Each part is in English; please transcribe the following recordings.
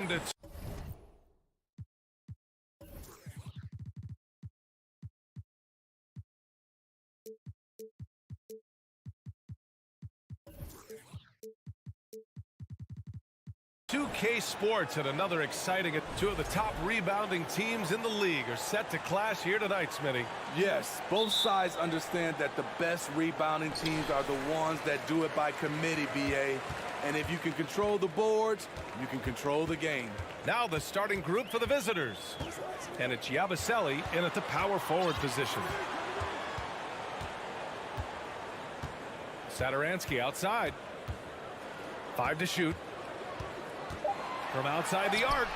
down to 2K Sports and another exciting. Two of the top rebounding teams in the league are set to clash here tonight, Smitty. Yes, both sides understand that the best rebounding teams are the ones that do it by committee, BA. And if you can control the boards, you can control the game. Now the starting group for the visitors. And it's Yabusele in at the power forward position. Satoransky outside. 5 to shoot. From outside the arc.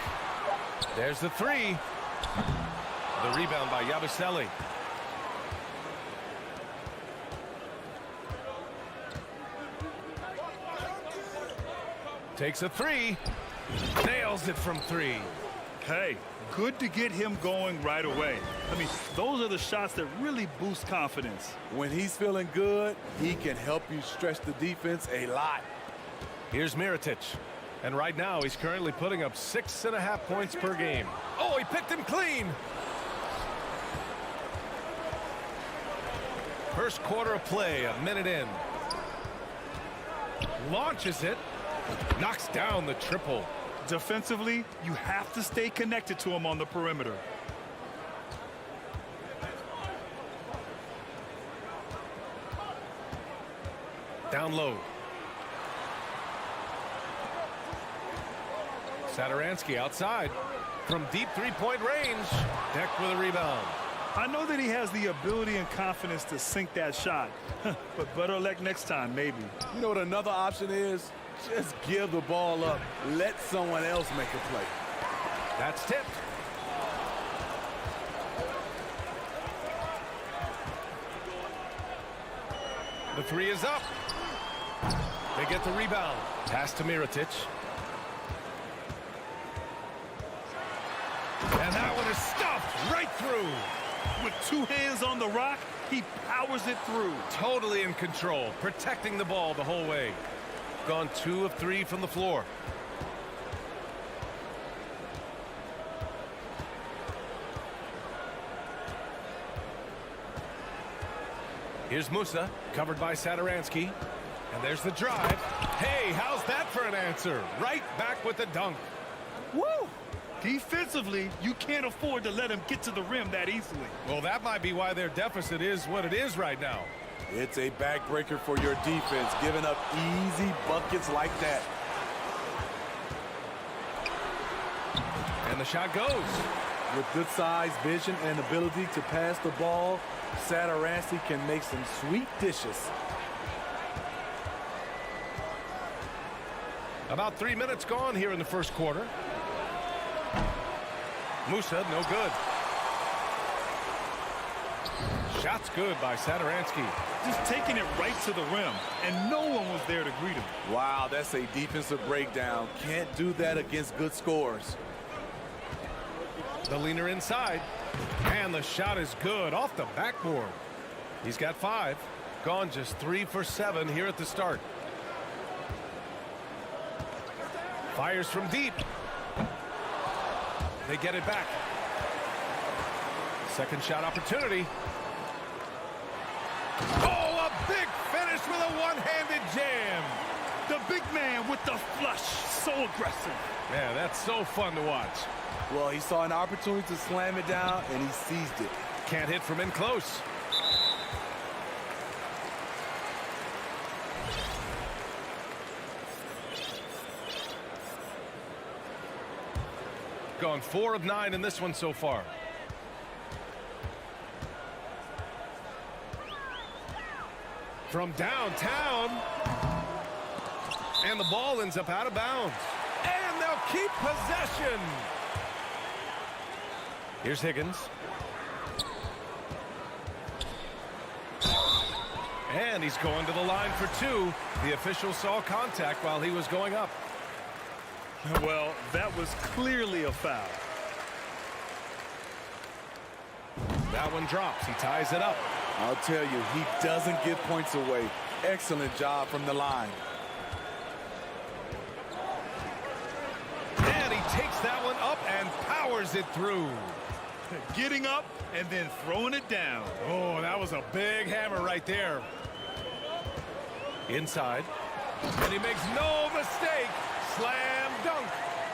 There's the 3. The rebound by Yabusele. Takes a 3. Nails it from 3. Hey, good to get him going right away. I mean, those are the shots that really boost confidence. When he's feeling good, he can help you stretch the defense a lot. Here's Mirotic. And right now, he's currently putting up 6.5 points per game. Oh, he picked him clean. First quarter of play, a minute in. Launches it. Knocks down the triple. Defensively, you have to stay connected to him on the perimeter. Down low. Satoransky outside. From deep three-point range. Decked with a rebound. I know that he has the ability and confidence to sink that shot. But better luck next time, maybe. You know what another option is? Just give the ball up. Let someone else make a play. That's tipped. The 3 is up. They get the rebound. Pass to Mirotic. And that one is stuffed right through. With 2 hands on the rock, he powers it through. Totally in control, protecting the ball the whole way. Gone 2 of 3 from the floor. Here's Musa, covered by Satoransky. And there's the drive. Hey, how's that for an answer? Right back with the dunk. Woo! Defensively, you can't afford to let him get to the rim that easily. Well, that might be why their deficit is what it is right now. It's a backbreaker for your defense, giving up easy buckets like that. And the shot goes. With good size, vision, and ability to pass the ball, Satoransky can make some sweet dishes. About 3 minutes gone here in the first quarter. Musa, no good. Shot's good by Satoransky. Just taking it right to the rim, and no one was there to greet him. Wow, that's a defensive breakdown. Can't do that against good scores. The leaner inside. And the shot is good off the backboard. He's got 5. Gone just 3 for 7 here at the start. Fires from deep. They get it back. Second shot opportunity. Oh, a big finish with a one-handed jam. The big man with the flush, so aggressive. Man, that's so fun to watch. Well, he saw an opportunity to slam it down, and he seized it. Can't hit from in close. Gone 4 of 9 in this one so far. From downtown. And the ball ends up out of bounds. And they'll keep possession. Here's Higgins. And he's going to the line for 2. The official saw contact while he was going up. Well, that was clearly a foul. That one drops. He ties it up. I'll tell you, he doesn't give points away. Excellent job from the line. And he takes that one up and powers it through. Getting up and then throwing it down. Oh, that was a big hammer right there. Inside. And he makes no mistake. Slam dunk.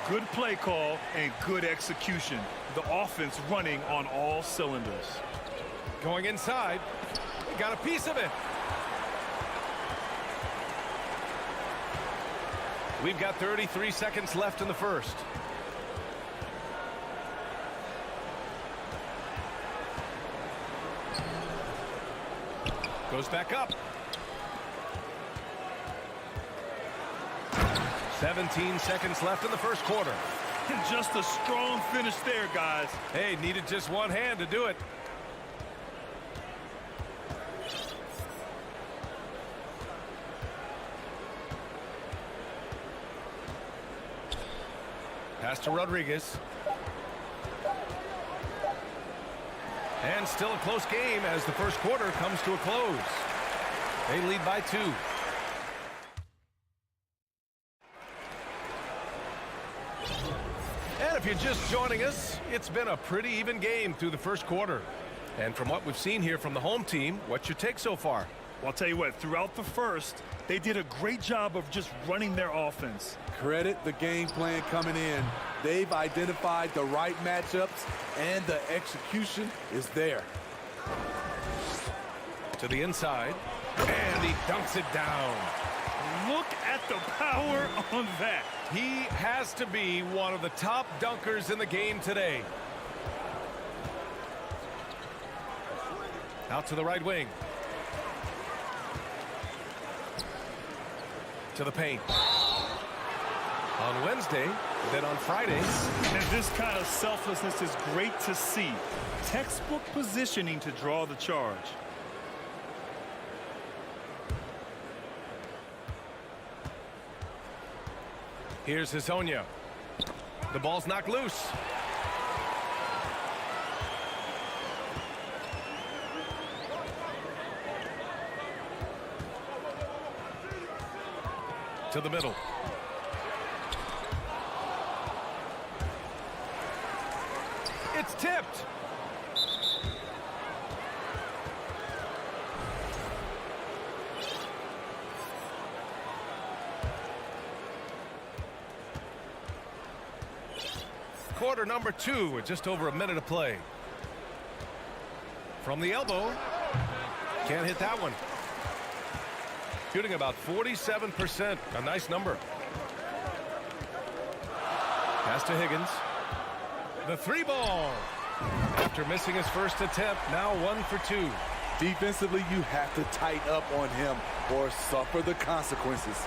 Good play call and good execution. The offense running on all cylinders. Going inside. He got a piece of it. We've got 33 seconds left in the first. Goes back up. 17 seconds left in the first quarter. Just a strong finish there, guys. Hey, needed just one hand to do it. Pass to Rodriguez. And still a close game as the first quarter comes to a close. They lead by 2. And if you're just joining us, it's been a pretty even game through the first quarter. And from what we've seen here from the home team, what's your take so far? Well, I'll tell you what, throughout the first, they did a great job of just running their offense. Credit the game plan coming in. They've identified the right matchups, and the execution is there. To the inside, and he dunks it down. Look at the power on that. He has to be one of the top dunkers in the game today. Out to the right wing. To the paint. On Wednesday, then on Fridays. And this kind of selflessness is great to see. Textbook positioning to draw the charge. Here's Hezonja. The ball's knocked loose. To the middle. It's tipped. Quarter number 2 with just over a minute to play. From the elbow. Can't hit that one. Shooting about 47%. A nice number. Pass to Higgins. The 3 ball. After missing his first attempt, now 1 for 2. Defensively, you have to tighten up on him or suffer the consequences.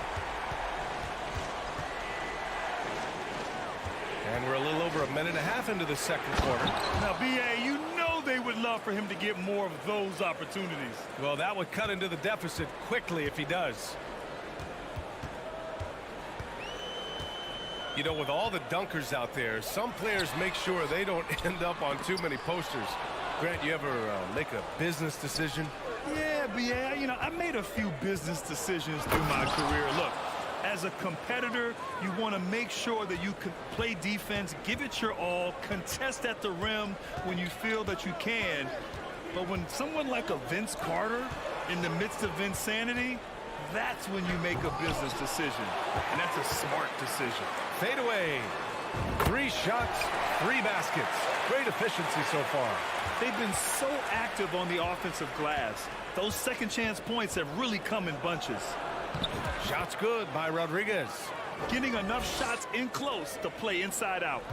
And we're a little over a minute and a half into the second quarter. Now, B.A., you know they would love for him to get more of those opportunities. Well, that would cut into the deficit quickly if he does. You know, with all the dunkers out there, some players make sure they don't end up on too many posters. Grant, you ever make a business decision? Yeah, B.A., you know, I made a few business decisions through my career. Look, as a competitor, you want to make sure that you can play defense, give it your all, contest at the rim when you feel that you can. But when someone like a Vince Carter in the midst of insanity, that's when you make a business decision. And that's a smart decision. Fade away. 3 shots, 3 baskets. Great efficiency so far. They've been so active on the offensive glass. Those second chance points have really come in bunches. Shots good by Rodriguez. Getting enough shots in close to play inside out.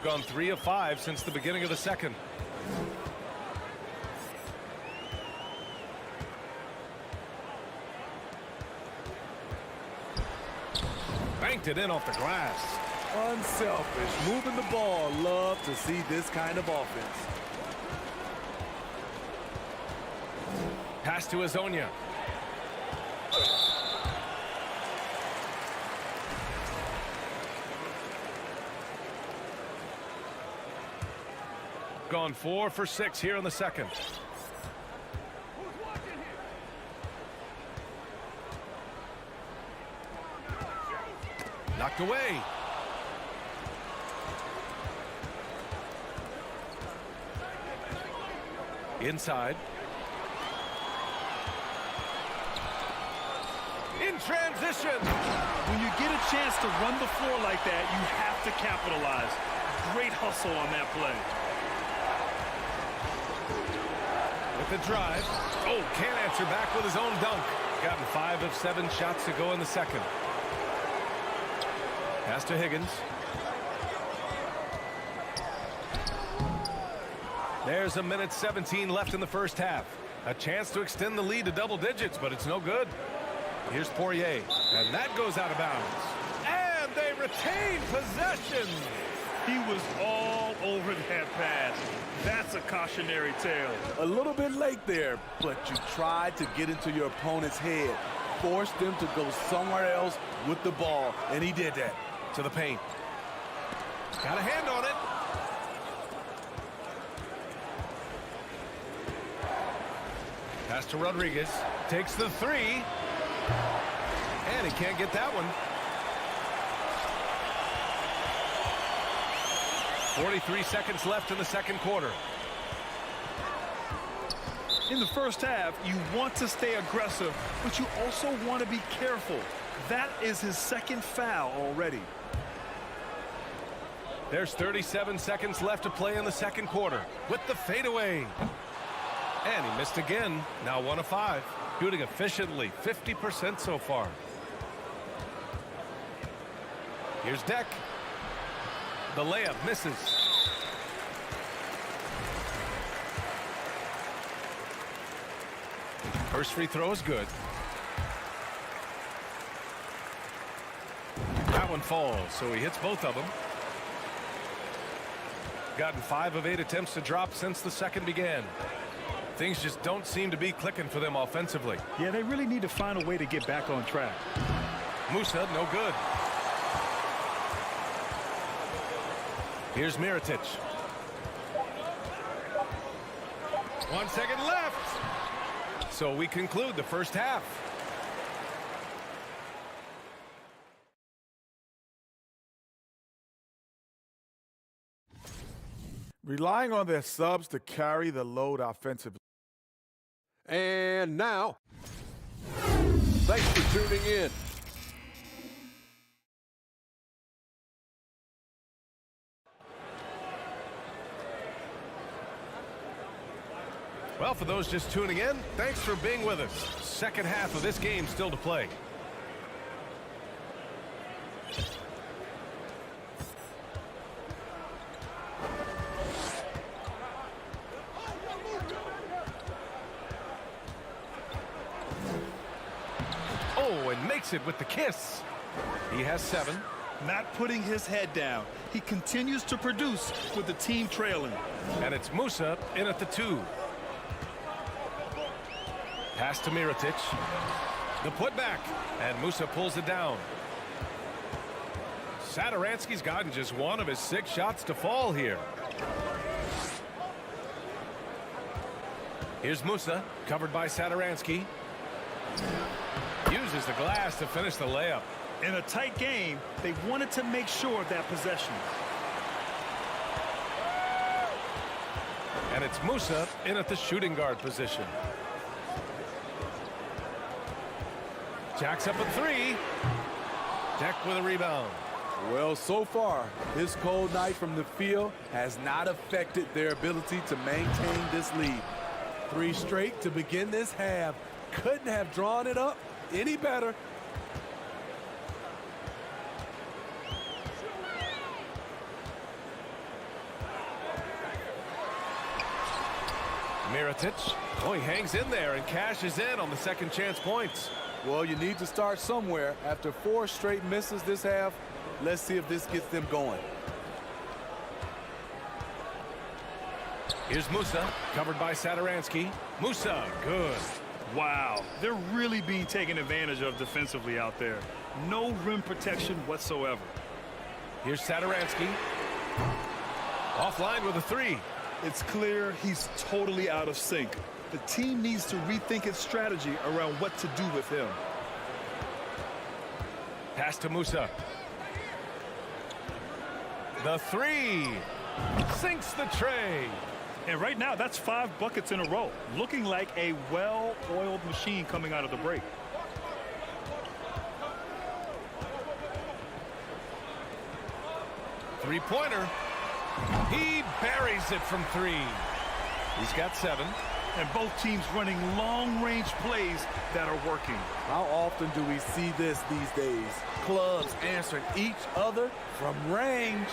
Gone 3 of 5 since the beginning of the second. Banked it in off the glass. Unselfish, moving the ball. Love to see this kind of offense. Pass to Hezonja. Gone 4 for 6 here in the second. Knocked away. Inside. In transition. When you get a chance to run the floor like that, you have to capitalize. Great hustle on that play. With the drive. Oh, can't answer back with his own dunk. Gotten 5 of 7 shots to go in the second. Pass to Higgins. There's a minute 17 left in the first half. A chance to extend the lead to double digits, but it's no good. Here's Poirier, and that goes out of bounds. And they retain possession. He was all over that pass. That's a cautionary tale. A little bit late there, but you tried to get into your opponent's head. Forced them to go somewhere else with the ball, and he did that. To the paint. Got a hand on it. Pass to Rodriguez. Takes the 3. And he can't get that one. 43 seconds left in the second quarter. In the first half, you want to stay aggressive, but you also want to be careful. That is his second foul already. There's 37 seconds left to play in the second quarter with the fadeaway. And he missed again. Now 1 of 5. Shooting efficiently, 50% so far. Here's Deck. The layup misses. First free throw is good. That one falls, so he hits both of them. Gotten 5 of 8 attempts to drop since the second began. Things just don't seem to be clicking for them offensively. Yeah, they really need to find a way to get back on track. Musa, no good. Here's Mirotic. 1 second left. So we conclude the first half. Relying on their subs to carry the load offensively. And now, thanks for tuning in. Well, for those just tuning in, thanks for being with us. Second half of this game still to play. Oh, and makes it with the kiss. He has 7. Not putting his head down. He continues to produce with the team trailing. And it's Musa in at the 2. Pass to Mirotic. The putback. And Musa pulls it down. Satoransky's gotten just 1 of his 6 shots to fall here. Here's Musa, covered by Satoransky. Uses the glass to finish the layup. In a tight game, they wanted to make sure of that possession. And it's Musa in at the shooting guard position. Jacks up a 3. Deck with a rebound. Well, so far, this cold night from the field has not affected their ability to maintain this lead. 3 straight to begin this half. Couldn't have drawn it up any better. Mirotic. Oh, he hangs in there and cashes in on the second chance points. Well, you need to start somewhere. After 4 straight misses this half, let's see if this gets them going. Here's Musa, covered by Satoransky. Musa, good. Wow, they're really being taken advantage of defensively out there. No rim protection whatsoever. Here's Satoransky. Offline with a 3. It's clear he's totally out of sync. The team needs to rethink its strategy around what to do with him. Pass to Musa. The 3. Sinks the tray. And right now, that's 5 buckets in a row. Looking like a well-oiled machine coming out of the break. Three-pointer. He buries it from 3. He's got 7. And both teams running long-range plays that are working. How often do we see this these days? Clubs answering each other from range.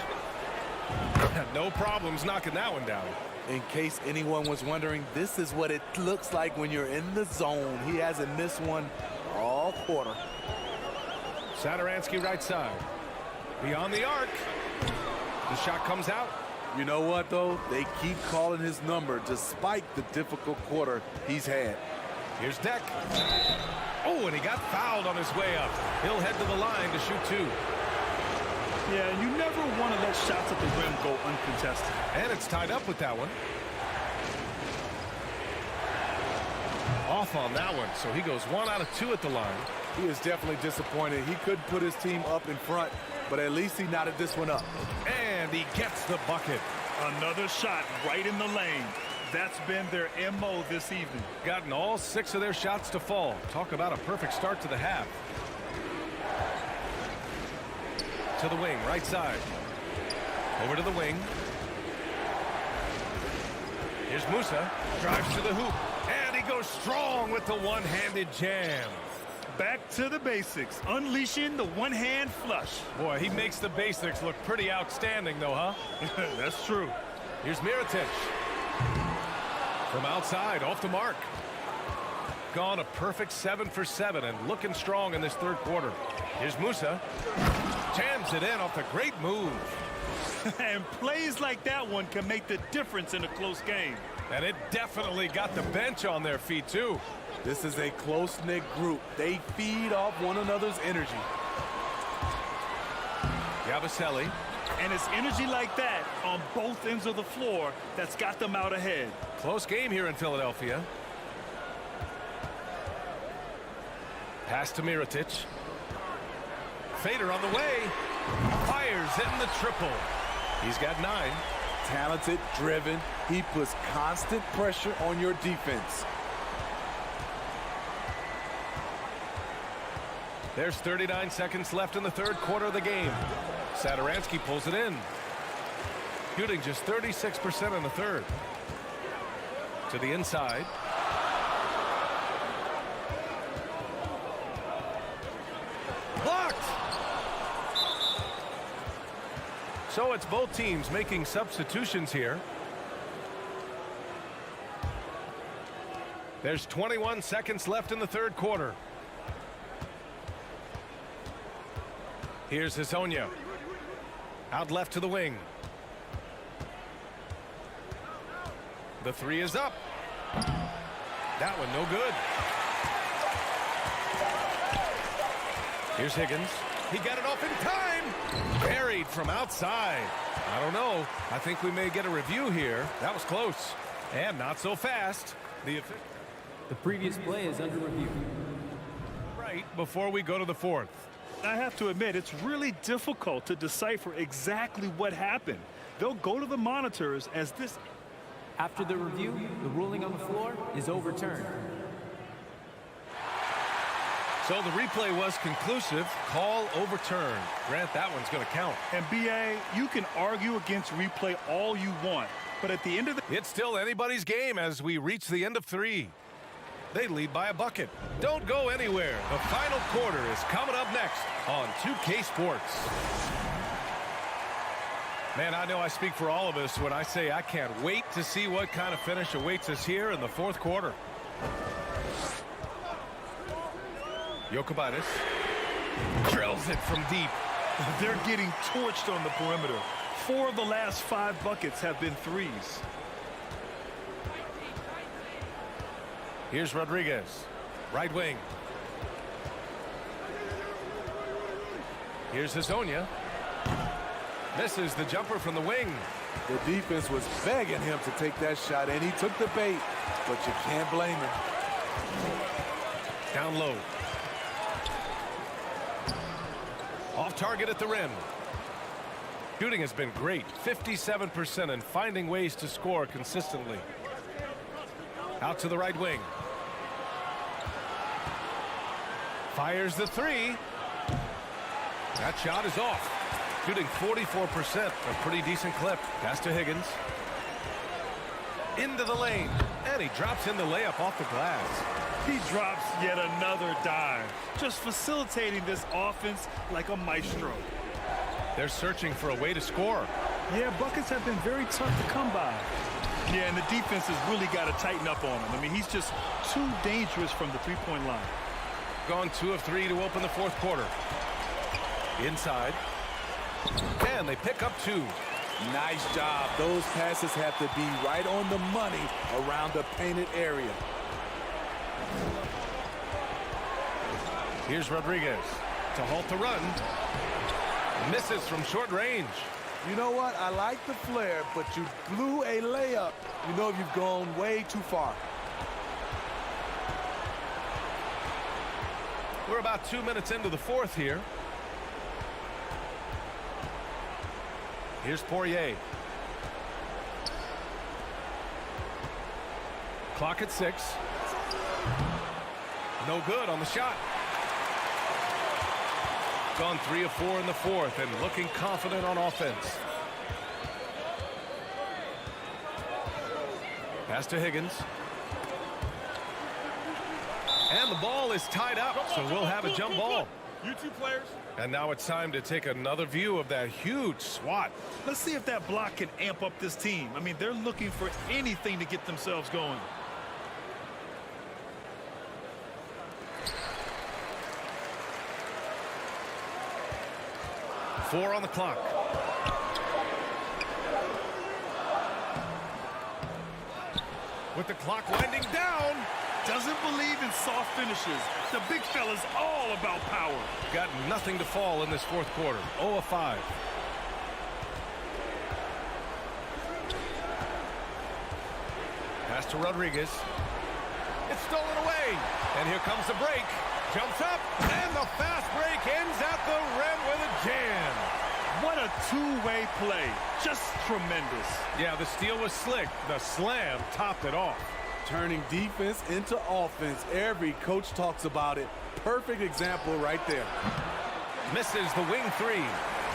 No problems knocking that one down. In case anyone was wondering, this is what it looks like when you're in the zone. He hasn't missed one all quarter. Satoransky right side. Beyond the arc. The shot comes out. You know what, though? They keep calling his number despite the difficult quarter he's had. Here's Deck. Oh, and he got fouled on his way up. He'll head to the line to shoot 2. Yeah, you never want to let shots at the rim go uncontested. And it's tied up with that one. Off on that one, so he goes 1 out of 2 at the line. He is definitely disappointed. He couldn't put his team up in front, but at least he knotted this one up. And he gets the bucket. Another shot right in the lane. That's been their MO this evening. Gotten all 6 of their shots to fall. Talk about a perfect start to the half. To the wing, right side. Over to the wing. Here's Musa. Drives to the hoop. And he goes strong with the one-handed jam. Back to the basics. Unleashing the one-hand flush. Boy, he makes the basics look pretty outstanding, though, huh? That's true. Here's Mirotic. From outside, off the mark. Gone a perfect 7 for 7 and looking strong in this third quarter. Here's Musa. Jams it in off a great move. And plays like that one can make the difference in a close game. And it definitely got the bench on their feet, too. This is a close-knit group. They feed off one another's energy. Yabusele. And it's energy like that on both ends of the floor that's got them out ahead. Close game here in Philadelphia. Pass to Mirotic. Fader on the way. Fires in the triple. He's got 9. Talented, driven. He puts constant pressure on your defense. There's 39 seconds left in the third quarter of the game. Satoransky pulls it in. Shooting just 36% in the third. To the inside. Blocked! So it's both teams making substitutions here. There's 21 seconds left in the third quarter. Here's Hezonja. Out left to the wing. The 3 is up. That one no good. Here's Higgins. He got it off in time. Buried from outside. I don't know. I think we may get a review here. That was close. And not so fast. The previous play is under review. Right before we go to the fourth. I have to admit, it's really difficult to decipher exactly what happened. They'll go to the monitors as this. After the review, the ruling on the floor is overturned. So the replay was conclusive. Call overturned. Grant, that one's going to count. And BA, you can argue against replay all you want, but at the end of the... It's still anybody's game as we reach the end of 3. They lead by a bucket. Don't go anywhere. The final quarter is coming up next on 2K Sports. Man, I know I speak for all of us when I say I can't wait to see what kind of finish awaits us here in the fourth quarter. Jokubaitis drills it from deep. They're getting torched on the perimeter. 4 of the last 5 buckets have been threes. Here's Rodriguez, right wing. Here's Hezonja. Misses the jumper from the wing. The defense was begging him to take that shot, and he took the bait, but you can't blame him. Down low. Off target at the rim. Shooting has been great, 57%, and finding ways to score consistently. Out to the right wing. Fires the three. That shot is off. Shooting 44%, a pretty decent clip. Pass to Higgins. Into the lane, and he drops in the layup off the glass. He drops yet another dive, just facilitating this offense like a maestro. They're searching for a way to score. Yeah, buckets have been very tough to come by. Yeah, and the defense has really got to tighten up on him. I mean, he's just too dangerous from the three-point line. Gone 2 of 3 to open the fourth quarter. Inside. And they pick up 2. Nice job. Those passes have to be right on the money around the painted area. Here's Rodriguez to halt the run. Misses from short range. You know what? I like the flair, but you blew a layup. You know you've gone way too far. We're about 2 minutes into the fourth here. Here's Poirier. Clock at 6. No good on the shot. Gone 3 of 4 in the fourth and looking confident on offense. Pass to Higgins. And the ball is tied up, so we'll have a jump ball. You two players. And now it's time to take another view of that huge swat. Let's see if that block can amp up this team. I mean, they're looking for anything to get themselves going. Four on the clock. With the clock winding down. Doesn't believe in soft finishes. The big fella's all about power. Got nothing to fall in this fourth quarter. 0 of 5. Pass to Rodriguez. It's stolen away. And here comes the break. Jumps up, and the fast break ends at the rim with a jam. What a two-way play. Just tremendous. Yeah, the steal was slick. The slam topped it off. Turning defense into offense. Every coach talks about it. Perfect example right there. Misses the wing three.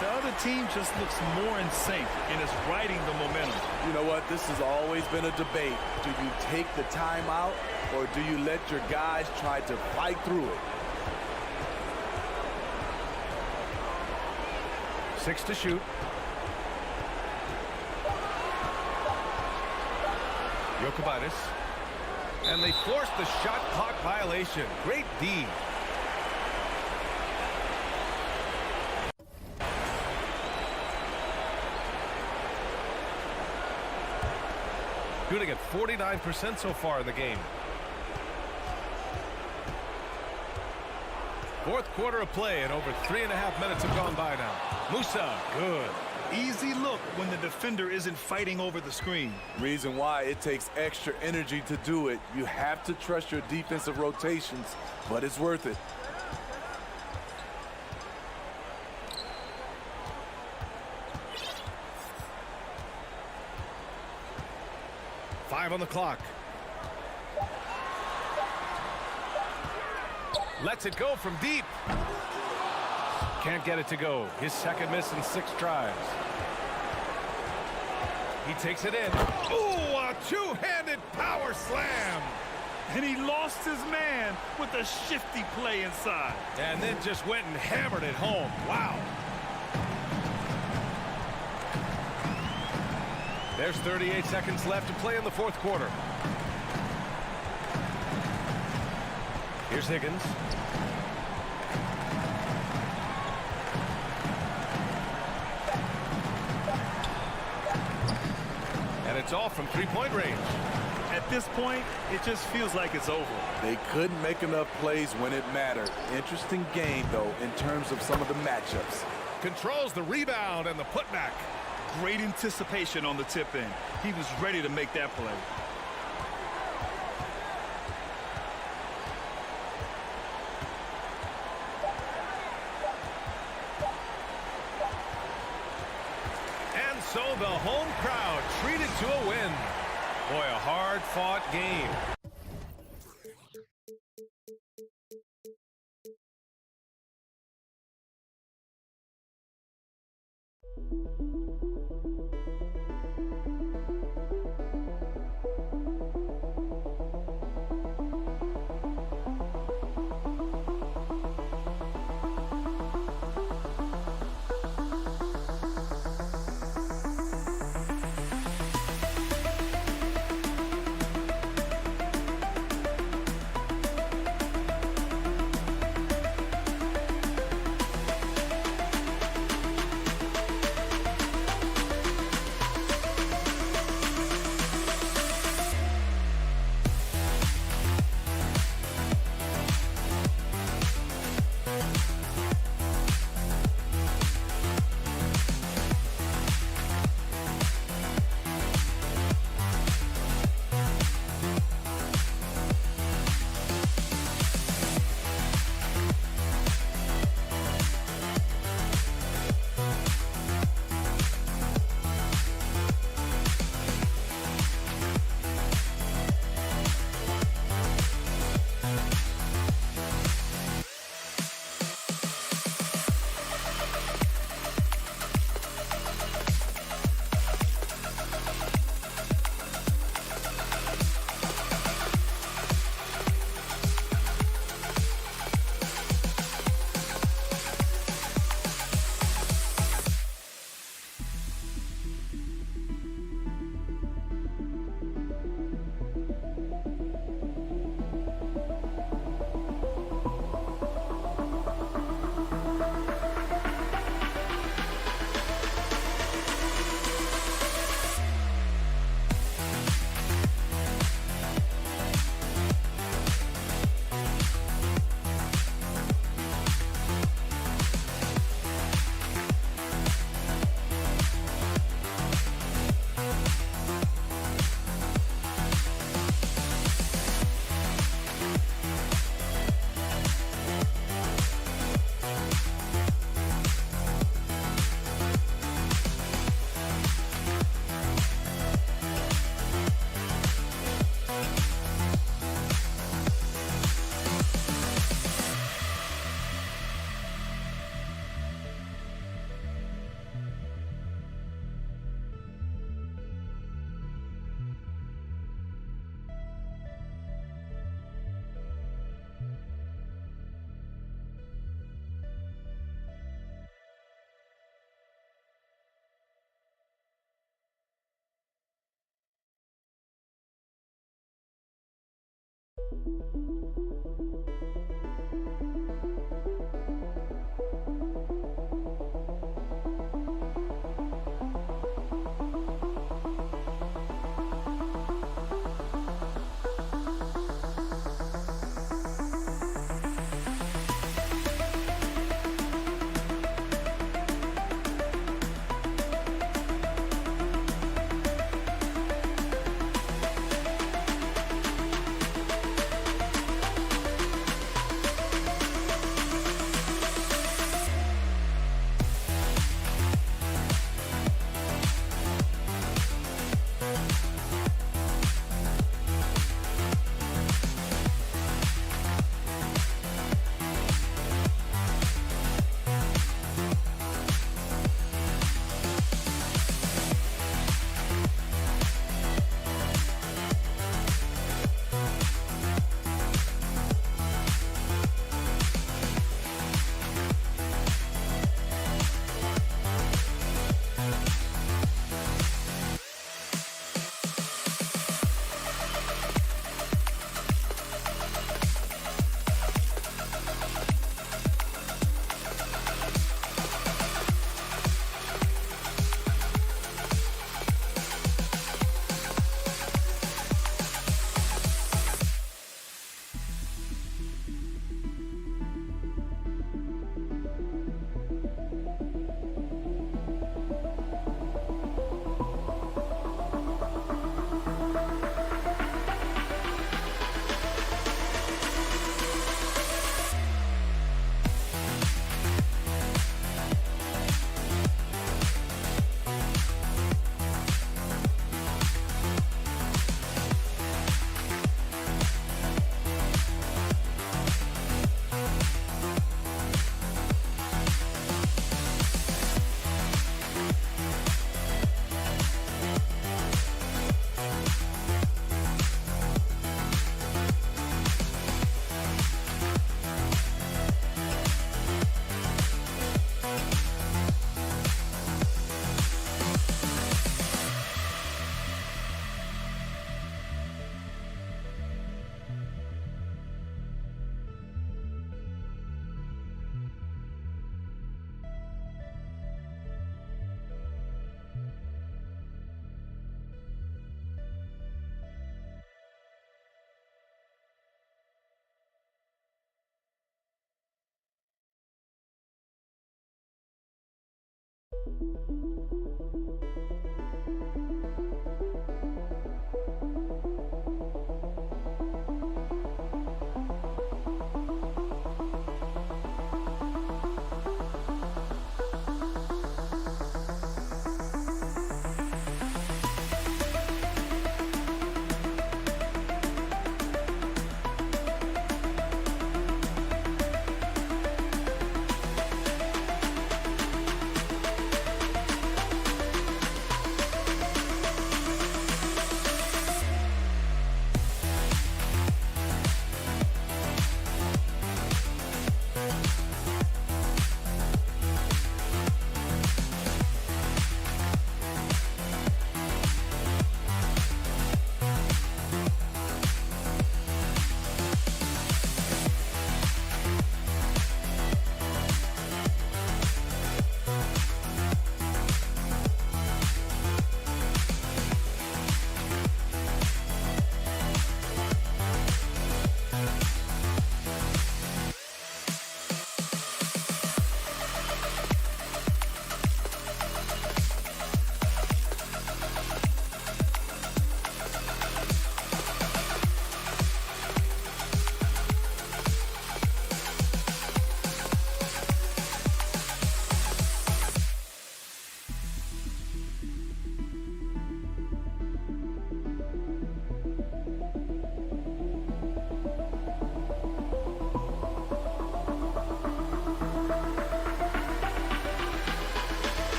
The other team just looks more in sync and is riding the momentum. You know what? This has always been a debate. Do you take the timeout or do you let your guys try to fight through it? 6 to shoot. Jokic. And they forced the shot clock violation. Great D. Shooting at 49% so far in the game. Fourth quarter of play, and over 3.5 minutes have gone by now. Musa, good. Easy look when the defender isn't fighting over the screen. Reason why it takes extra energy to do it. You have to trust your defensive rotations, but it's worth it. Five on the clock. Lets it go from deep. Can't get it to go. His second miss in 6 tries. He takes it in. Ooh, a two-handed power slam. And he lost his man with a shifty play inside. And then just went and hammered it home. Wow. There's 38 seconds left to play in the fourth quarter. Here's Higgins. And it's off from three-point range. At this point, it just feels like it's over. They couldn't make enough plays when it mattered. Interesting game, though, in terms of some of the matchups. Controls the rebound and the putback. Great anticipation on the tip in. He was ready to make that play. so the home crowd treated to a win. Boy, a hard-fought game.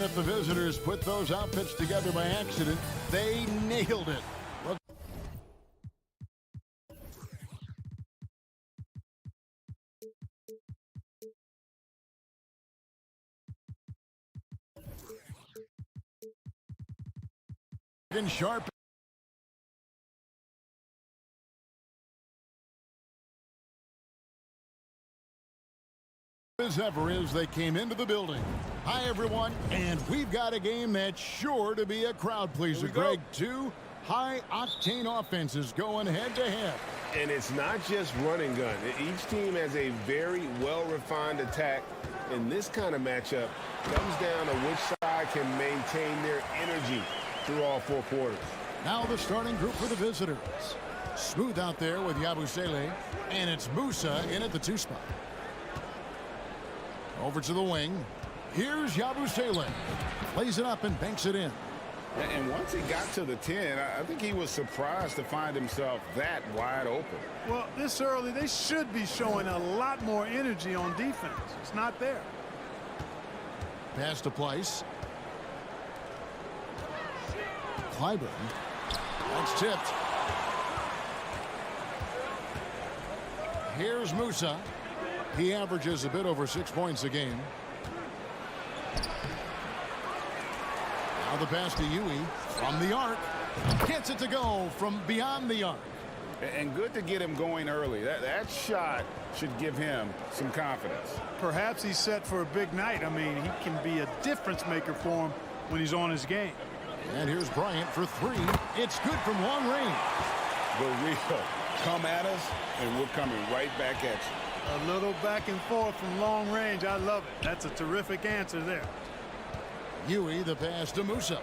if the visitors put those outfits together by accident, they nailed it. And sharp. As ever as they came into the building. Hi everyone, and we've got a game that's sure to be a crowd pleaser. Greg, two high-octane offenses going head-to-head. And it's not just run and gun. Each team has a very well-refined attack, and this kind of matchup comes down to which side can maintain their energy through all 4 quarters. Now the starting group for the visitors. Smooth out there with Yabusele, and it's Musa in at the 2 spot. Over to the wing. Here's Yabusele. Plays it up and banks it in. And once he got to the 10, I think he was surprised to find himself that wide open. Well, this early, they should be showing a lot more energy on defense. It's not there. Pass to Place. Clyburn. That's tipped. Here's Musa. He averages a bit over 6 points a game. Now the pass to Huey from the arc. Gets it to go from beyond the arc. And good to get him going early. That shot should give him some confidence. Perhaps he's set for a big night. I mean, he can be a difference maker for him when he's on his game. And here's Bryant for 3. It's good from long range. The real come at us, and we're coming right back at you. A little back and forth from long range. I love it. That's a terrific answer there. Huey, the pass to Musa.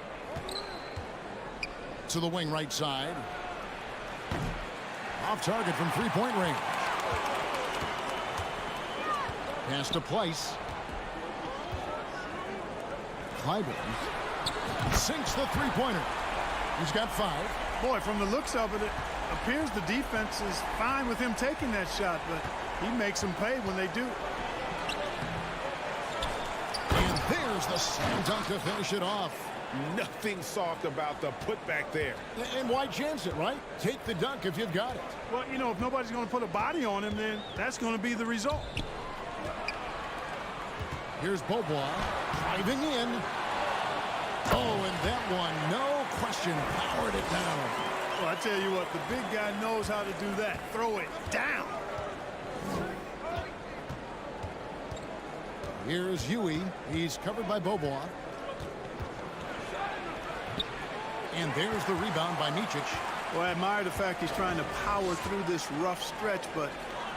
To the wing right side. Off target from 3-point range. Pass to Place. Clyburn sinks the 3-pointer. He's got 5. Boy, from the looks of it, it appears the defense is fine with him taking that shot, but he makes them pay when they do. And there's the slam dunk to finish it off. Nothing soft about the putback there. And why chance it, right? Take the dunk if you've got it. Well, you know, if nobody's going to put a body on him, then that's going to be the result. Here's Bobois driving in. Oh, and that one, no question, powered it down. Well, I tell you what, the big guy knows how to do that. Throw it down. Here's Huey. He's covered by Bobois. And there's the rebound by Micic. Well, I admire the fact he's trying to power through this rough stretch, but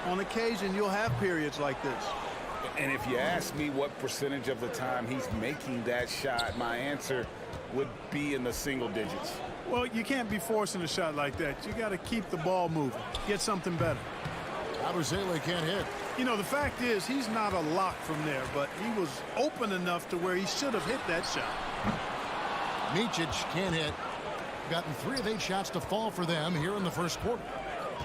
on occasion you'll have periods like this. And if you ask me what percentage of the time he's making that shot, my answer would be in the single digits. Well, you can't be forcing a shot like that. You got to keep the ball moving. Get something better. Yabusele can't hit. You know, the fact is he's not a lock from there, but he was open enough to where he should have hit that shot. Micic can't hit. Gotten 3 of 8 shots to fall for them here in the first quarter.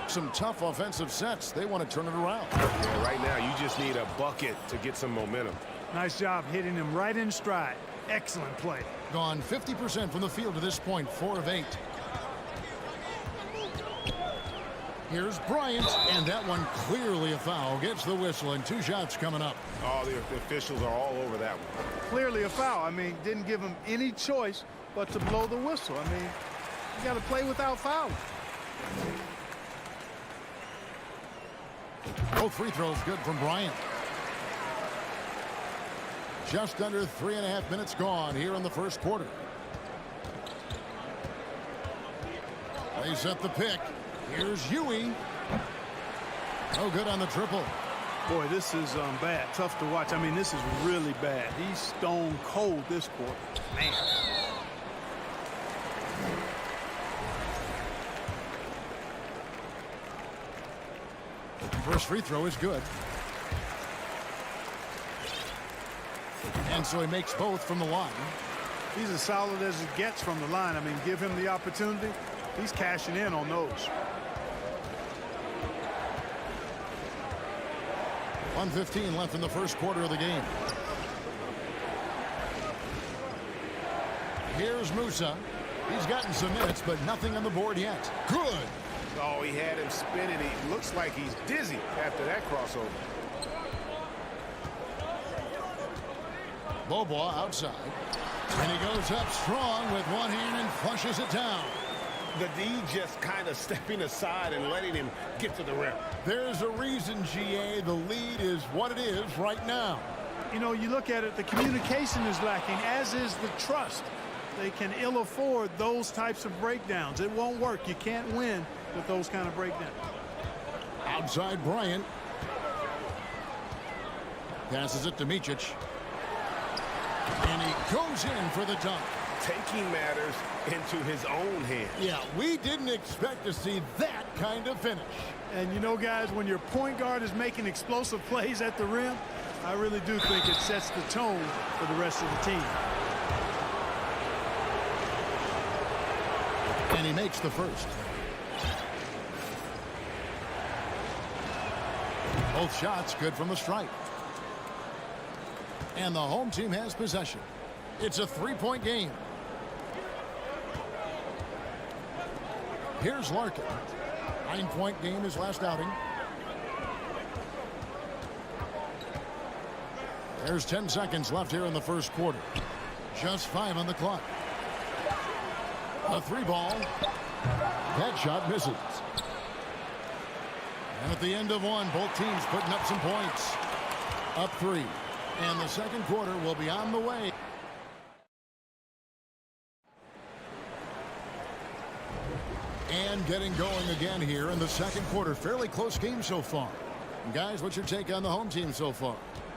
Some tough offensive sets. They want to turn it around. Yeah, right now you just need a bucket to get some momentum. Nice job hitting him right in stride. Excellent play. Gone 50% from the field to this point, 4 of 8. Here's Bryant, and that one clearly a foul. Gets the whistle, and 2 shots coming up. Oh, the officials are all over that one. Clearly a foul. I mean, didn't give him any choice but to blow the whistle. I mean, you got to play without fouling. Both free throws good from Bryant. Just under 3.5 minutes gone here in the first quarter. They set the pick. Here's Huey. No good on the triple. Boy, this is bad. Tough to watch. I mean, this is really bad. He's stone cold this quarter. Man. First free throw is good. And so he makes both from the line. He's as solid as it gets from the line. I mean, give him the opportunity. He's cashing in on those. 1:15 left in the first quarter of the game. Here's Musa. He's gotten some minutes, but nothing on the board yet. Good. Oh, he had him spinning. He looks like he's dizzy after that crossover. Bobois outside. And he goes up strong with one hand and flushes it down. The D just kind of stepping aside and letting him get to the rim. There's a reason, GA, the lead is what it is right now. You know, you look at it, the communication is lacking, as is the trust. They can ill afford those types of breakdowns. It won't work. You can't win with those kind of breakdowns. Outside Bryant. Passes it to Micic. And he goes in for the dunk. Taking matters into his own hands. Yeah, we didn't expect to see that kind of finish. And you know, guys, when your point guard is making explosive plays at the rim, I really do think it sets the tone for the rest of the team. And he makes the first. Both shots good from the stripe. And the home team has possession. It's a three-point game. Here's Larkin. 9-point game his last outing. There's 10 seconds left here in the first quarter. Just 5 on the clock. A three ball. That shot misses. And at the end of one, both teams putting up some points. Up 3. And the second quarter will be on the way. And getting going again here in the second quarter. Fairly close game so far. Guys, what's your take on the home team so far?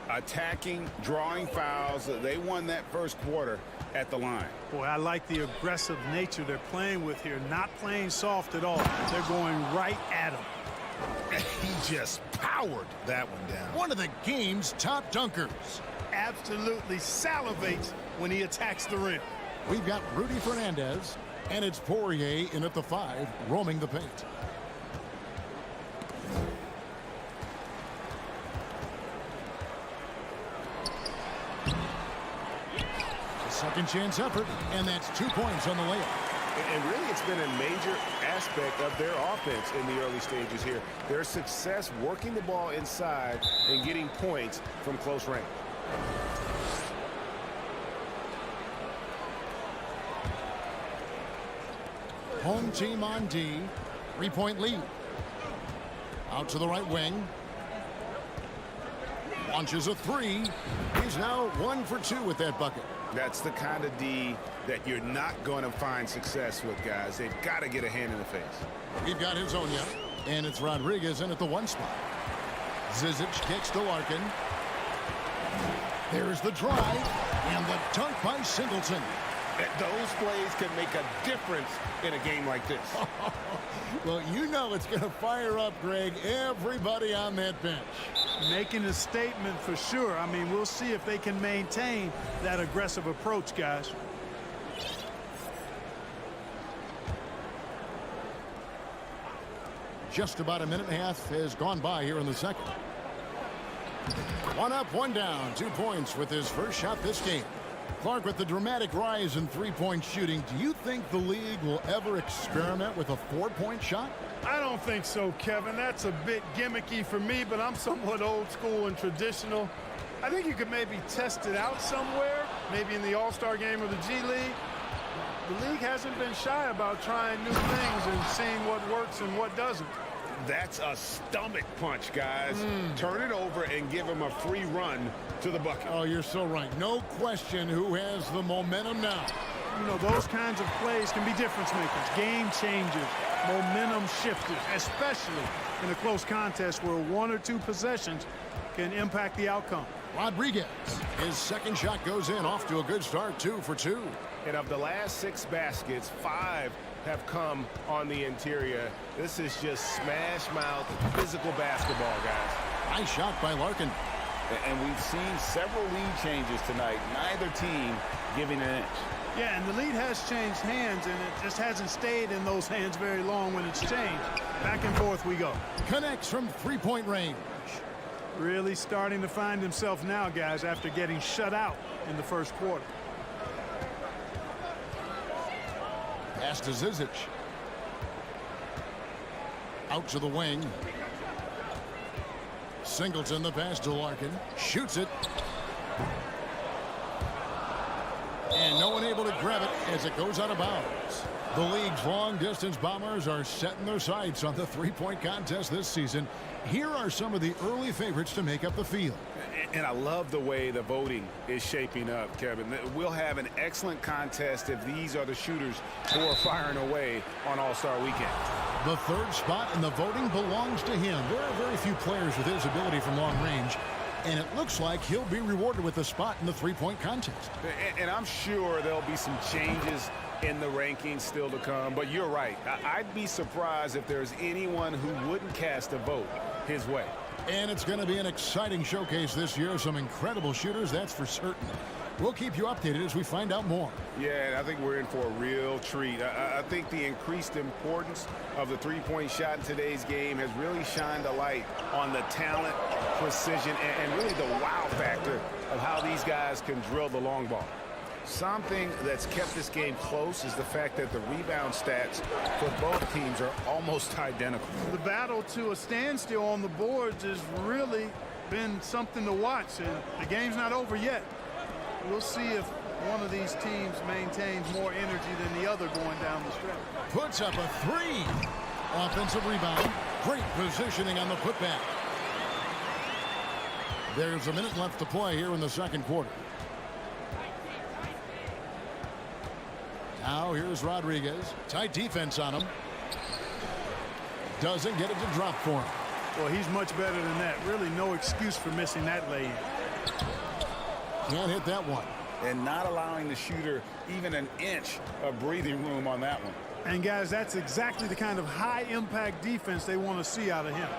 Attacking, drawing fouls. They won that first quarter at the line. Boy, I like the aggressive nature they're playing with here. Not playing soft at all. They're going right at him. He just powered that one down. One of the game's top dunkers. Absolutely salivates when he attacks the rim. We've got Rudy Fernandez, and it's Poirier in at the 5, roaming the paint. Second chance effort, and that's 2 points on the layup. And really, it's been a major aspect of their offense in the early stages here. Their success working the ball inside and getting points from close range. Home team on D. 3-point lead. Out to the right wing. Launches a 3. He's now 1 for 2 with that bucket. That's the kind of D that you're not going to find success with, guys. They've got to get a hand in the face. We've got Hezonja, and it's Rodriguez in at the 1 spot. Zizic kicks to Larkin. There's the drive, and the dunk by Singleton. Those plays can make a difference in a game like this. Well, you know it's going to fire up, Greg, everybody on that bench. Making a statement for sure. I mean, we'll see if they can maintain that aggressive approach, guys. Just about a minute and a half has gone by here in the second. 1 up, 1 down. 2 points with his first shot this game. Clark, with the dramatic rise in three-point shooting, do you think the league will ever experiment with a 4-point shot? I don't think so, Kevin. That's a bit gimmicky for me, but I'm somewhat old school and traditional. I think you could maybe test it out somewhere, maybe in the All-Star game or the G League. The league hasn't been shy about trying new things and seeing what works and what doesn't. That's a stomach punch, guys. Turn it over and give him a free run to the bucket. Oh, you're so right. No question who has the momentum now. You know, those kinds of plays can be difference makers, game changers, momentum shifters, especially in a close contest where 1 or 2 possessions can impact the outcome. Rodriguez, his second shot goes in, off to a good start, 2 for 2. And of the last 6 baskets, 5 have come on the interior. This is just smash-mouth physical basketball, guys. Nice shot by Larkin. And we've seen several lead changes tonight. Neither team giving an inch. Yeah, and the lead has changed hands, and it just hasn't stayed in those hands very long when it's changed. Back and forth we go. Connects from 3-point range. Really starting to find himself now, guys, after getting shut out in the first quarter. Pass to Zizic. Out to the wing. Singleton the pass to Larkin. Shoots it. And no one able to grab it as it goes out of bounds. The league's long-distance bombers are setting their sights on the three-point contest this season. Here are some of the early favorites to make up the field. And I love the way the voting is shaping up, Kevin. We'll have an excellent contest if these are the shooters who are firing away on All-Star Weekend. The third spot in the voting belongs to him. There are very few players with his ability from long range, and it looks like he'll be rewarded with a spot in the three-point contest. And I'm sure there'll be some changes in the rankings still to come, but you're right. I'd be surprised if there's anyone who wouldn't cast a vote his way. And it's going to be an exciting showcase this year. Some incredible shooters, that's for certain. We'll keep you updated as we find out more. Yeah, I think we're in for a real treat. I think the increased importance of the three-point shot in today's game has really shined a light on the talent, precision, and really the wow factor of how these guys can drill the long ball. Something that's kept this game close is the fact that the rebound stats for both teams are almost identical. The battle to a standstill on the boards has really been something to watch, and the game's not over yet. We'll see if one of these teams maintains more energy than the other going down the stretch. Puts up a three. Offensive rebound. Great positioning on the putback. There's a minute left to play here in the second quarter. Now here's Rodriguez. Tight defense on him. Doesn't get it to drop for him. Well, he's much better than that. Really no excuse for missing that lay-in. Can't hit that one. And not allowing the shooter even an inch of breathing room on that one. And guys, that's exactly the kind of high-impact defense they want to see out of him.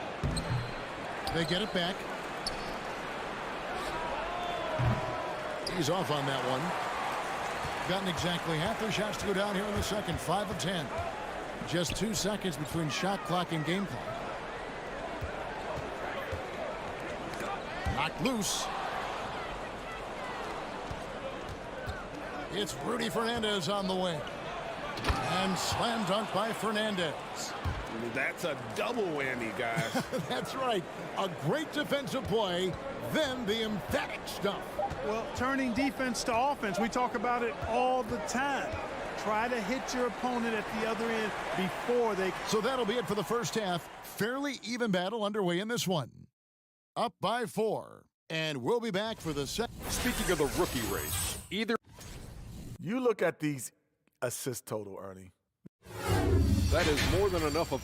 They get it back. He's off on that one. Gotten exactly half their shots to go down here in the second. 5 of 10. Just 2 seconds between shot clock and game clock. Knocked loose. It's Rudy Fernandez on the way. And slam dunk by Fernandez. That's a double whammy, guys. That's right. A great defensive play, then the emphatic stuff. Well, turning defense to offense, we talk about it all the time. Try to hit your opponent at the other end before they... So that'll be it for the first half. Fairly even battle underway in this one. Up by 4. And we'll be back for the second. Speaking of the rookie race, either... You look at these assist total, Ernie. That is more than enough of...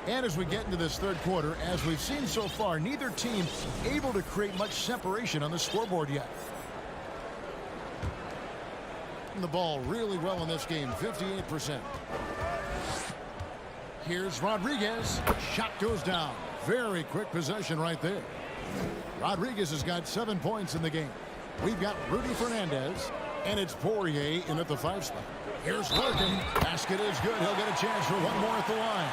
And as we get into this third quarter, as we've seen so far, neither team able to create much separation on the scoreboard yet. The ball really well in this game, 58%. Here's Rodriguez. Shot goes down. Very quick possession right there. Rodriguez has got 7 points in the game. We've got Rudy Fernandez, and it's Poirier in at the 5 spot. Here's Larkin. Basket is good. He'll get a chance for one more at the line.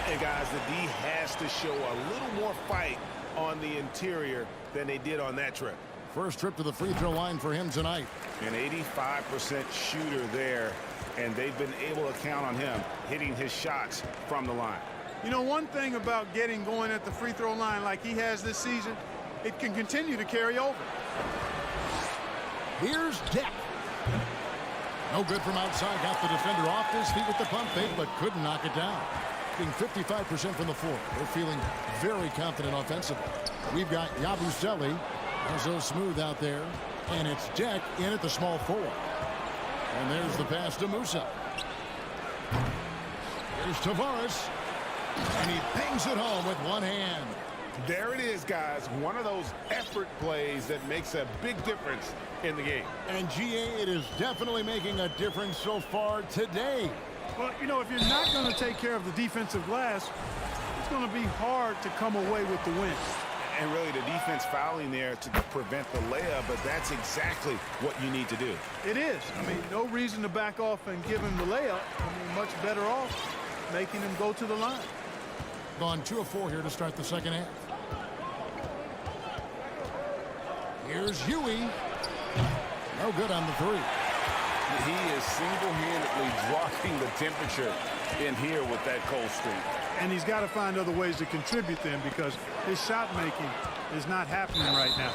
Hey, guys, the D has to show a little more fight on the interior than they did on that trip. First trip to the free throw line for him tonight. An 85% shooter there, and they've been able to count on him hitting his shots from the line. You know, one thing about getting going at the free throw line like he has this season, it can continue to carry over. Here's Deck. No good from outside. Got the defender off his feet with the pump fake, but couldn't knock it down. Being 55% from the floor. They're feeling very confident offensively. We've got Yabusele. So smooth out there. And it's Deck in at the small 4. And there's the pass to Musa. Here's Tavares. And he bangs it home with one hand. There it is, guys. One of those effort plays that makes a big difference in the game. And GA, it is definitely making a difference so far today. Well, you know, if you're not going to take care of the defensive glass, it's going to be hard to come away with the win. And really the defense fouling there to prevent the layup, but that's exactly what you need to do. It is. I mean, no reason to back off and give him the layup. I mean, much better off making him go to the line. Gone 2 of 4 here to start the second half. Here's Huey. No good on the three. He is single-handedly dropping the temperature in here with that cold streak. And he's got to find other ways to contribute them because his shot making is not happening right now.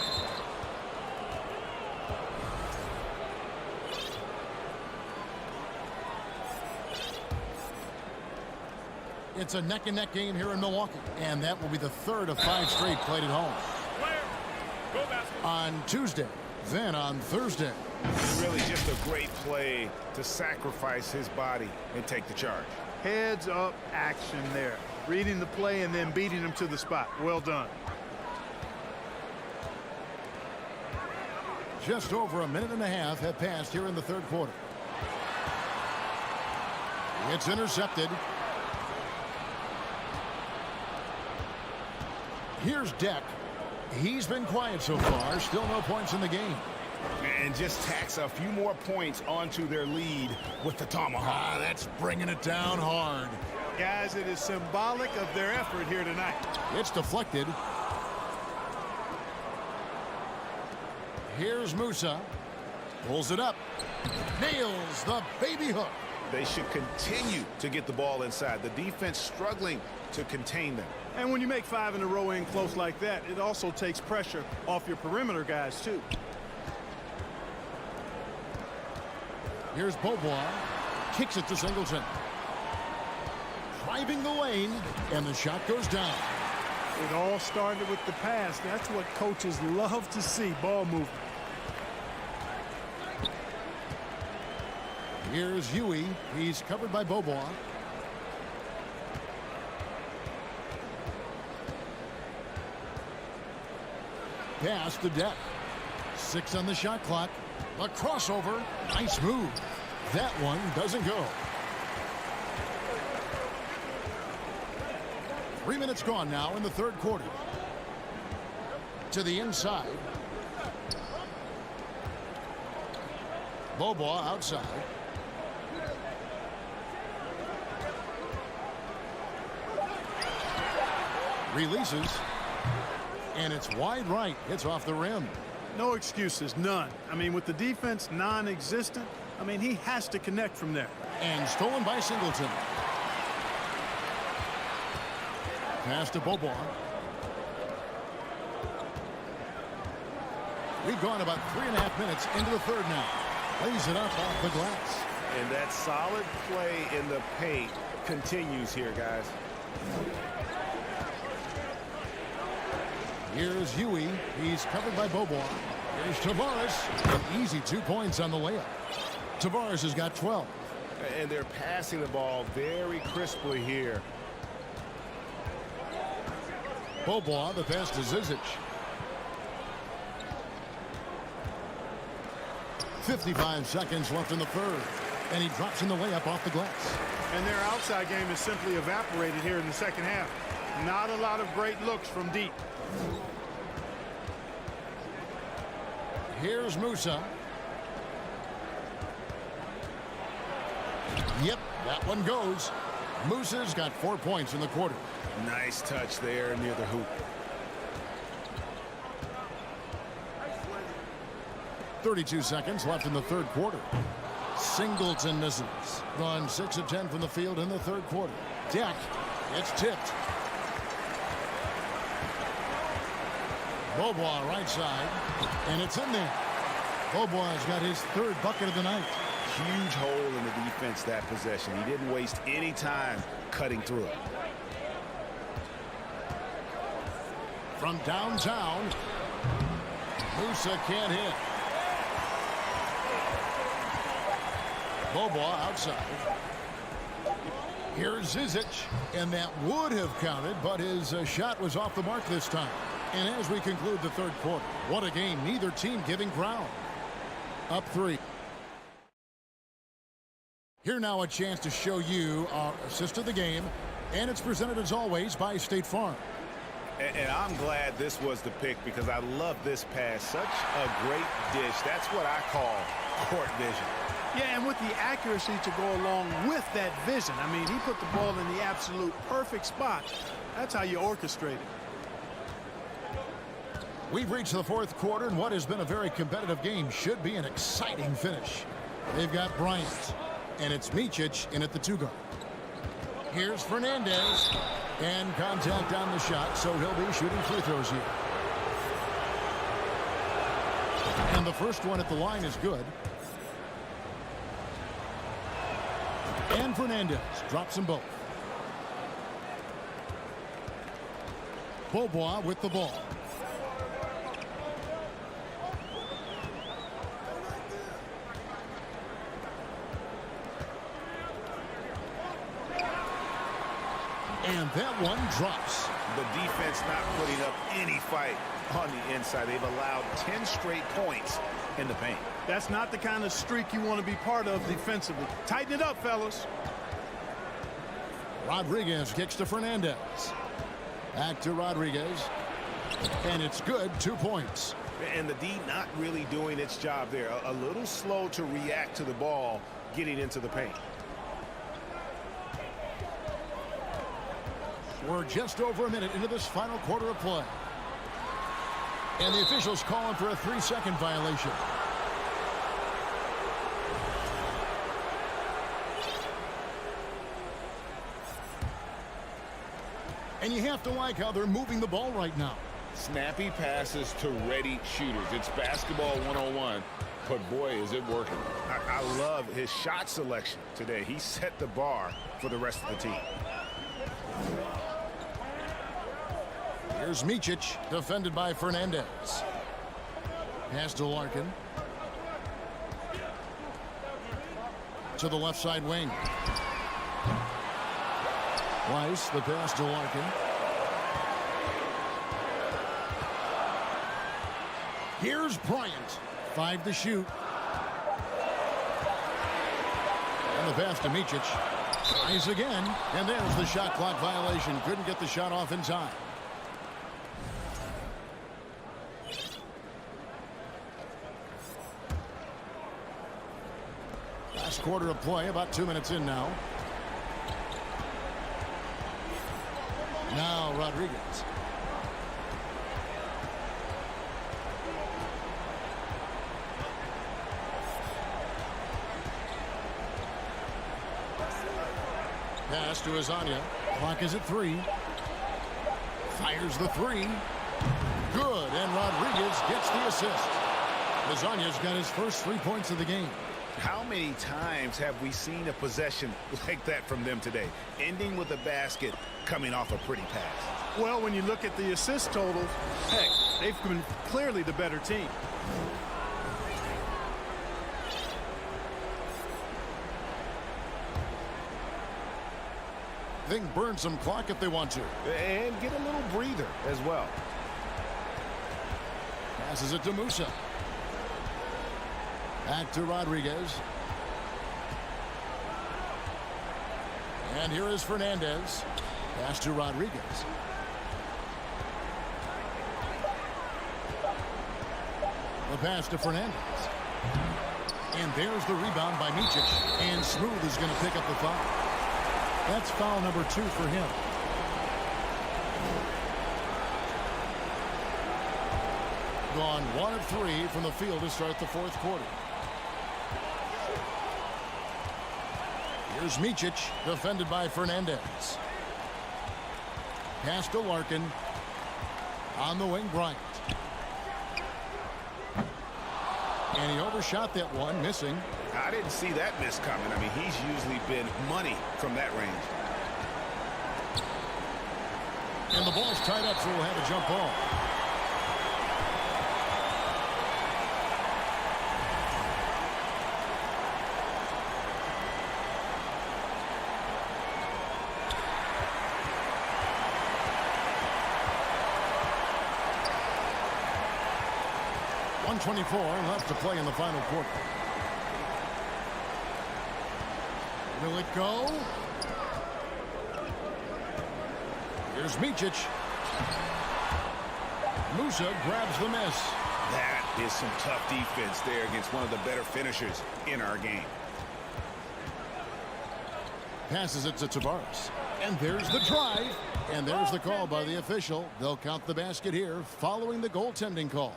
It's a neck-and-neck game here in Milwaukee, and that will be the third of 5 straight played at home. On Tuesday, then on Thursday. Really just a great play to sacrifice his body and take the charge. Heads up action there. Reading the play and then beating him to the spot. Well done. Just over a minute and a half have passed here in the third quarter. It's intercepted. Here's Deck. He's been quiet so far. Still no points in the game. And just tacks a few more points onto their lead with the tomahawk. That's bringing it down hard. Guys, it is symbolic of their effort here tonight. It's deflected. Here's Musa. Pulls it up. Nails the baby hook. They should continue to get the ball inside. The defense struggling to contain them. And when you make 5 in a row in close like that, it also takes pressure off your perimeter guys, too. Here's Beaubois. Kicks it to Singleton. Driving the lane, and the shot goes down. It all started with the pass. That's what coaches love to see, ball movement. Here's Huey. He's covered by Beaubois. Pass to Deck. 6 on the shot clock. A crossover. Nice move. That one doesn't go. 3 minutes gone now in the third quarter. To the inside. Beaubois outside. Releases. And it's wide right. It's off the rim. No excuses, none. I mean, with the defense non-existent, I mean, he has to connect from there. And stolen by Singleton. Pass to Beaubois. We've gone about 3.5 minutes into the third now. Lays it up off the glass. And that solid play in the paint continues here, guys. Here's Huey. He's covered by Beaubois. Here's Tavares. An easy 2 points on the layup. Tavares has got 12. And they're passing the ball very crisply here. Beaubois, the pass to Zizic. 55 seconds left in the third. And he drops in the layup off the glass. And their outside game is simply evaporated here in the second half. Not a lot of great looks from deep. Here's Musa. Yep, that one goes. Musa's got 4 points in the quarter. Nice touch there near the hoop. 32 seconds left in the third quarter. Singleton misses. Gone 6 of 10 from the field in the third quarter. Deck. It's tipped. Beaubois right side. And it's in there. Beaubois got his third bucket of the night. Huge hole in the defense that possession. He didn't waste any time cutting through it. From downtown. Musa can't hit. Beaubois outside. Here's Zizic, and that would have counted, but his shot was off the mark this time. And as we conclude the third quarter, what a game, neither team giving ground. Up 3. Here now a chance to show you our assist of the game, and it's presented as always by State Farm. And I'm glad this was the pick because I love this pass. Such a great dish. That's what I call court vision. Yeah, and with the accuracy to go along with that vision. I mean, he put the ball in the absolute perfect spot. That's how you orchestrate it. We've reached the fourth quarter, and what has been a very competitive game should be an exciting finish. They've got Bryant, and it's Micic in at the 2 guard. Here's Fernandez, and contact on the shot, so he'll be shooting free throws here. And the first one at the line is good. And Fernandez drops them both. Beaubois with the ball. And that one drops. The defense not putting up any fight on the inside. They've allowed 10 straight points in the paint. That's not the kind of streak you want to be part of defensively. Tighten it up, fellas. Rodriguez kicks to Fernandez. Back to Rodriguez. And it's good, 2 points. And the D not really doing its job there. A little slow to react to the ball getting into the paint. We're just over a minute into this final quarter of play. And the officials calling for a 3-second violation. And you have to like how they're moving the ball right now. Snappy passes to ready shooters. It's basketball 101, but boy, is it working. I love his shot selection today. He set the bar for the rest of the team. Here's Micic, defended by Fernandez. Pass to Larkin. To the left side wing. Weiss, the pass to Larkin. Here's Bryant. 5 to shoot. And the pass to Micic. Tries again. And there's the shot clock violation. Couldn't get the shot off in time. Last quarter of play, about 2 minutes in now. Now Rodriguez. Pass to Azania. Clock is at 3. Fires the 3. Good, and Rodriguez gets the assist. Azania's got his first 3 points of the game. How many times have we seen a possession like that from them today? Ending with a basket, coming off a pretty pass. Well, when you look at the assist totals, heck, they've been clearly the better team. They can burn some clock if they want to. And get a little breather as well. Passes it to Musa. Back to Rodriguez. And here is Fernandez. Pass to Rodriguez. The pass to Fernandez. And there's the rebound by Micic. And Smooth is going to pick up the foul. That's foul number 2 for him. Gone 1 of 3 from the field to start the fourth quarter. Here's Micic, defended by Fernandez. Pass to Larkin. On the wing, Bryant. And he overshot that one, missing. I didn't see that miss coming. I mean, he's usually been money from that range. And the ball's tied up, so we'll have a jump ball. .124 left to play in the final quarter. Will it go? Here's Micic. Musa grabs the miss. That is some tough defense there against one of the better finishers in our game. Passes it to Tavares. And there's the drive. And there's the call by the official. They'll count the basket here following the goaltending call.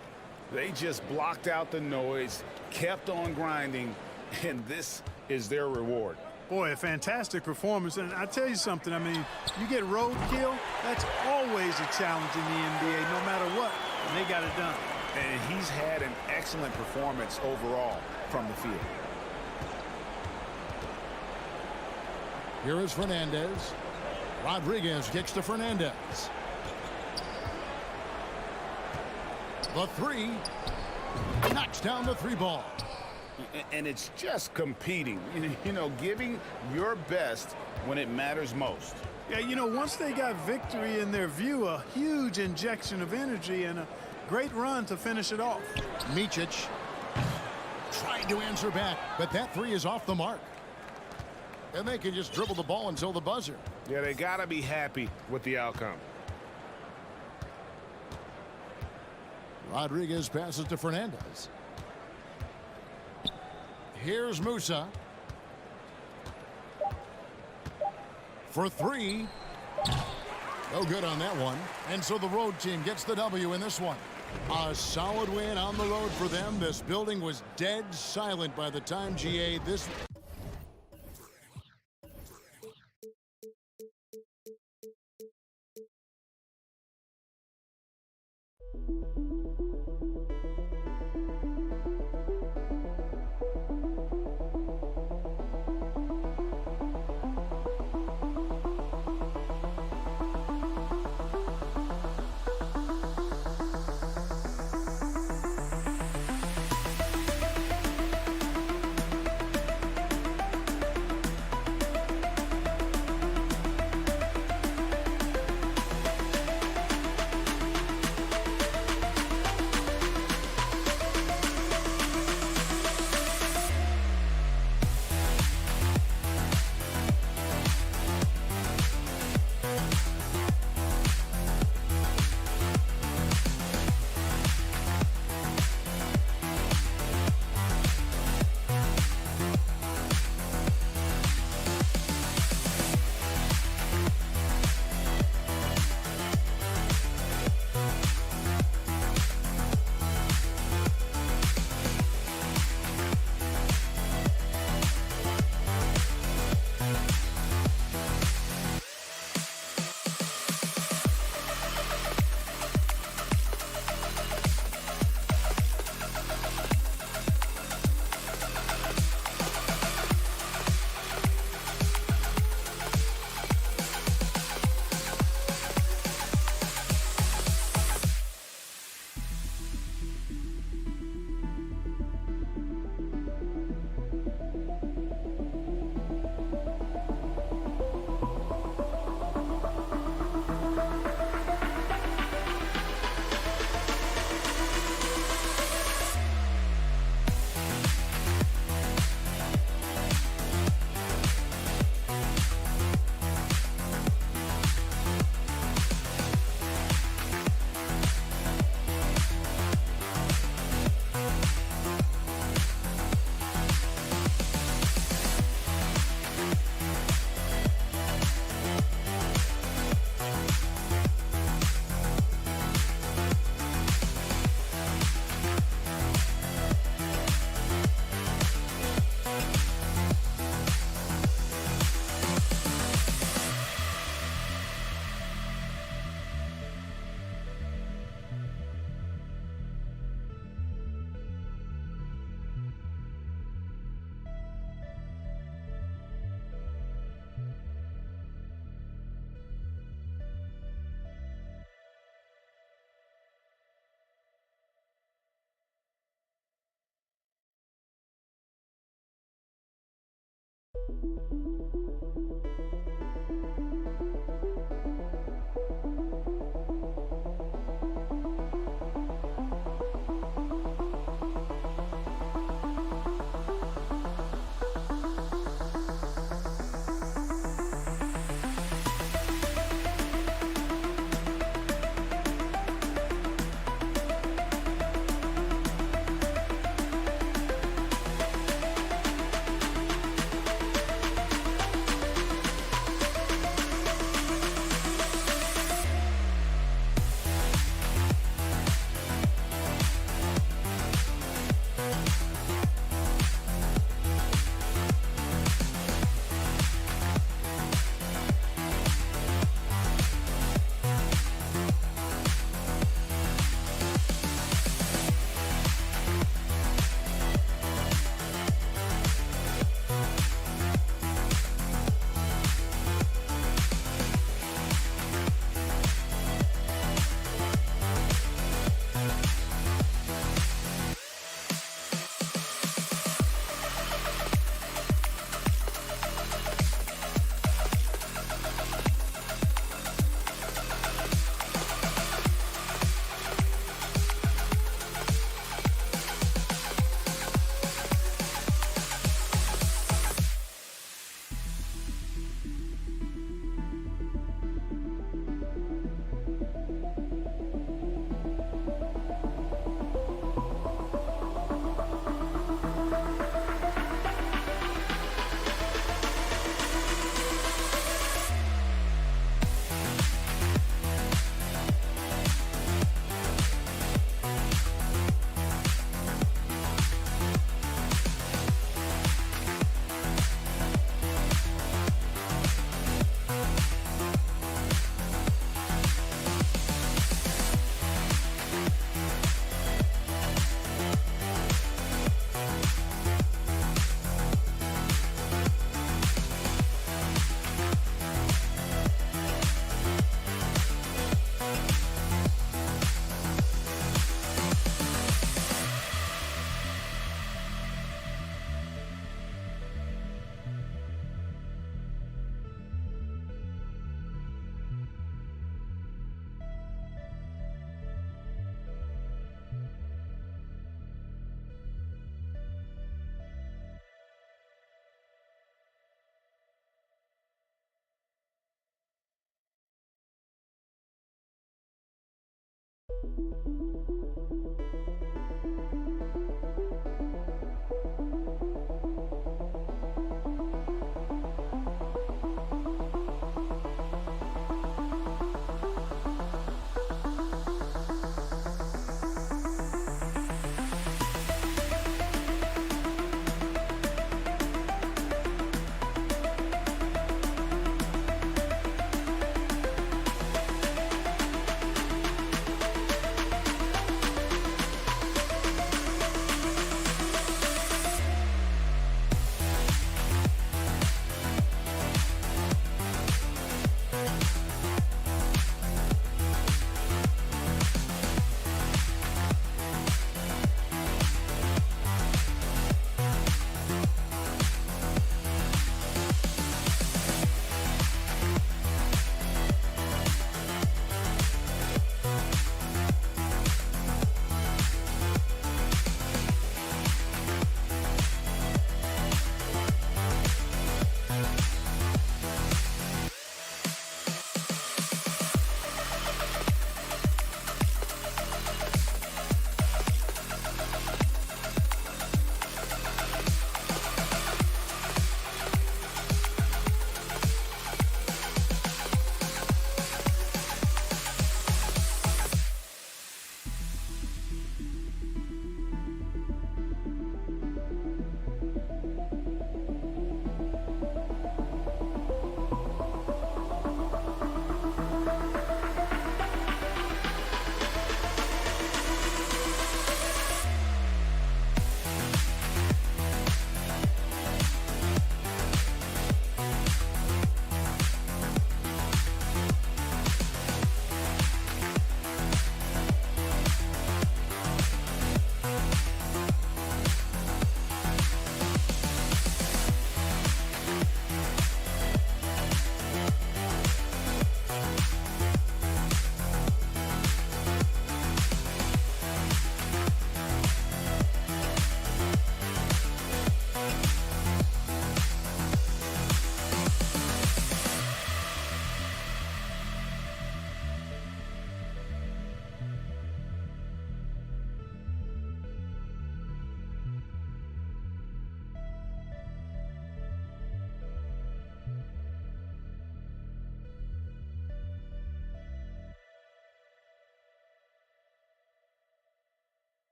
They just blocked out the noise, kept on grinding, and this is their reward. Boy, a fantastic performance. And I tell you something, I mean, you get roadkill, that's always a challenge in the NBA, no matter what. And they got it done. And he's had an excellent performance overall from the field. Here is Fernandez. Rodriguez kicks to Fernandez. The three. Knocks down the three ball. And it's just competing, you know, giving your best when it matters most. Yeah, you know, once they got victory in their view, a huge injection of energy and a great run to finish it off. Micic trying to answer back, but that three is off the mark. And they can just dribble the ball until the buzzer. Yeah, they got to be happy with the outcome. Rodriguez passes to Fernandez. Here's Musa. For three. No good on that one. And so the road team gets the W in this one. A solid win on the road for them. This building was dead silent by the time GA this.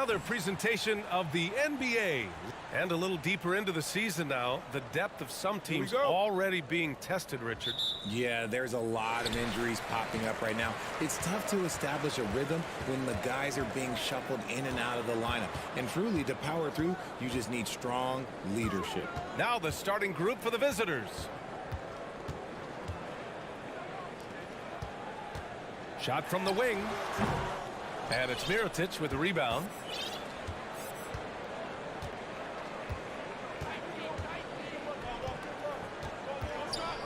Another presentation of the NBA. And a little deeper into the season now, the depth of some teams already being tested, Richard. Yeah, there's a lot of injuries popping up right now. It's tough to establish a rhythm when the guys are being shuffled in and out of the lineup. And truly, to power through, you just need strong leadership. Now the starting group for the visitors. Shot from the wing. And it's Mirotic with the rebound.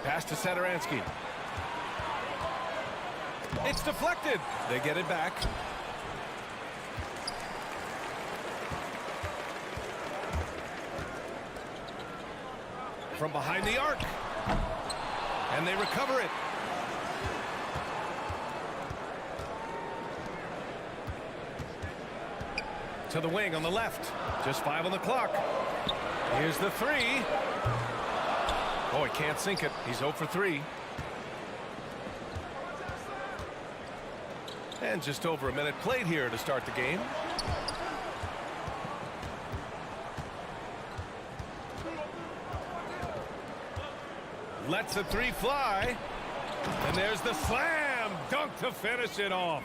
Pass to Satoransky. It's deflected. They get it back. From behind the arc. And they recover it. To the wing on the left. Just 5 on the clock. Here's the three. Oh, he can't sink it. He's 0 for 3. And just over a minute played here to start the game. Lets a three fly. And there's the slam dunk to finish it off.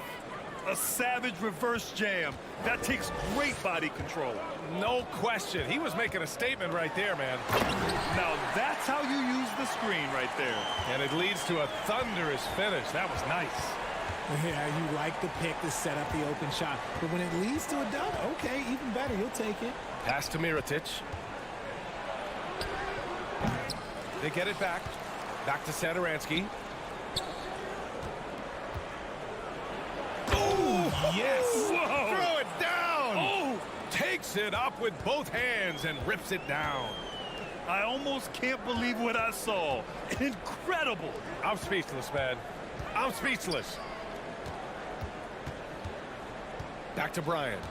A savage reverse jam. That takes great body control. No question. He was making a statement right there, man. Now that's how you use the screen right there. And it leads to a thunderous finish. That was nice. Yeah, you like the pick to set up the open shot. But when it leads to a dunk, okay, even better. You'll take it. Pass to Mirotic. They get it back. Back to Satoransky. Oh, yes. Whoa. Throw it down. Oh. Takes it up with both hands and rips it down. I almost can't believe what I saw. Incredible. I'm speechless, man. I'm speechless. Back to Bryant.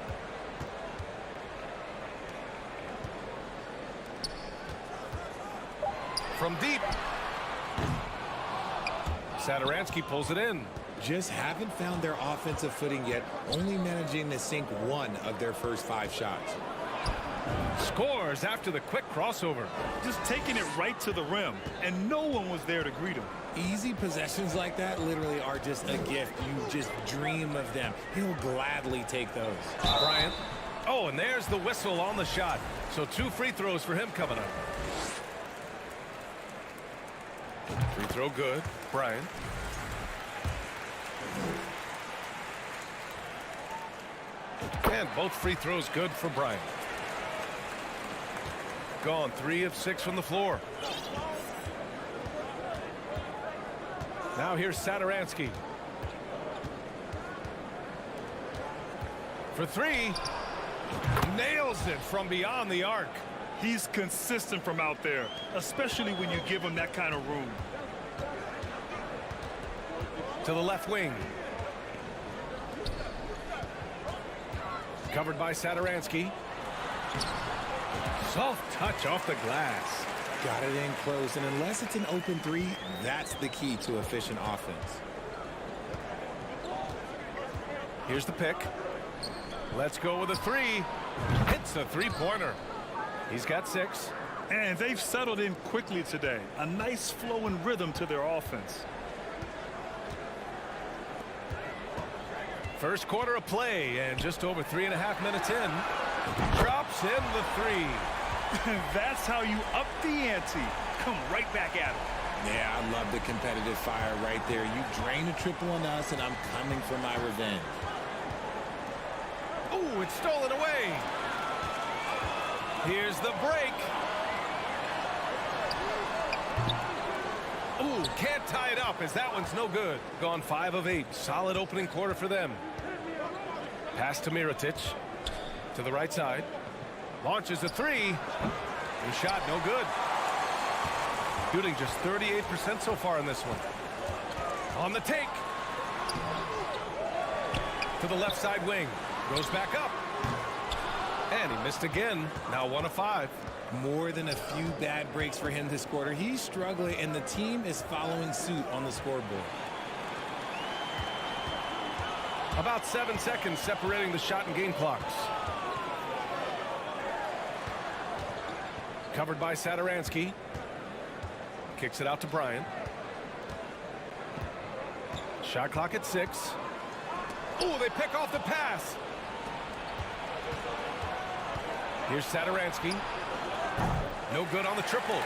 From deep. Satoransky pulls it in. Just haven't found their offensive footing yet, only managing to sink one of their first 5 shots. Scores after the quick crossover. Just taking it right to the rim, and no one was there to greet him. Easy possessions like that literally are just a gift. You just dream of them. He'll gladly take those. Bryant. Oh, and there's the whistle on the shot. So 2 free throws for him coming up. Free throw good. Bryant. And both free throws good for Bryant. Gone 3 of 6 from the floor. Now here's Satoransky. For 3. Nails it from beyond the arc. He's consistent from out there, especially when you give him that kind of room. To the left wing. Covered by Satoransky. Soft touch off the glass. Got it in close, and unless it's an open 3, that's the key to efficient offense. Here's the pick. Let's go with a 3. Hits a 3-pointer. He's got 6. And they've settled in quickly today. A nice flow and rhythm to their offense. First quarter of play, and just over 3.5 minutes in. Drops in the 3. That's how you up the ante. Come right back at it. Yeah, I love the competitive fire right there. You drain a triple on us, and I'm coming for my revenge. Ooh, it's stolen away. Here's the break. Ooh, can't tie it up as that one's no good. Gone 5 of 8. Solid opening quarter for them. Pass to Mirotic. To the right side. Launches a 3. His shot no good. Shooting just 38% so far in this one. On the take. To the left side wing. Goes back up. And he missed again. Now 1 of 5. More than a few bad breaks for him this quarter. He's struggling, and the team is following suit on the scoreboard. About 7 seconds separating the shot and game clocks. Covered by Satoransky. Kicks it out to Bryant. Shot clock at 6. Oh, they pick off the pass. Here's Satoransky. No good on the triple.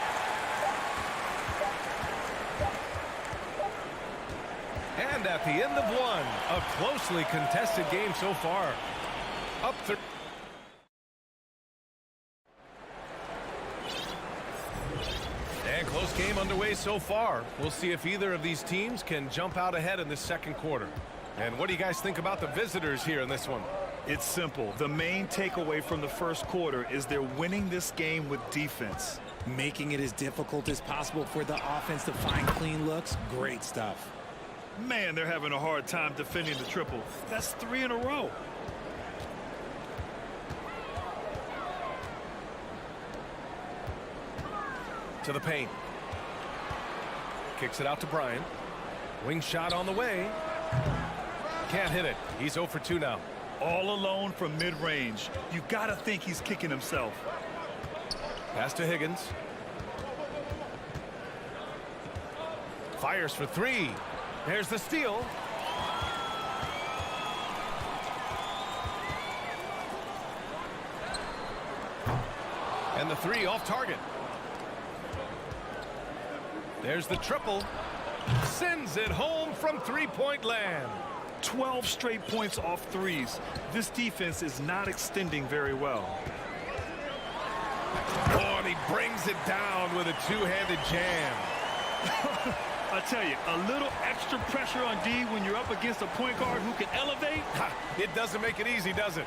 And at the end of 1, a closely contested game so far. Up 3. And close game underway so far. We'll see if either of these teams can jump out ahead in this second quarter. And what do you guys think about the visitors here in this one? It's simple. The main takeaway from the first quarter is they're winning this game with defense. Making it as difficult as possible for the offense to find clean looks. Great stuff. Man, they're having a hard time defending the triple. That's 3 in a row. To the paint. Kicks it out to Bryant. Wing shot on the way. can't hit it. He's 0 for 2 now. All alone from mid-range. You got to think he's kicking himself. Pass to Higgins. Fires for 3. There's the steal. And the 3 off target. There's the triple. Sends it home from three-point land. 12 straight points off threes. This defense is not extending very well. Oh, and he brings it down with a two-handed jam. I tell you, a little extra pressure on D when you're up against a point guard who can elevate. It doesn't make it easy, does it?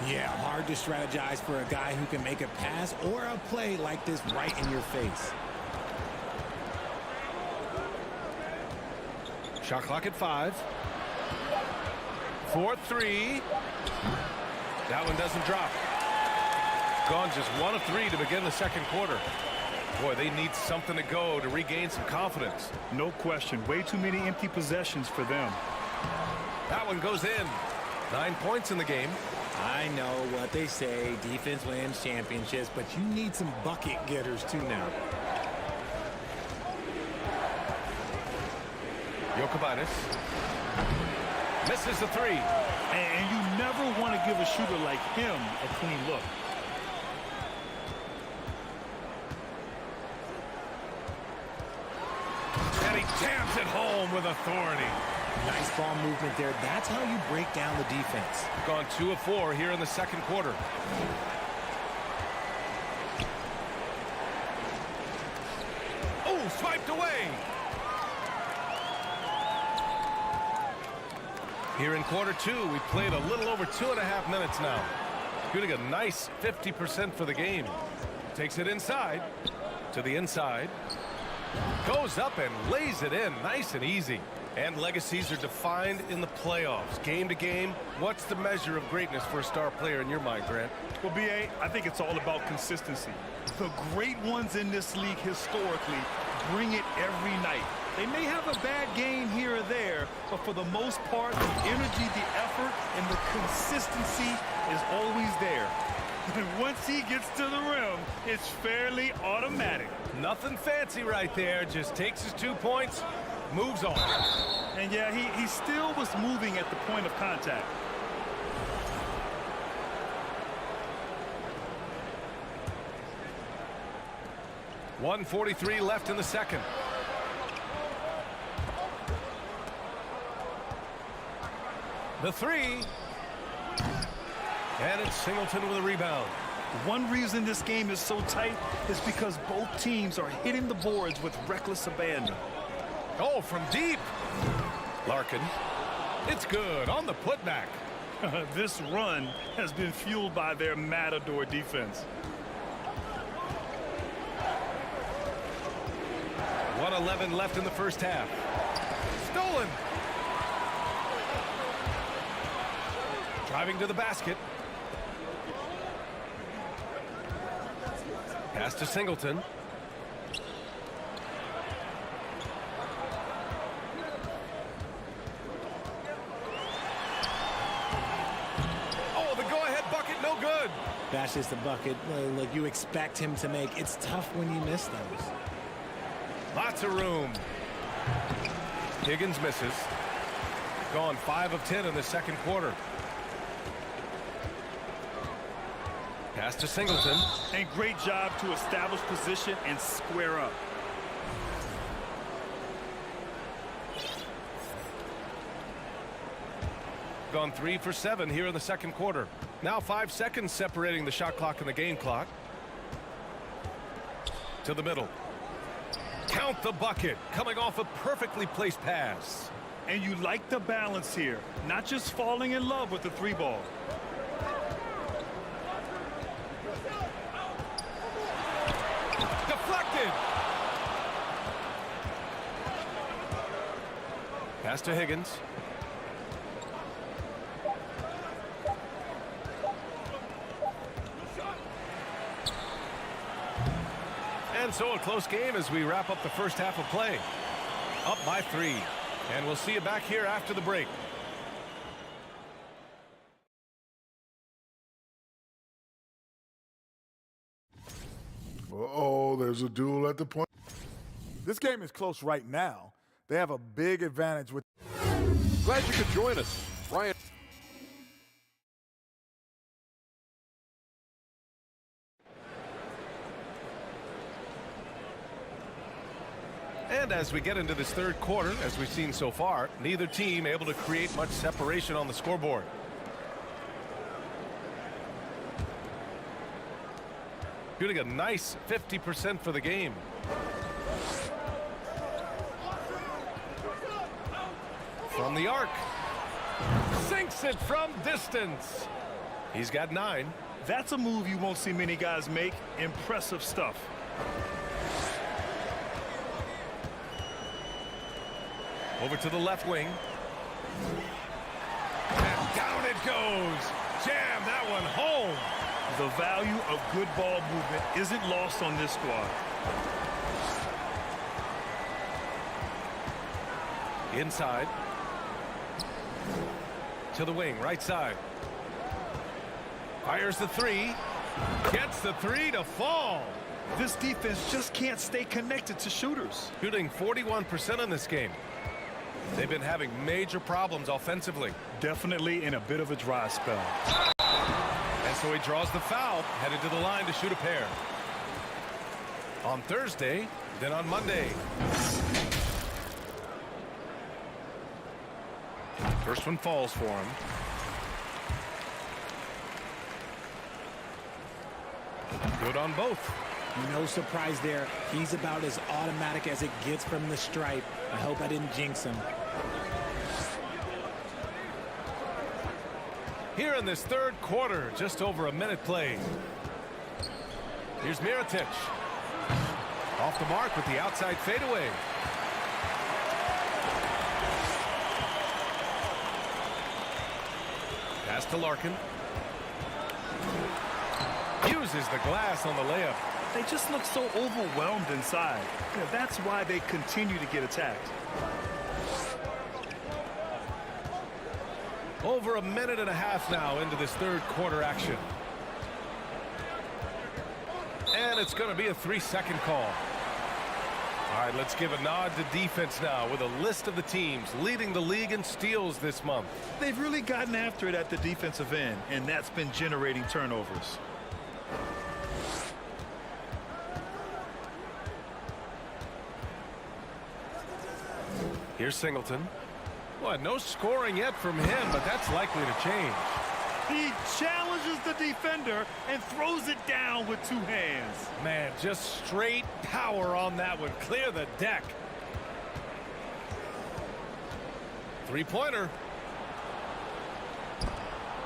Yeah, hard to strategize for a guy who can make a pass or a play like this right in your face. Shot clock at 5. 4-3. That one doesn't drop. Gone just 1 of 3 to begin the second quarter. Boy, they need something to go to regain some confidence. No question. Way too many empty possessions for them. That one goes in. 9 points in the game. I know what they say, defense wins championships, but you need some bucket getters too now. Jokic misses the 3. And you never want to give a shooter like him a clean look. And he jams it home with authority. Nice ball movement there. That's how you break down the defense. Gone 2 of 4 here in the second quarter. Oh, swiped away. Here in quarter 2, we played a little over 2.5 minutes now. Shooting a nice 50% for the game. Takes it inside. To the inside. Goes up and lays it in. Nice and easy. And legacies are defined in the playoffs. Game to game, what's the measure of greatness for a star player in your mind, Grant? Well, B.A., I think it's all about consistency. The great ones in this league historically bring it every night. They may have a bad game here or there, but for the most part, the energy, the effort, and the consistency is always there. And once he gets to the rim, it's fairly automatic. Nothing fancy right there. Just takes his 2 points, moves on. And yeah, he still was moving at the point of contact. .143 left in the second. The 3. And it's Singleton with a rebound. One reason this game is so tight is because both teams are hitting the boards with reckless abandon. Oh, from deep. Larkin. It's good on the putback. This run has been fueled by their matador defense. 1:11 left in the first half. Stolen. Driving to the basket. Pass to Singleton. Oh, the go-ahead bucket, no good. That's just a bucket. Look, you expect him to make. It's tough when you miss those. Lots of room. Higgins misses. Gone 5 of 10 in the second quarter. Pass to Singleton. And great job to establish position and square up. Gone 3 for 7 here in the second quarter. Now 5 seconds separating the shot clock and the game clock. To the middle. Count the bucket. Coming off a perfectly placed pass. And you like the balance here. Not just falling in love with the 3 ball. Deflected. Pass to Higgins. And so a close game as we wrap up the first half of play. Up by 3. And we'll see you back here after the break. Oh, there's a duel at the point. This game is close right now. They have a big advantage with. Glad you could join us. Ryan. And as we get into this third quarter, as we've seen so far, neither team able to create much separation on the scoreboard. Shooting a nice 50% for the game. From the arc. Sinks it from distance. He's got 9. That's a move you won't see many guys make. Impressive stuff. Over to the left wing. And down it goes. Jam that one home. The value of good ball movement isn't lost on this squad. Inside. To the wing, right side. Fires the 3. Gets the 3 to fall. This defense just can't stay connected to shooters. Shooting 41% in this game. They've been having major problems offensively. Definitely in a bit of a dry spell. And so he draws the foul, headed to the line to shoot a pair. On Thursday, then on Monday. First one falls for him. Good on both. No surprise there. He's about as automatic as it gets from the stripe. I hope I didn't jinx him. Here in this third quarter, just over a minute played. Here's Mirotic. Off the mark with the outside fadeaway. Pass to Larkin. Uses the glass on the layup. They just look so overwhelmed inside. Yeah, that's why they continue to get attacked. Over a minute and a half now into this third quarter action. And it's going to be a 3-second call. All right, let's give a nod to defense now with a list of the teams leading the league in steals this month. They've really gotten after it at the defensive end, and that's been generating turnovers. Here's Singleton. Well, no scoring yet from him, but that's likely to change. He challenges the defender and throws it down with 2 hands. Man, just straight power on that one. Clear the deck. Three-pointer.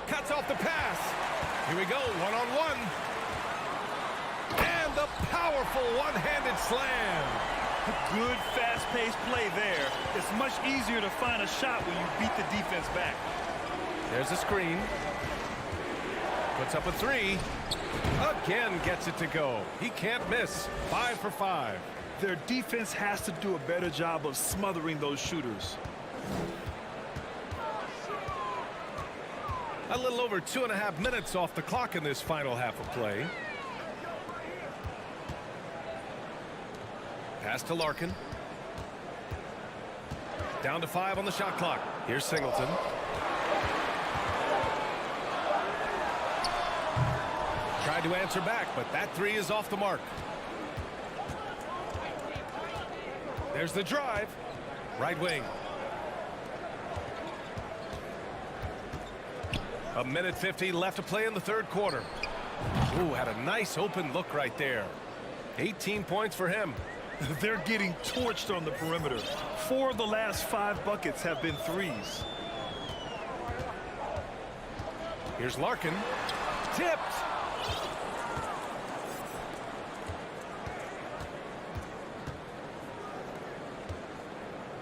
Cuts off the pass. Here we go, one-on-one. And the powerful one-handed slam. Good fast-paced play there. It's much easier to find a shot when you beat the defense back. There's a screen. Puts up a 3. Again gets it to go. He can't miss. 5 for 5. Their defense has to do a better job of smothering those shooters. A little over 2.5 minutes off the clock in this final half of play. Pass to Larkin. Down to 5 on the shot clock. Here's Singleton. Tried to answer back, but that 3 is off the mark. There's the drive. Right wing. A minute 50 left to play in the third quarter. Ooh, had a nice open look right there. 18 points for him. They're getting torched on the perimeter. 4 of the last 5 buckets have been threes. Here's Larkin. Tipped.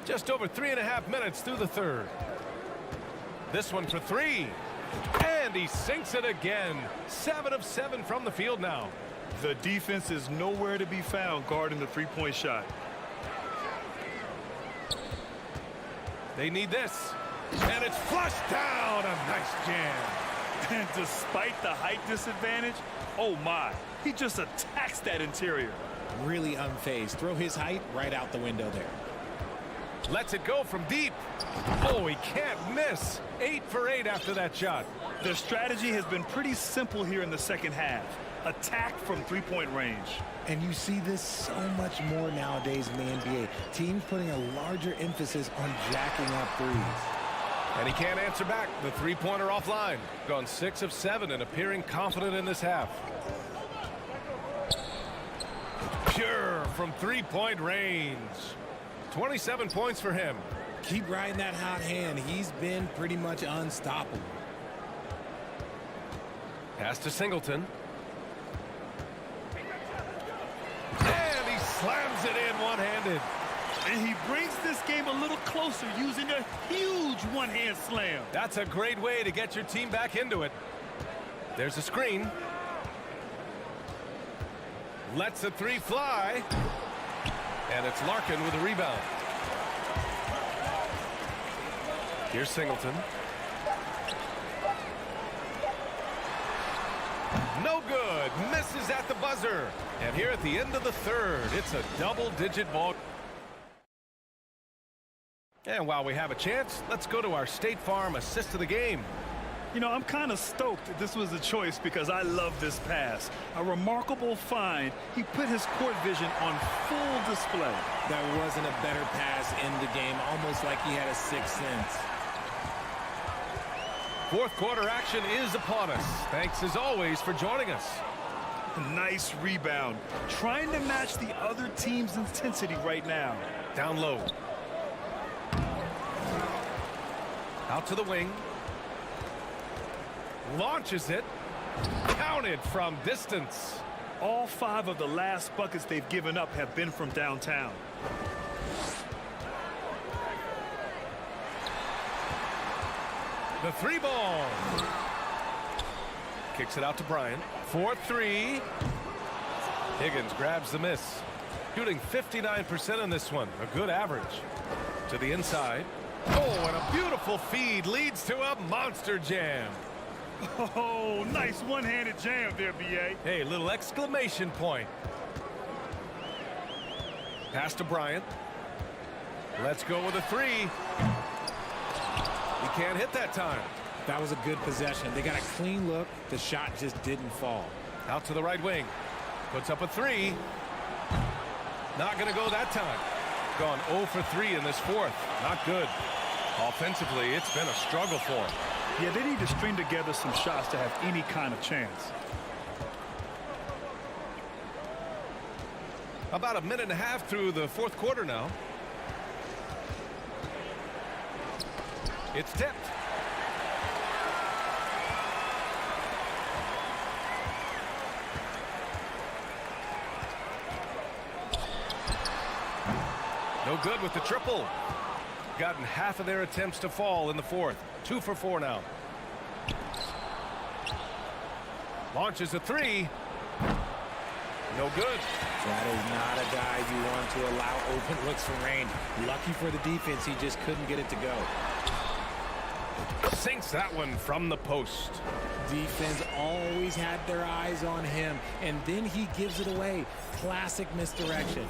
Just over 3.5 minutes through the third. This one for 3. And he sinks it again. 7 of 7 from the field now. The defense is nowhere to be found guarding the three-point shot. They need this. And it's flushed down. A nice jam. And despite the height disadvantage, oh my, He just attacks that interior. Really unfazed. Throw his height right out the window there. Lets it go from deep. Oh, he can't miss. 8 for 8 after that shot. Their strategy has been pretty simple here in the second half. Attack from three-point range. And you see this so much more nowadays in the NBA. Teams putting a larger emphasis on jacking up threes. And he can't answer back. The three-pointer offline. Gone 6 of 7 and appearing confident in this half. Pure from three-point range. 27 points for him. Keep riding that hot hand. He's been pretty much unstoppable. Pass to Singleton. And he slams it in one-handed. And he brings this game a little closer using a huge one-hand slam. That's a great way to get your team back into it. There's a screen. Lets the three fly. And it's Larkin with a rebound. Here's Singleton. No good. Misses at the buzzer. And here at the end of the third, it's a double-digit ball. And while we have a chance, let's go to our State Farm assist of the game. You know, I'm kind of stoked that this was a choice because I love this pass. A remarkable find. He put his court vision on full display. There wasn't a better pass in the game, almost like he had a sixth sense. Fourth quarter action is upon us. Thanks as always for joining us. Nice rebound. Trying to match the other team's intensity right now. Down low. Out to the wing. Launches it. Counted from distance. All 5 of the last buckets they've given up have been from downtown. The three ball. Kicks it out to Bryant. 4-3. Higgins grabs the miss. Shooting 59% in this one. A good average. To the inside. Oh, and a beautiful feed leads to a monster jam. Oh, nice one-handed jam there, B.A. Hey, little exclamation point. Pass to Bryant. Let's go with a three. He can't hit that time. That was a good possession. They got a clean look. The shot just didn't fall. Out to the right wing. Puts up a three. Not going to go that time. Gone 0 for 3 in this fourth. Not good. Offensively, it's been a struggle for him. Yeah, they need to string together some shots to have any kind of chance. About a minute and a half through the fourth quarter now. It's tipped. No good with the triple. Gotten half of their attempts to fall in the fourth. 2 for 4 now. Launches a three. No good. That is not a guy you want to allow open looks from range. Lucky for the defense, he just couldn't get it to go. Sinks that one from the post. Defense always had their eyes on him, and then he gives it away. Classic misdirection.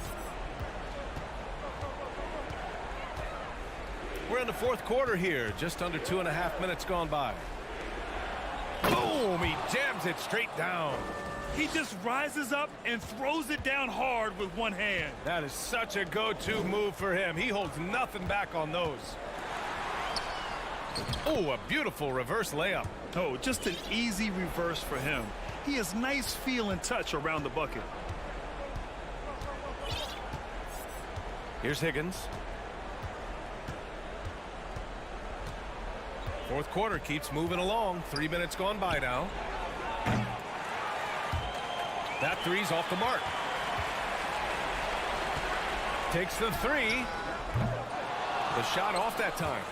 We're in the fourth quarter here. Just under 2.5 minutes gone by. Boom! He jams it straight down. He just rises up and throws it down hard with one hand. That is such a go-to move for him. He holds nothing back on those. Oh, a beautiful reverse layup. Oh, just an easy reverse for him. He has nice feel and touch around the bucket. Here's Higgins. Fourth quarter keeps moving along. 3 minutes gone by now. That three's off the mark. Takes the three. The shot off that time.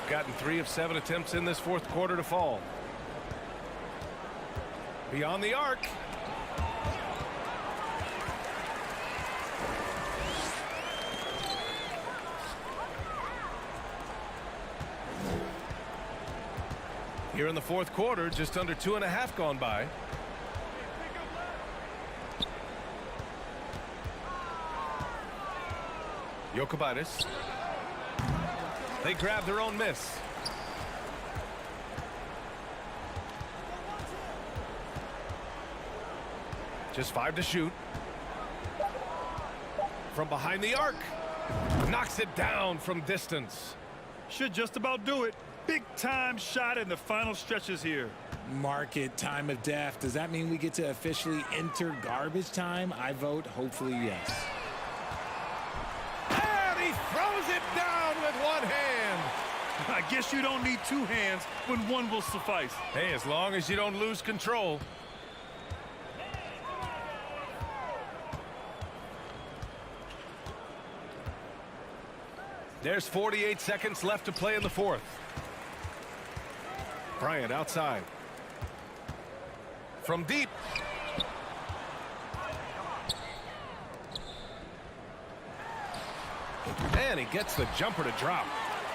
Gotten 3 of 7 attempts in this fourth quarter to fall. Beyond the arc. Here in the fourth quarter, just under 2.5 gone by. Jokibaris. They grab their own miss. Just 5 to shoot. From behind the arc. Knocks it down from distance. Should just about do it. Big time shot in the final stretches here. Market time of death. Does that mean we get to officially enter garbage time? I vote hopefully yes. And he throws it down with one hand. I guess you don't need two hands when one will suffice. Hey, as long as you don't lose control. There's 48 seconds left to play in the fourth. Bryant outside. From deep. And he gets the jumper to drop.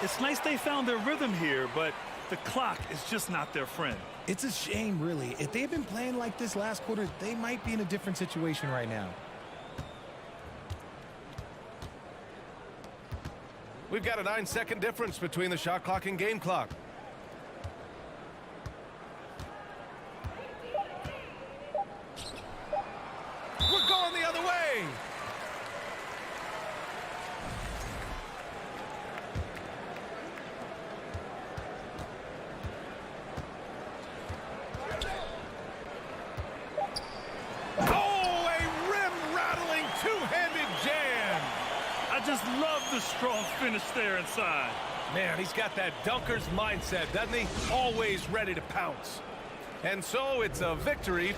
It's nice they found their rhythm here, but the clock is just not their friend. It's a shame, really. If they had been playing like this last quarter, they might be in a different situation right now. We've got a 9-second difference between the shot clock and game clock. We're going the other way. Oh, a rim-rattling two-handed jam. I just love the strong finish there inside. Man, he's got that dunker's mindset, doesn't he? Always ready to pounce. And so it's a victory.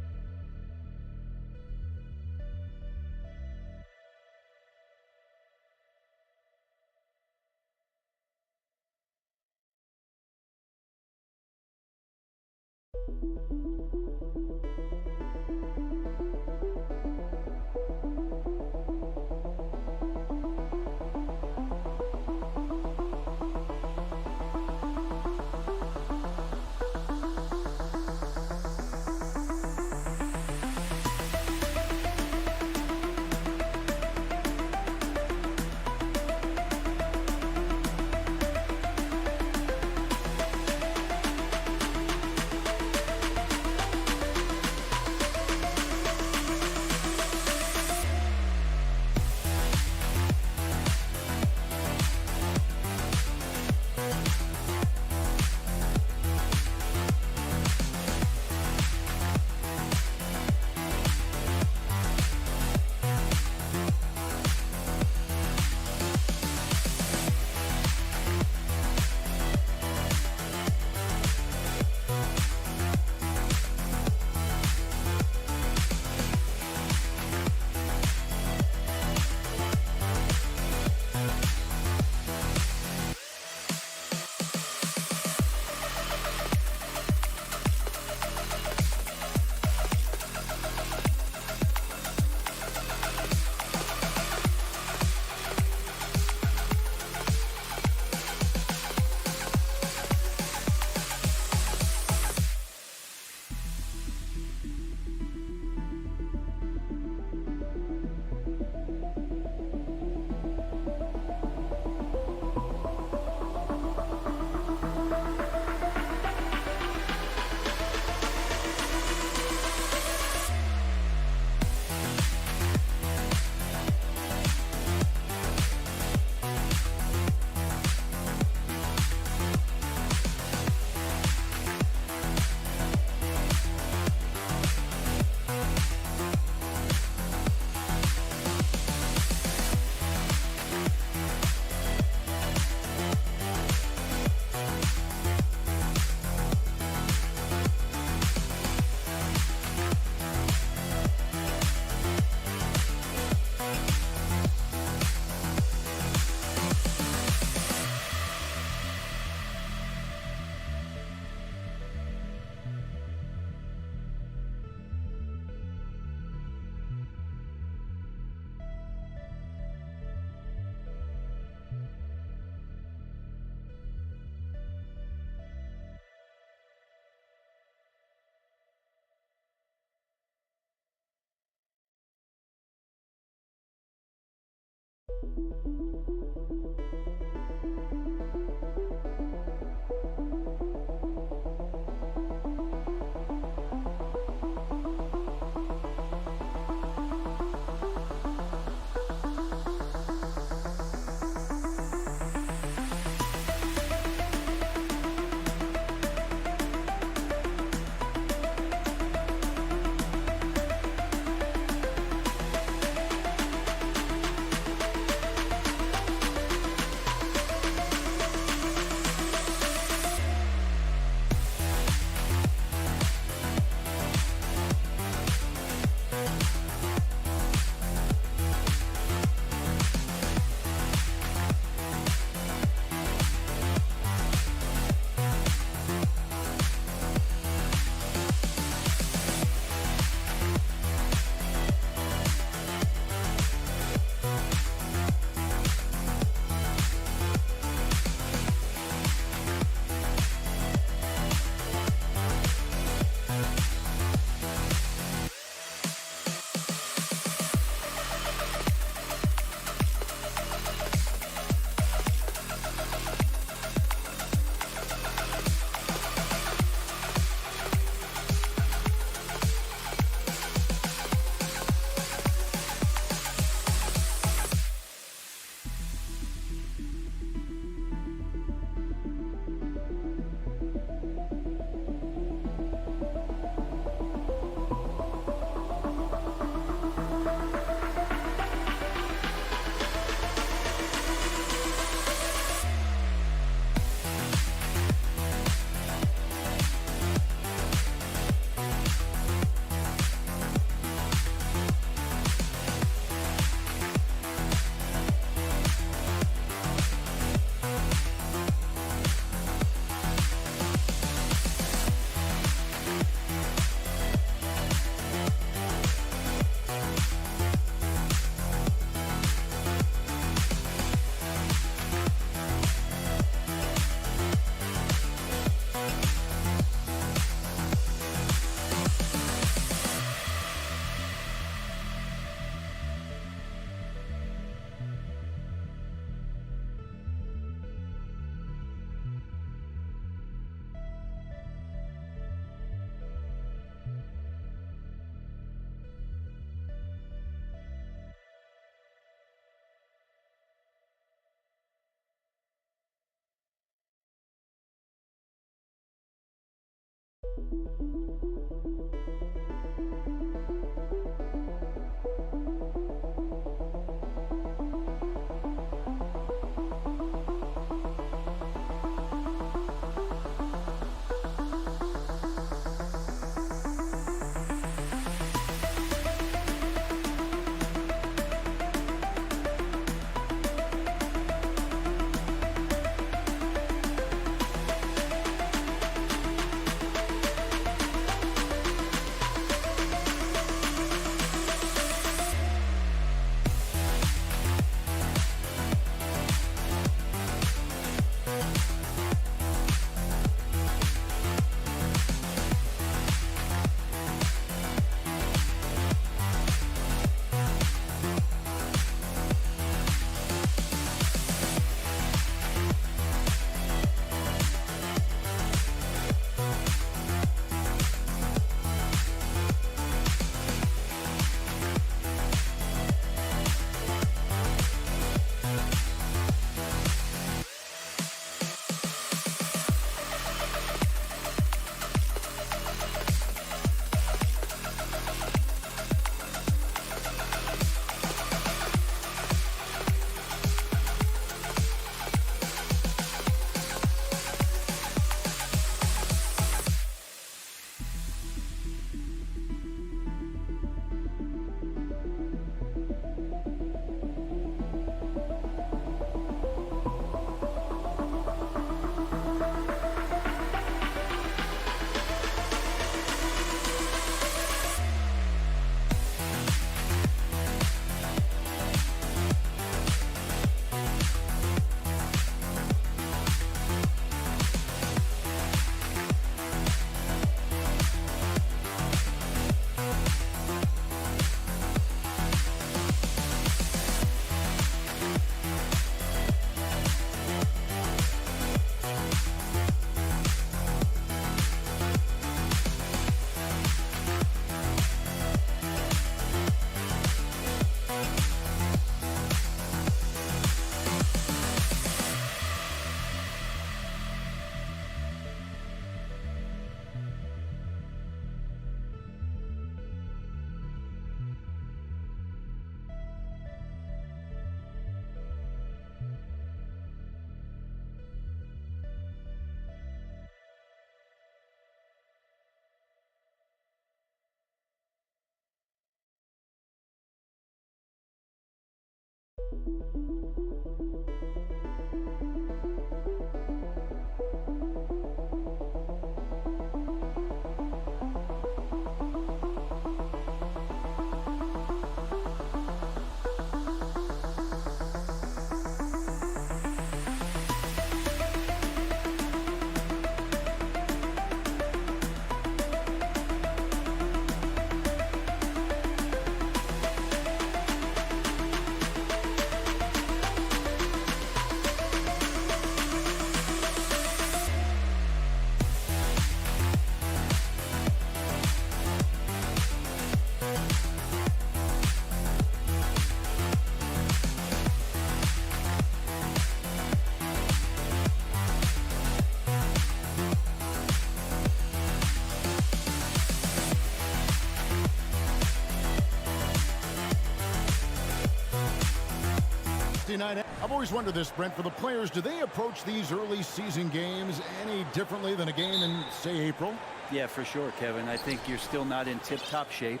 Thursday night. I've always wondered this, Brent, for the players, do they approach these early season games any differently than a game in, say, April? Yeah, for sure, Kevin. I think you're still not in tip-top shape.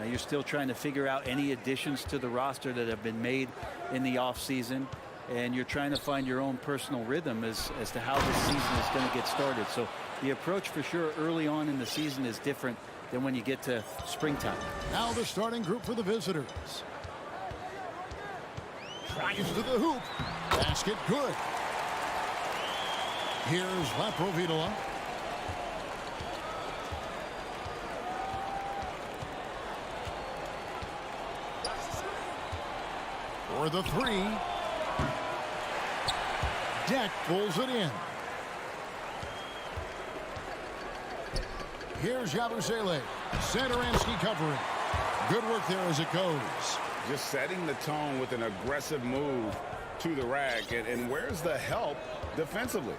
You're still trying to figure out any additions to the roster that have been made in the offseason, and you're trying to find your own personal rhythm as to how this season is going to get started. So the approach for sure early on in the season is different than when you get to springtime. Now the starting group for the visitors. Tries to the hoop. Basket good. Here's Laprovitola. For the three. Deck pulls it in. Here's Yabusele. Satoransky covering. Good work there as it goes. Just setting the tone with an aggressive move to the rack. And where's the help defensively?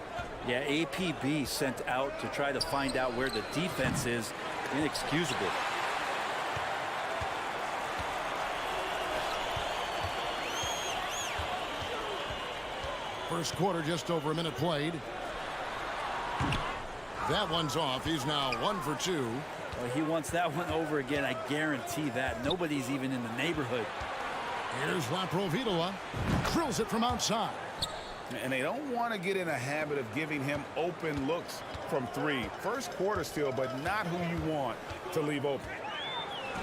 Yeah, APB sent out to try to find out where the defense is. Inexcusable. First quarter, just over a minute played. That one's off. He's now 1 for 2. Well, he wants that one over again. I guarantee that. Nobody's even in the neighborhood. Here's Laprovitola. Drills it from outside. And they don't want to get in a habit of giving him open looks from three. First quarter still, but not who you want to leave open.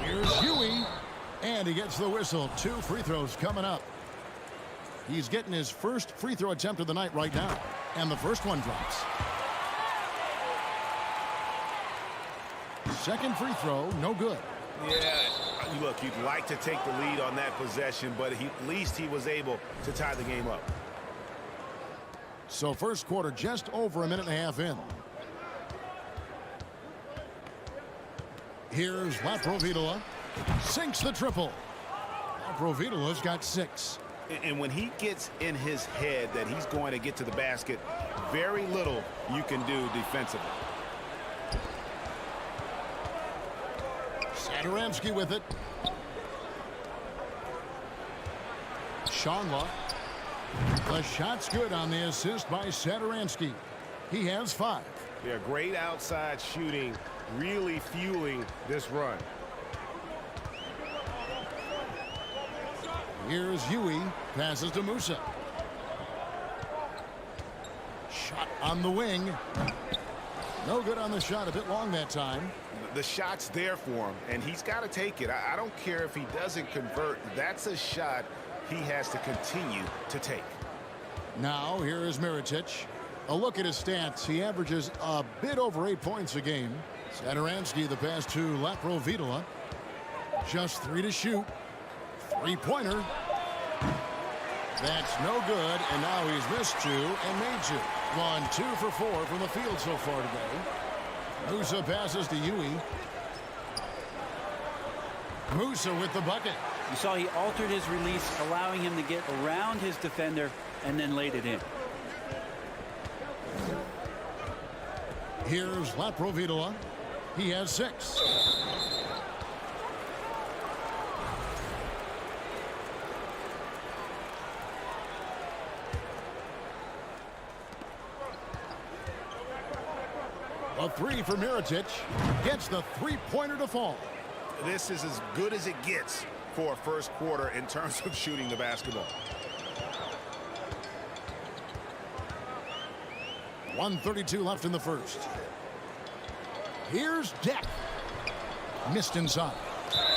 Here's Huey. And he gets the whistle. 2 free throws coming up. He's getting his first free throw attempt of the night right now. And the first one drops. Second free throw, no good. Yeah, look, you'd like to take the lead on that possession, but at least he was able to tie the game up. So first quarter just over a minute and a half in. Here's Laprovitola. Sinks the triple. Laprovitola's got 6. And when he gets in his head that he's going to get to the basket, very little you can do defensively. Satoransky with it. Shonla. The shot's good on the assist by Satoransky. He has 5. Yeah, great outside shooting, really fueling this run. Here's Huey. Passes to Musa. Shot on the wing. No good on the shot. A bit long that time. The shot's there for him, and he's got to take it. I don't care if he doesn't convert. That's a shot he has to continue to take. Now, here is Mirotic. A look at his stats. He averages a bit over 8 points a game. Satoransky, the pass to Laprovitola. Just 3 to shoot. Three-pointer. That's no good, and now he's missed 2 and made 2. Gone 2 for 4 from the field so far today. Musa passes to Huey. Musa with the bucket. You saw he altered his release, allowing him to get around his defender and then laid it in. Here's Laprovitola. He has 6. A 3 for Mirotic. Gets the three-pointer to fall. This is as good as it gets for a first quarter in terms of shooting the basketball. 1:32 left in the first. Here's Deck. Missed inside.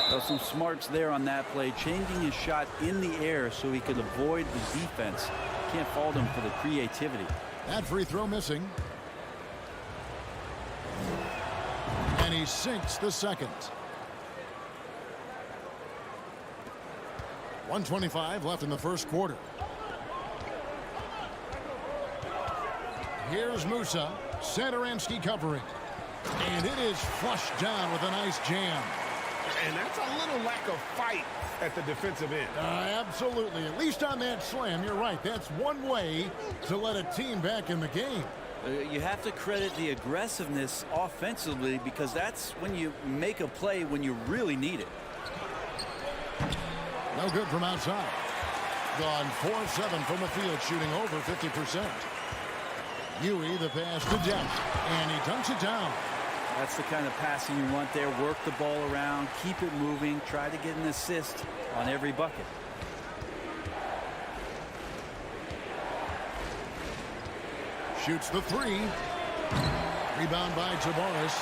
Well, some smarts there on that play, changing his shot in the air so he could avoid the defense. Can't fault him for the creativity. That free throw missing. And he sinks the second. 1:25 left in the first quarter. Here's Musa. Satoransky covering. And it is flushed down with a nice jam. And that's a little lack of fight at the defensive end. Absolutely. At least on that slam, you're right. That's one way to let a team back in the game. You have to credit the aggressiveness offensively, because that's when you make a play when you really need it. No good from outside. Gone 4-7 from the field, shooting over 50%. Huey, the pass to Dent, and he dunks it down. That's the kind of passing you want there. Work the ball around, keep it moving, try to get an assist on every bucket. Shoots the three. Rebound by Tabaris.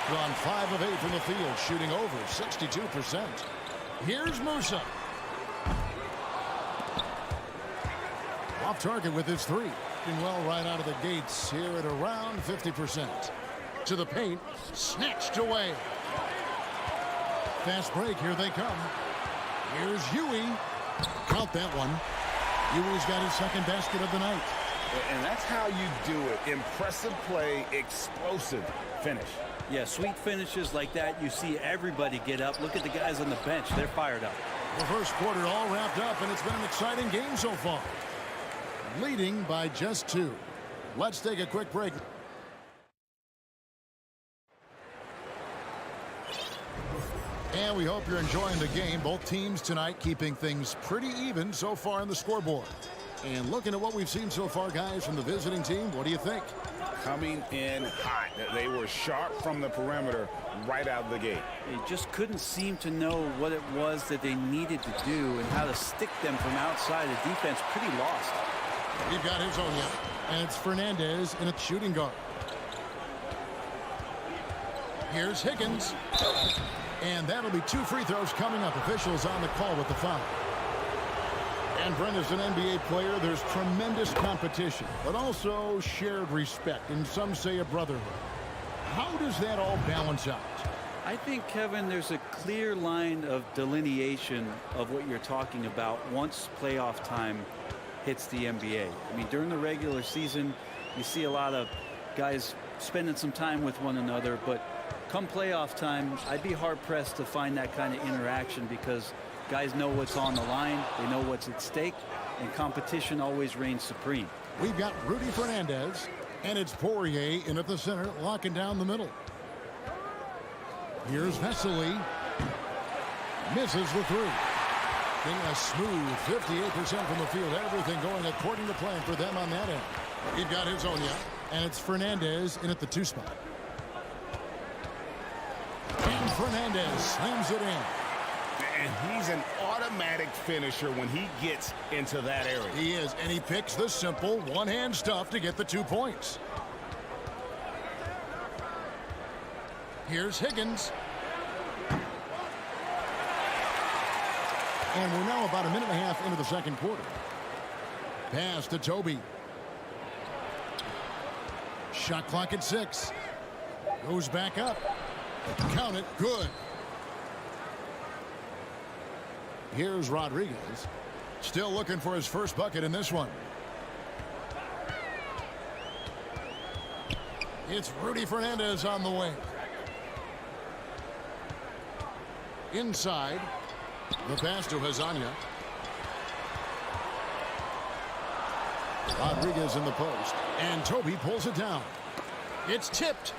Gone 5 of 8 from the field, shooting over 62%. Here's Musa. Off target with his three. Doing well right out of the gates here at around 50%. To the paint. Snatched away. Fast break. Here they come. Here's Huey. Count that one. Huey's got his second basket of the night. And that's how you do it. Impressive play, explosive finish. Yeah, sweet finishes like that. You see everybody get up. Look at the guys on the bench. They're fired up. The first quarter all wrapped up, and it's been an exciting game so far. Leading by just 2. Let's take a quick break. And we hope you're enjoying the game. Both teams tonight keeping things pretty even so far on the scoreboard. And looking at what we've seen so far, guys, from the visiting team, what do you think? Coming in hot. They were sharp from the perimeter right out of the gate. They just couldn't seem to know what it was that they needed to do and how to stick them from outside. The defense pretty lost. We've got his own yet. And it's Fernandez in a shooting guard. Here's Higgins. And that'll be 2 free throws coming up. Officials on the call with the foul. And Brent, as an NBA player, there's tremendous competition, but also shared respect, and some say a brotherhood. How does that all balance out? I think, Kevin, there's a clear line of delineation of what you're talking about once playoff time hits the NBA. I mean, during the regular season, you see a lot of guys spending some time with one another, but come playoff time, I'd be hard-pressed to find that kind of interaction because guys know what's on the line, they know what's at stake, and competition always reigns supreme. We've got Rudy Fernandez, and it's Poirier in at the center, locking down the middle. Here's Vesely. Misses the three. Getting a smooth 58% from the field. Everything going according to plan for them on that end. We've got his own yet, and it's Fernandez in at the 2 spot. And Fernandez slams it in. And he's an automatic finisher when he gets into that area. He is, and he picks the simple one-hand stuff to get the 2 points. Here's Higgins. And we're now about a minute and a half into the second quarter. Pass to Toby. Shot clock at 6. Goes back up. Count it. Good. Here's Rodriguez. Still looking for his first bucket in this one. It's Rudy Fernandez on the wing. Inside. The pass to Hazanya. Rodriguez in the post. And Toby pulls it down. It's tipped.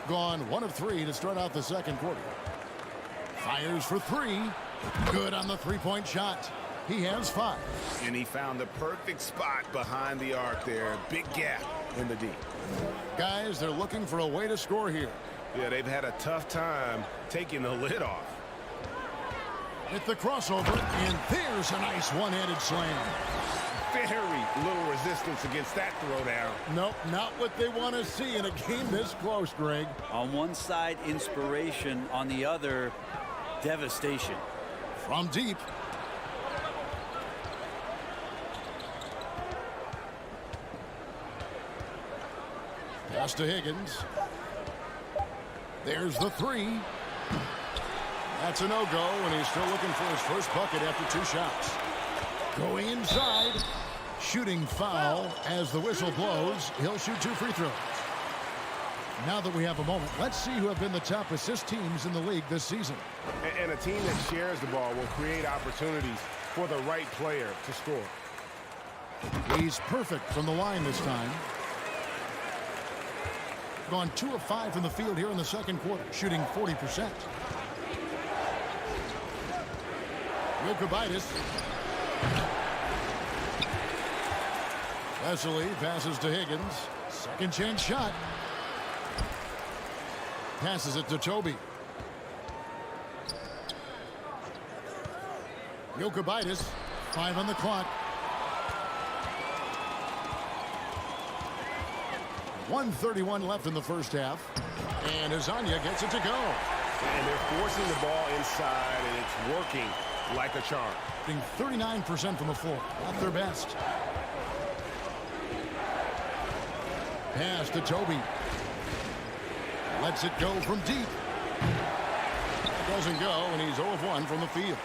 Gone 1 of 3 to start out the second quarter. Fires for 3. Good on the three-point shot. He has 5. And he found the perfect spot behind the arc there. Big gap in the D. Guys, they're looking for a way to score here. Yeah, they've had a tough time taking the lid off. Hit the crossover, and there's a nice one-handed slam. Very little resistance against that throwdown. Nope, not what they want to see in a game this close, Greg. On one side, inspiration. On the other, devastation. From deep. Pass to Higgins. There's the 3. That's a no-go, and he's still looking for his first bucket after 2 shots. Going inside. Shooting foul as the whistle blows. He'll shoot 2 free throws. Now that we have a moment, let's see who have been the top assist teams in the league this season. And a team that shares the ball will create opportunities for the right player to score. He's perfect from the line this time. Gone 2 of 5 from the field here in the second quarter, shooting 40%. Wilkabaitis Wesley passes to Higgins. Second chance shot. Passes it to Toby. Jokubaitis, 5 on the clock. 1:31 left in the first half. And Azania gets it to go. And they're forcing the ball inside, and it's working like a charm. 39% from the floor. Not their best. Pass to Toby. Lets it go from deep. It doesn't go, and he's 0 of 1 from the field.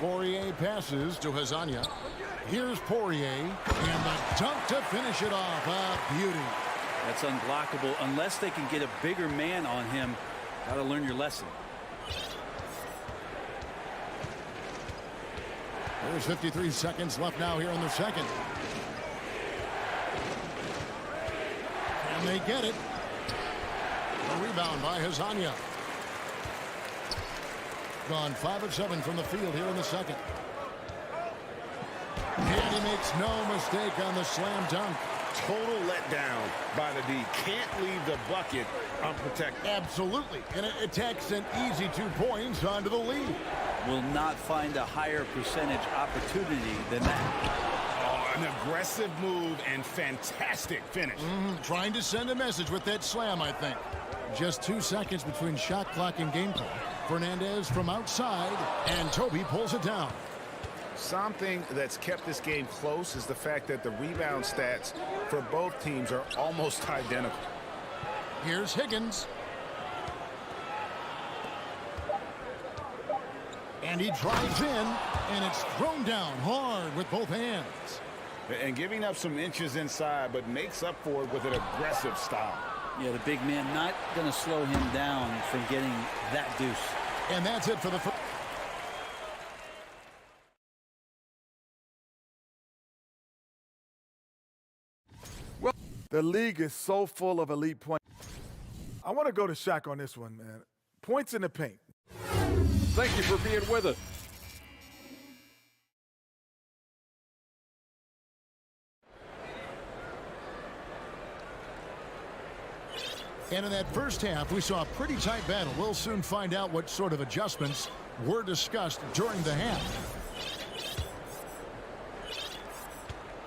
Poirier passes to Hazania. Here's Poirier, and the dunk to finish it off. A beauty. That's unblockable unless they can get a bigger man on him. Got to learn your lesson. There's 53 seconds left now here in the second. And they get it. A rebound by Hazania. Gone 5 of 7 from the field here in the second. And he makes no mistake on the slam dunk. Total letdown by the D. Can't leave the bucket unprotected. Absolutely. And it takes an easy 2 points onto the lead. Will not find a higher percentage opportunity than that. An aggressive move and fantastic finish. Trying to send a message with that slam, I think. Just 2 seconds between shot clock and game clock. Fernandez from outside, and Toby pulls it down. Something that's kept this game close is the fact that the rebound stats for both teams are almost identical. Here's Higgins. And he drives in, and it's thrown down hard with both hands. And giving up some inches inside, but makes up for it with an aggressive style. Yeah, the big man not going to slow him down from getting that deuce. And that's it for the first. The league is so full of elite points. I want to go to Shaq on this one, man. Points in the paint. Thank you for being with us. And in that first half, we saw a pretty tight battle. We'll soon find out what sort of adjustments were discussed during the half.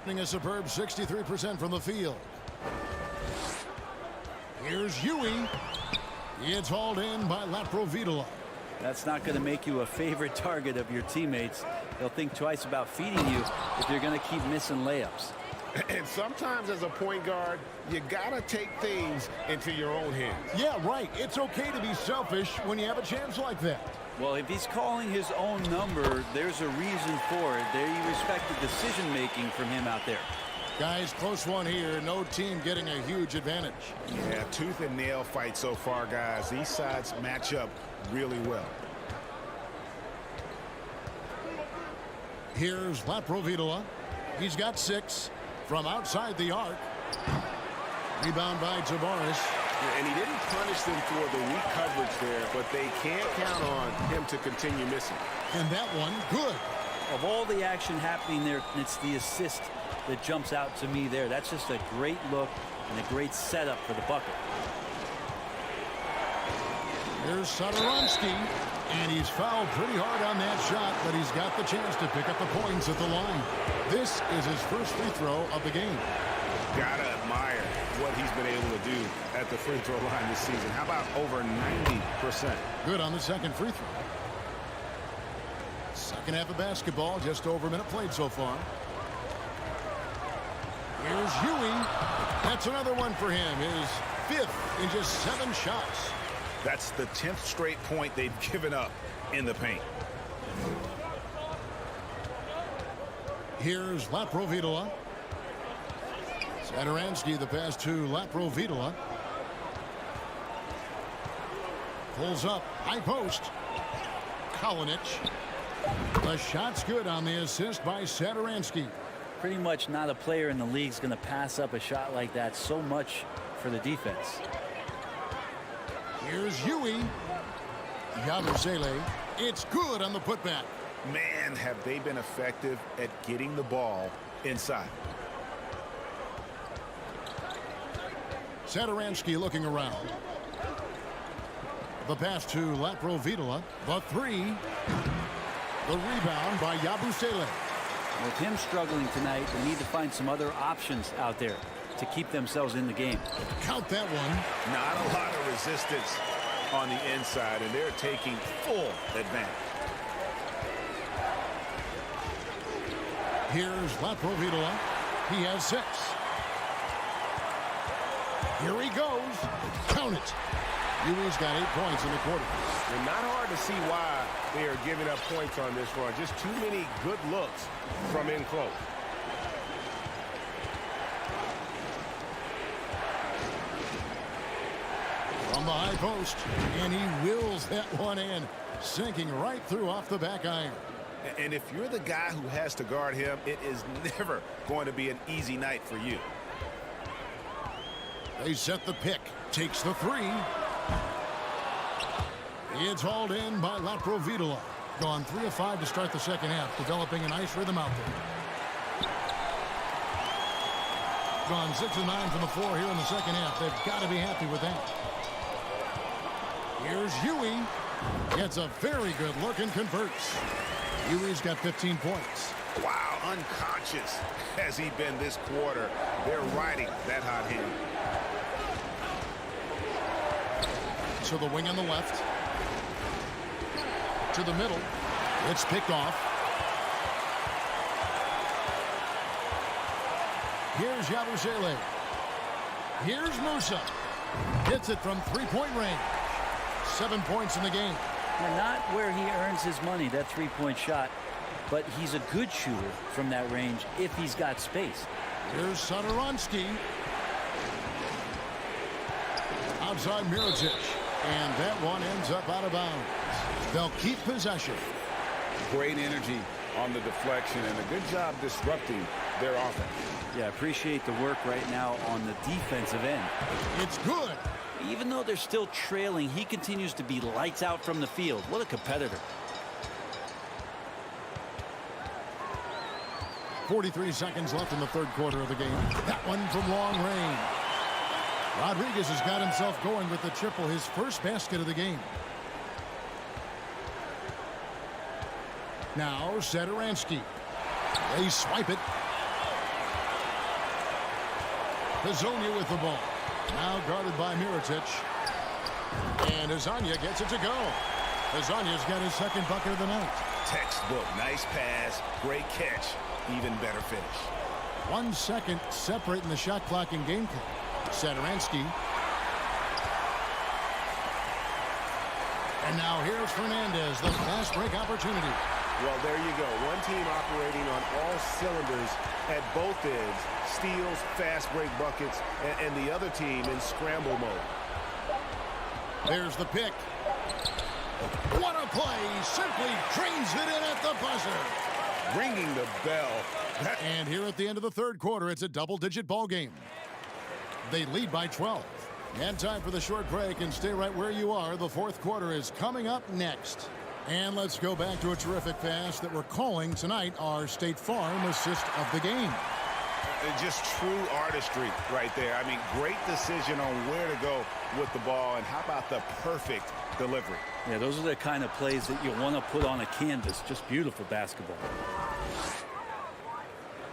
A superb 63% from the field. Here's Huey. It's hauled in by Laprovitola. That's not going to make you a favorite target of your teammates. They'll think twice about feeding you if you're going to keep missing layups. And sometimes as a point guard, you got to take things into your own hands. Yeah, right. It's okay to be selfish when you have a chance like that. Well, if he's calling his own number, there's a reason for it. They respect the decision-making from him out there. Guys, close one here. No team getting a huge advantage. Yeah, tooth and nail fight so far, guys. These sides match up really well. Here's Laprovitola. He's got 6 from outside the arc. Rebound by Tavares. And he didn't punish them for the weak coverage there, but they can't count on him to continue missing. And that one, good. Of all the action happening there, it's the assist that jumps out to me there. That's just a great look and a great setup for the bucket. Here's Satoransky, and he's fouled pretty hard on that shot, but he's got the chance to pick up the points at the line. This is his first free throw of the game. Gotta admire what he's been able to do at the free throw line this season. How about over 90%? Good on the second free throw. Second half of basketball, just over a minute played so far. Here's Huey. That's another one for him. His 5th in just 7 shots. That's the 10th straight point they've given up in the paint. Here's Laprovitola. Satoransky, the pass to Laprovitola. Pulls up, high post. Kalinic. The shot's good on the assist by Satoransky. Pretty much not a player in the league is going to pass up a shot like that so much for the defense. Here's Huey. Yabusele. It's good on the putback. Man, have they been effective at getting the ball inside. Satoransky looking around. The pass to Laprovitola. The three. The rebound by Yabusele. With him struggling tonight, they need to find some other options out there to keep themselves in the game. Count that one. Not a lot of resistance on the inside, and they're taking full advantage. Here's Laprovitola. He has 6. Here he goes. Count it. Yui's got 8 points in the quarter. And not hard to see why they are giving up points on this run. Just too many good looks from in close. From the high post, and he wills that one in, sinking right through off the back iron. And if you're the guy who has to guard him, it is never going to be an easy night for you. They set the pick. Takes the 3. It's hauled in by Laprovitola. Gone 3 of 5 to start the second half, developing a nice rhythm out there. Gone 6 of 9 from the floor here in the second half. They've got to be happy with that. Here's Yui. Gets a very good look and converts. Yui's got 15 points. Wow, unconscious has he been this quarter. They're riding that hot hand. So the wing on the left. To the middle. It's picked off. Here's Yabusele. Here's Musa. Hits it from 3-point range. 7 points in the game. Well, not where he earns his money, that 3-point shot, but he's a good shooter from that range if he's got space. Here's Satoransky. Outside Mirotic. And that one ends up out of bounds. They'll keep possession. Great energy on the deflection and a good job disrupting their offense. Yeah, appreciate the work right now on the defensive end. It's good. Even though they're still trailing, he continues to be lights out from the field. What a competitor. 43 seconds left in the third quarter of the game. That one from long range. Rodriguez has got himself going with the triple, his first basket of the game. Now Satoransky. They swipe it. Hazonia with the ball. Now guarded by Mirotic. And Hazonia gets it to go. Hazonia's got his second bucket of the night. Textbook, nice pass, great catch, even better finish. 1 second separating the shot clock and game clock. Satoransky. And now here's Fernandez, the fast break opportunity. Well, there you go. One team operating on all cylinders at both ends. Steals, fast break buckets, and the other team in scramble mode. There's the pick. What a play. Simply trains it in at the buzzer. Ringing the bell. And here at the end of the third quarter, it's a double-digit ball game. They lead by 12. And time for the short break, and stay right where you are. The fourth quarter is coming up next. And let's go back to a terrific pass that we're calling tonight our State Farm assist of the game. Just true artistry right there. I mean, great decision on where to go with the ball, and how about the perfect delivery? Yeah, those are the kind of plays that you want to put on a canvas. Just beautiful basketball.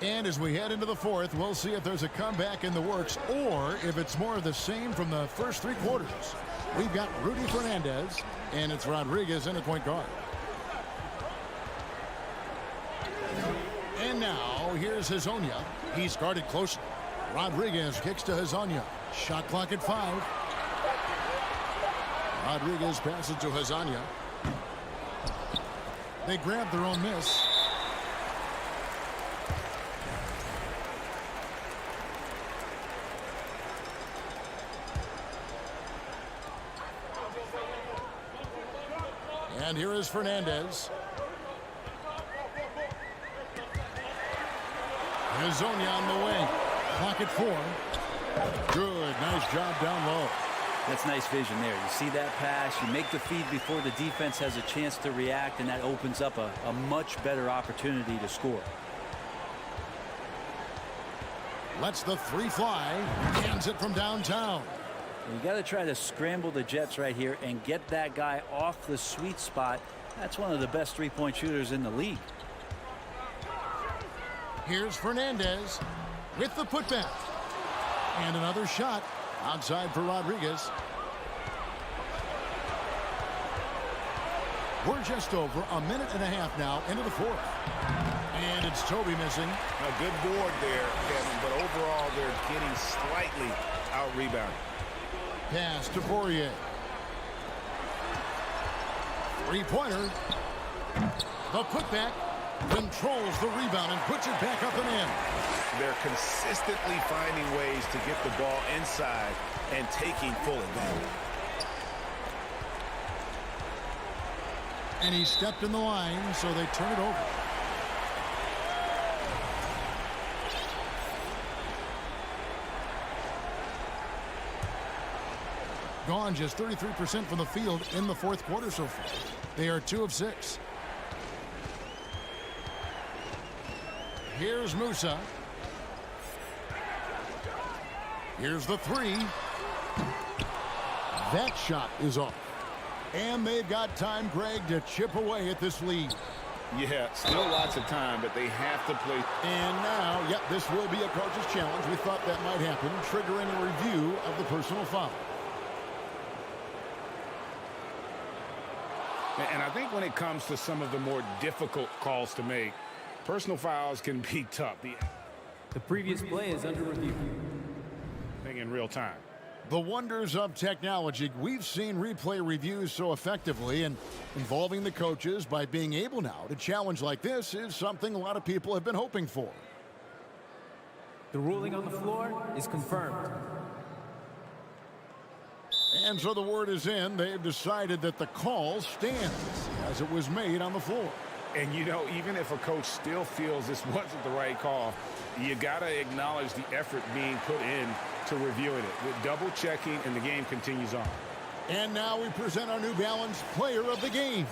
And as we head into the fourth, we'll see if there's a comeback in the works or if it's more of the same from the first 3 quarters. We've got Rudy Fernandez, and it's Rodriguez in at point guard. And now, here's Hazonia. He's guarded closely. Rodriguez kicks to Hazonia. Shot clock at 5. Rodriguez passes to Hazonia. They grab their own miss. And here is Fernandez. Hazonia on the wing. Clock at 4. Good. Nice job down low. That's nice vision there. You see that pass, you make the feed before the defense has a chance to react, and that opens up a much better opportunity to score. Lets the three fly, hands it from downtown. You got to try to scramble the Jets right here and get that guy off the sweet spot. That's one of the best three-point shooters in the league. Here's Fernandez with the putback. And another shot outside for Rodriguez. We're just over a minute and a half now into the fourth. And it's Toby missing. A good board there, Kevin, but overall they're getting slightly out-rebounded. Pass to Poirier. Three-pointer. The putback controls the rebound and puts it back up and in. They're consistently finding ways to get the ball inside and taking full advantage. And he stepped in the line, so they turn it over. Gone just 33% from the field in the fourth quarter so far. They are 2 of 6. Here's Musa. Here's the three. That shot is off. And they've got time, Greg, to chip away at this lead. Yeah, still lots of time, but they have to play. And now, yep, this will be a coach's challenge. We thought that might happen, triggering a review of the personal foul. And I think when it comes to some of the more difficult calls to make, personal fouls can be tough. The previous play is under review. In real time. The wonders of technology. We've seen replay reviews so effectively, and involving the coaches by being able now to challenge like this is something a lot of people have been hoping for. The ruling on the floor is confirmed. And so the word is in. They've decided that the call stands as it was made on the floor. And, you know, even if a coach still feels this wasn't the right call, you got to acknowledge the effort being put in to reviewing it. With double checking, and the game continues on. And now we present our New Balance player of the game.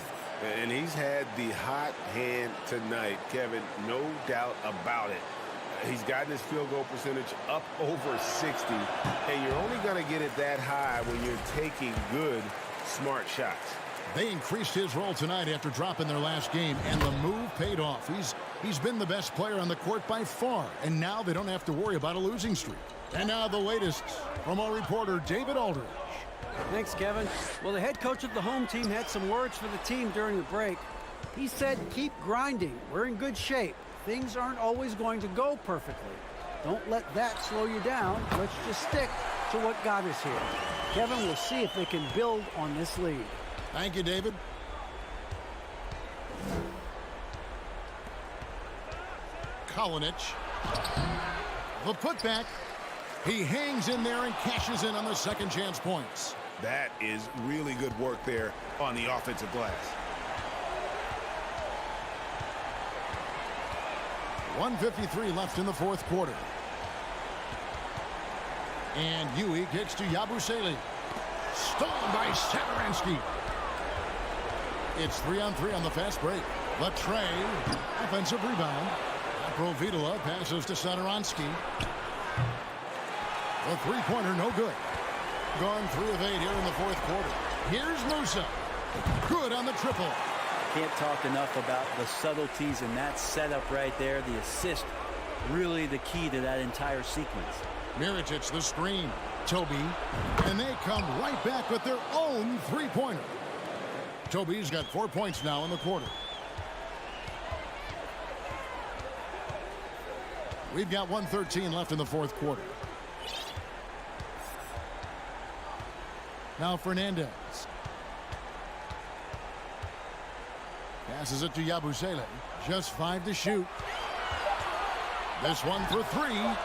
And he's had the hot hand tonight, Kevin, no doubt about it. He's gotten his field goal percentage up over 60, and you're only going to get it that high when you're taking good, smart shots. They increased his role tonight after dropping their last game, and the move paid off. He's been the best player on the court by far, and now they don't have to worry about a losing streak. And now the latest from our reporter, David Aldridge. Thanks, Kevin. Well, the head coach of the home team had some words for the team during the break. He said, keep grinding. We're in good shape. Things aren't always going to go perfectly. Don't let that slow you down. Let's just stick to what got us here. Kevin, we'll see if they can build on this lead. Thank you, David. Kalinic. The putback. He hangs in there and cashes in on the second chance points. That is really good work there on the offensive glass. 1:53 left in the fourth quarter. And Yui kicks to Yabusele. Stolen by Satoransky. It's 3-on-3 on the fast break. Latre, offensive rebound. Provitola passes to Satoransky. The three-pointer, no good. Gone 3 of 8 here in the fourth quarter. Here's Musa. Good on the triple. Can't talk enough about the subtleties in that setup right there. The assist, really the key to that entire sequence. Miricic, the screen. Toby. And they come right back with their own three-pointer. Toby's got 4 points now in the quarter. We've got 1:13 left in the fourth quarter. Now Fernandez. Passes it to Yabusele. Just 5 to shoot. This one for 3.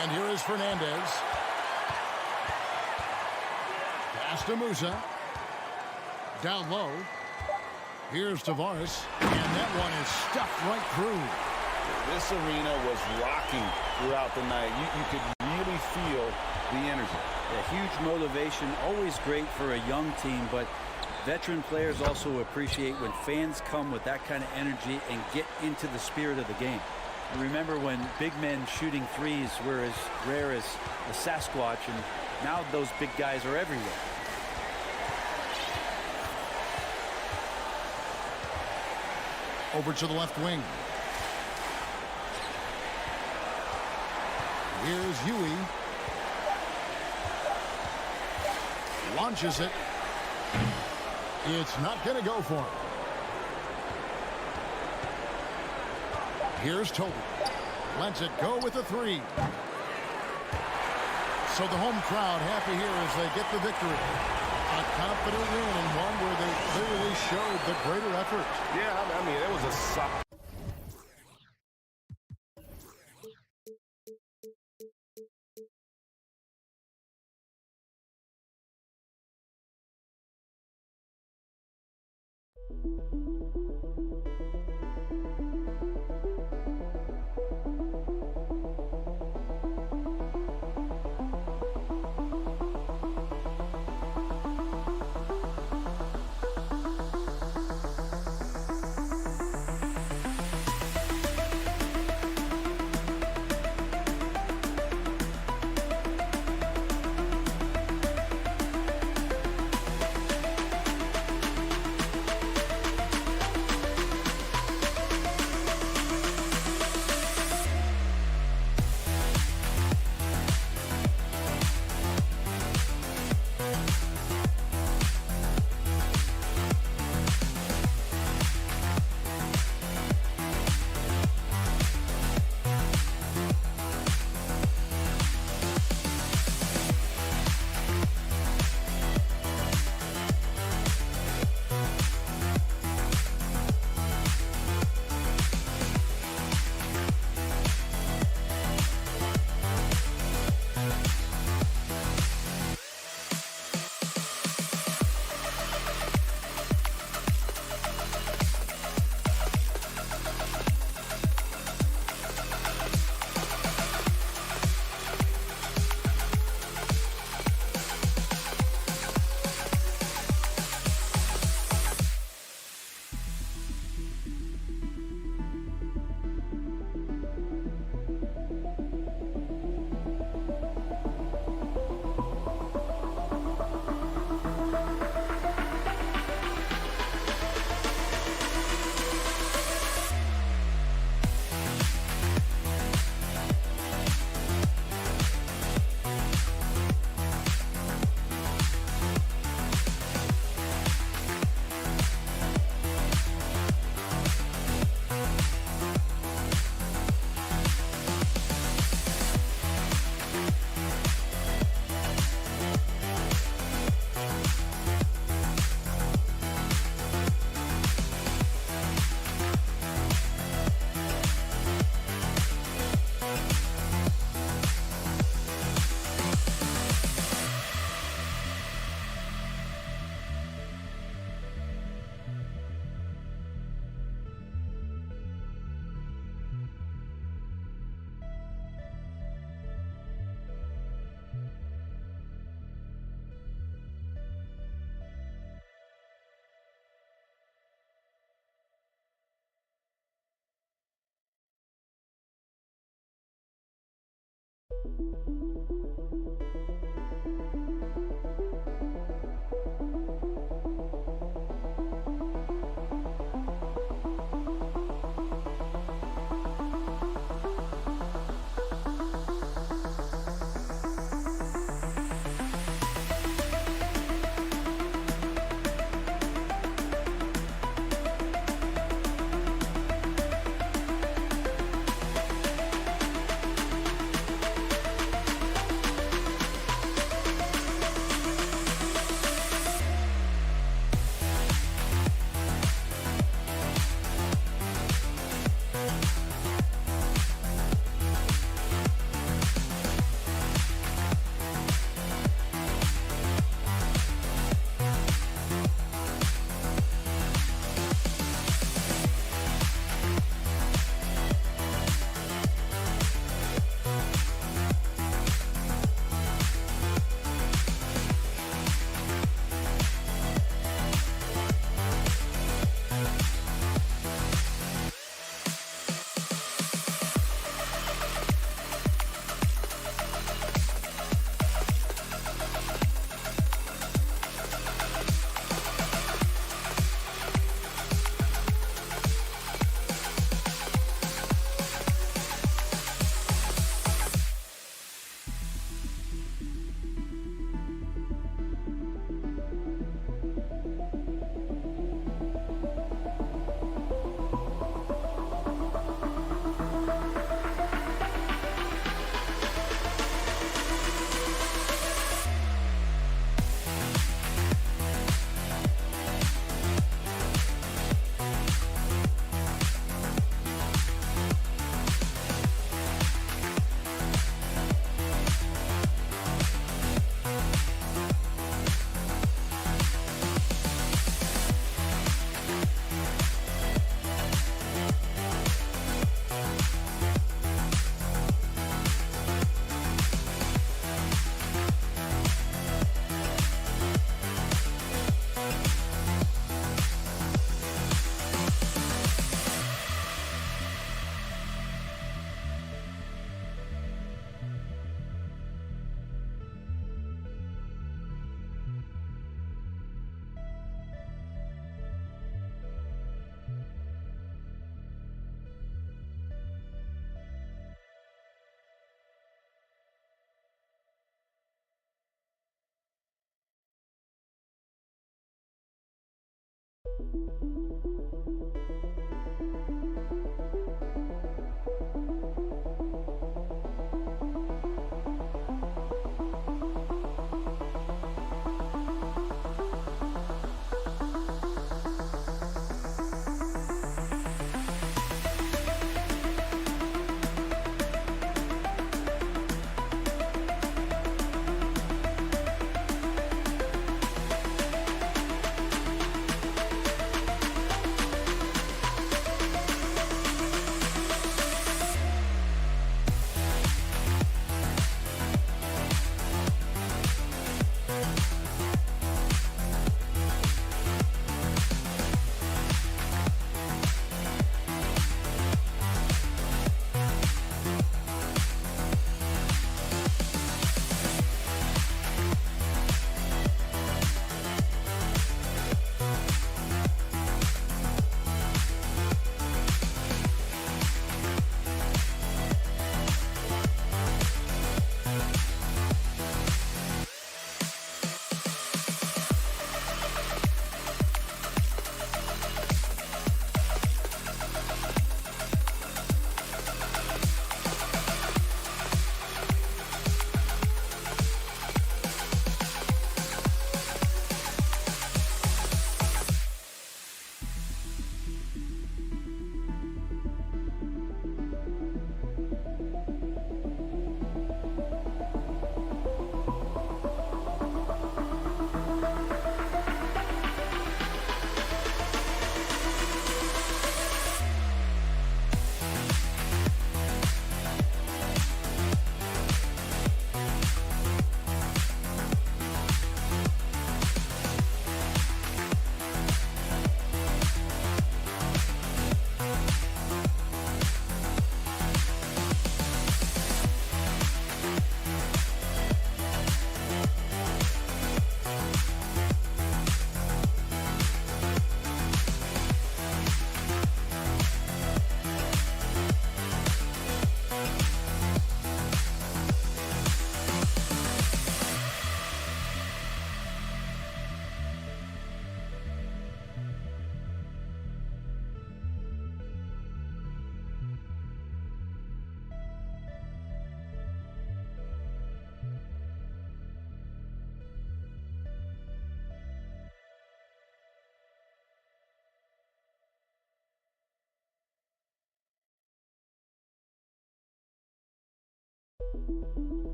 And here is Fernandez. Pass to Musa. Down low. Here's Tavares. And that one is stuffed right through. This arena was rocking throughout the night. You could really feel the energy. A huge motivation, always great for a young team, but veteran players also appreciate when fans come with that kind of energy and get into the spirit of the game. Remember when big men shooting threes were as rare as a Sasquatch, and now those big guys are everywhere. Over to the left wing. Here's Huey. Launches it. It's not going to go for him. Here's Toby. Lets it go with a three. So the home crowd happy here as they get the victory. A confident win and one where they clearly showed the greater effort. Yeah, I mean, it was a solid.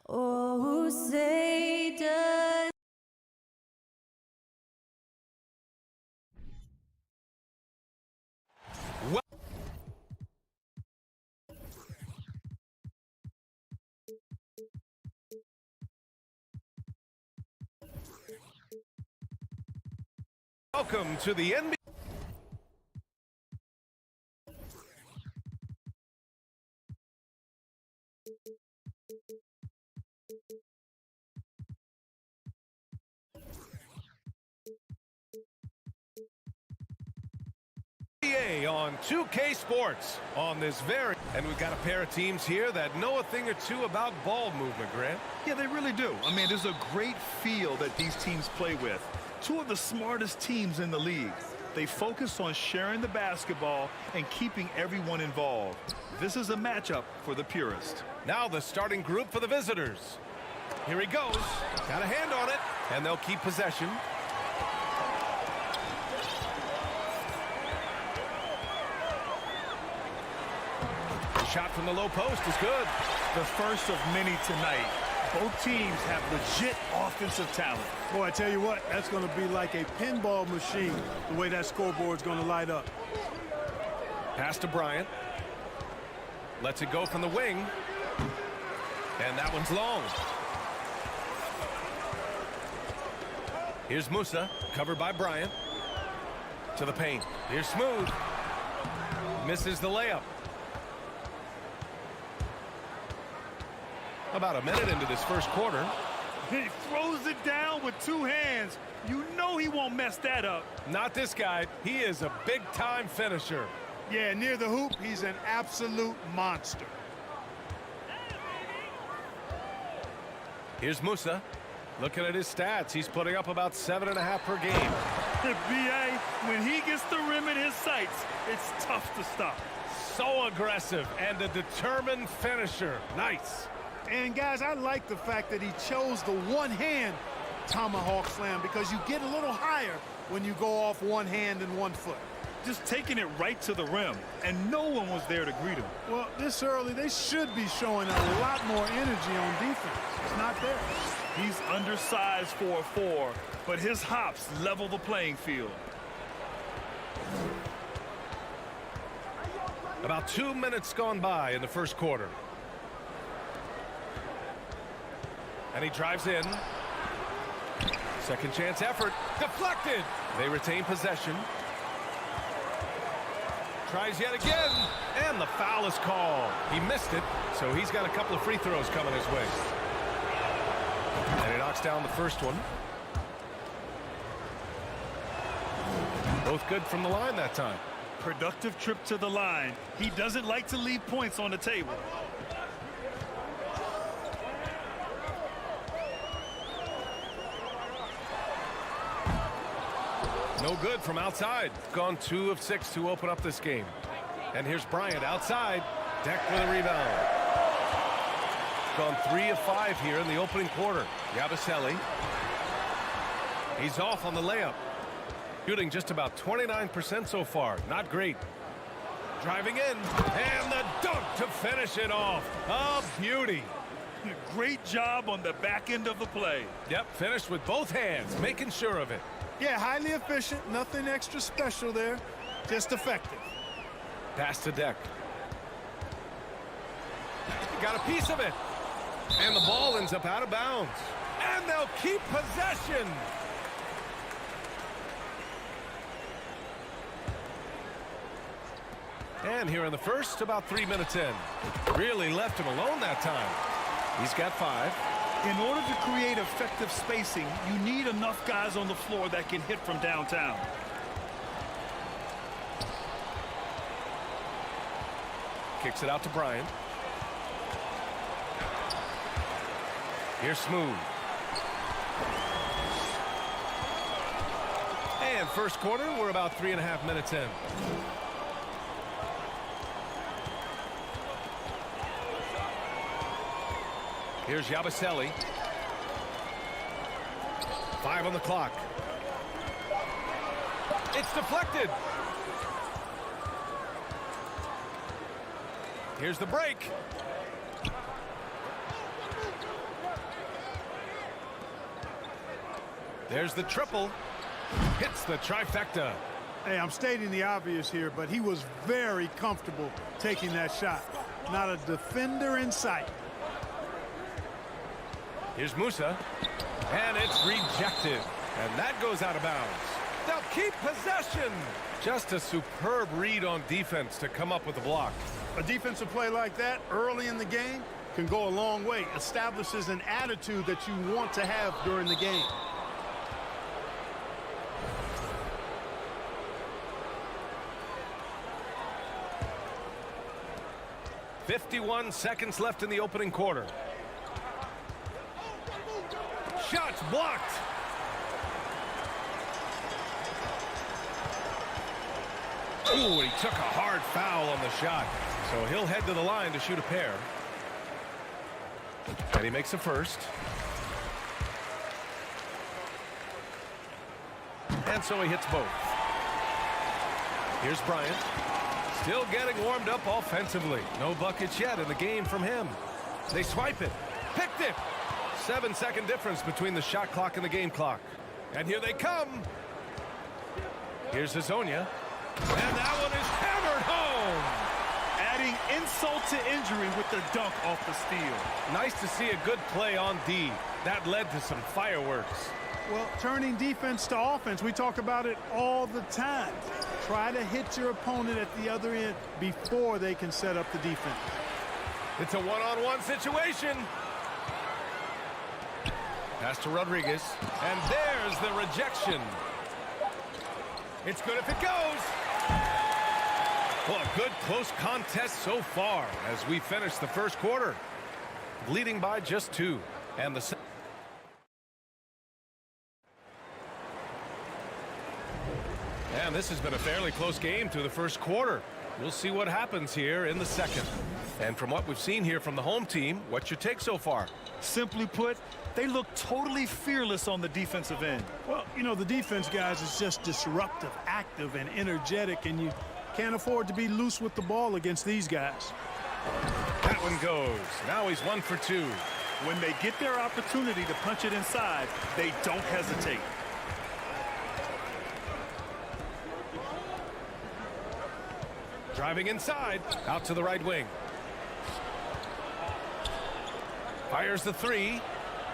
Oh, say does Welcome to the NBA. NBA on 2K Sports on this very... And we've got a pair of teams here that know a thing or two about ball movement, Grant. Yeah, they really do. I mean, there's a great feel that these teams play with. Two of the smartest teams in the league. They focus on sharing the basketball and keeping everyone involved. This is a matchup for the purist. Now the starting group for the visitors. Here he goes. Got a hand on it, and they'll keep possession. The shot from the low post is good. The first of many tonight. Both teams have legit offensive talent. Boy, I tell you what, that's going to be like a pinball machine, the way that scoreboard's going to light up. Pass to Bryant. Lets it go from the wing. And that one's long. Here's Musa, covered by Bryant. To the paint. Here's Smooth. Misses the layup. About a minute into this first quarter. He throws it down with two hands. You know he won't mess that up. Not this guy. He is a big-time finisher. Yeah, near the hoop, he's an absolute monster. Here's Musa. Looking at his stats, he's putting up about 7.5 per game. B.A., when he gets the rim in his sights, it's tough to stop. So aggressive and a determined finisher. Nice. And, guys, I like the fact that he chose the one-hand tomahawk slam because you get a little higher when you go off one hand and 1 foot. Just taking it right to the rim, and no one was there to greet him. Well, this early, they should be showing a lot more energy on defense. It's not there. He's undersized for a 4, but his hops level the playing field. About 2 minutes gone by in the first quarter. And he drives in. Second chance effort. Deflected. They retain possession. Tries yet again. And the foul is called. He missed it, so he's got a couple of free throws coming his way. And he knocks down the first one. Both good from the line that time. Productive trip to the line. He doesn't like to leave points on the table. No good from outside. Gone 2 of 6 to open up this game. And here's Bryant outside. Deck with a rebound. Gone 3 of 5 here in the opening quarter. Yabusele. He's off on the layup. Shooting just about 29% so far. Not great. Driving in. And the dunk to finish it off. A beauty. Great job on the back end of the play. Yep, finished with both hands, making sure of it. Yeah, highly efficient. Nothing extra special there. Just effective. Pass to Deck. Got a piece of it. And the ball ends up out of bounds. And they'll keep possession. And here in the first, about 3 minutes in. Really left him alone that time. He's got 5. In order to create effective spacing, you need enough guys on the floor that can hit from downtown. Kicks it out to Bryant. Here's Smooth. And first quarter, we're about 3.5 minutes in. Here's Yabusele. 5 on the clock. It's deflected. Here's the break. There's the triple. Hits the trifecta. Hey, I'm stating the obvious here, but he was very comfortable taking that shot. Not a defender in sight. Here's Musa. And it's rejected. And that goes out of bounds. They'll keep possession. Just a superb read on defense to come up with a block. A defensive play like that early in the game can go a long way. Establishes an attitude that you want to have during the game. 51 seconds left in the opening quarter. Shots blocked. Ooh, he took a hard foul on the shot. So he'll head to the line to shoot a pair. And he makes a first. And so he hits both. Here's Bryant. Still getting warmed up offensively. No buckets yet in the game from him. They swipe it. Picked it. 7-second difference between the shot clock and the game clock. And here they come. Here's Hazonia. And that one is hammered home. Adding insult to injury with the dunk off the steal. Nice to see a good play on D. That led to some fireworks. Well, turning defense to offense, we talk about it all the time. Try to hit your opponent at the other end before they can set up the defense. It's a one-on-one situation. Pass to Rodriguez. And there's the rejection. It's good if it goes. Well, a good close contest so far as we finish the first quarter. Leading by just 2. And the And this has been a fairly close game through the first quarter. We'll see what happens here in the second. And from what we've seen here from the home team, what's your take so far? Simply put, they look totally fearless on the defensive end. Well, you know, the defense, guys, is just disruptive, active, and energetic, and you can't afford to be loose with the ball against these guys. That one goes. Now he's 1 for 2. When they get their opportunity to punch it inside, they don't hesitate. Driving inside, out to the right wing. Fires the 3.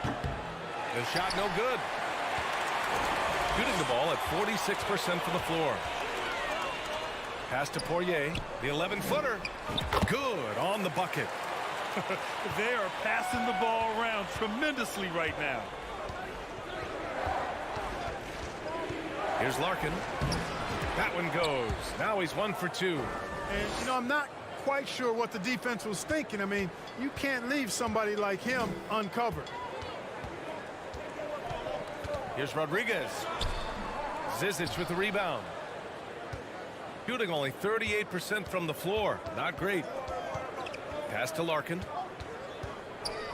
The shot no good. Shooting the ball at 46% from the floor. Pass to Poirier, the 11-footer. Good on the bucket. They are passing the ball around tremendously right now. Here's Larkin. That one goes. Now he's 1 for 2. And, you know, I'm not quite sure what the defense was thinking. I mean, you can't leave somebody like him uncovered. Here's Rodriguez. Skijesss with the rebound. Shooting only 38% from the floor. Not great. Pass to Larkin.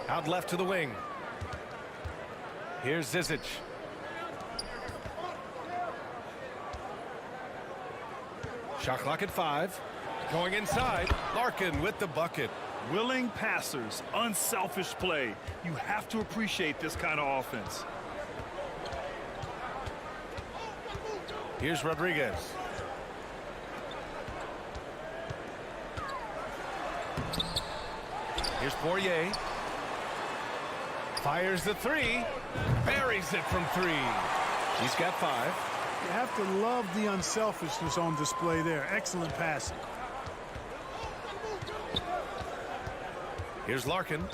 Out left to the wing. Here's Skijesss. Shot clock at 5. Going inside. Larkin with the bucket. Willing passers, unselfish play. You have to appreciate this kind of offense. Here's Rodriguez. Here's Poirier. Fires the 3. Buries it from 3. He's got 5. You have to love the unselfishness on display there. Excellent passing. Here's Larkin.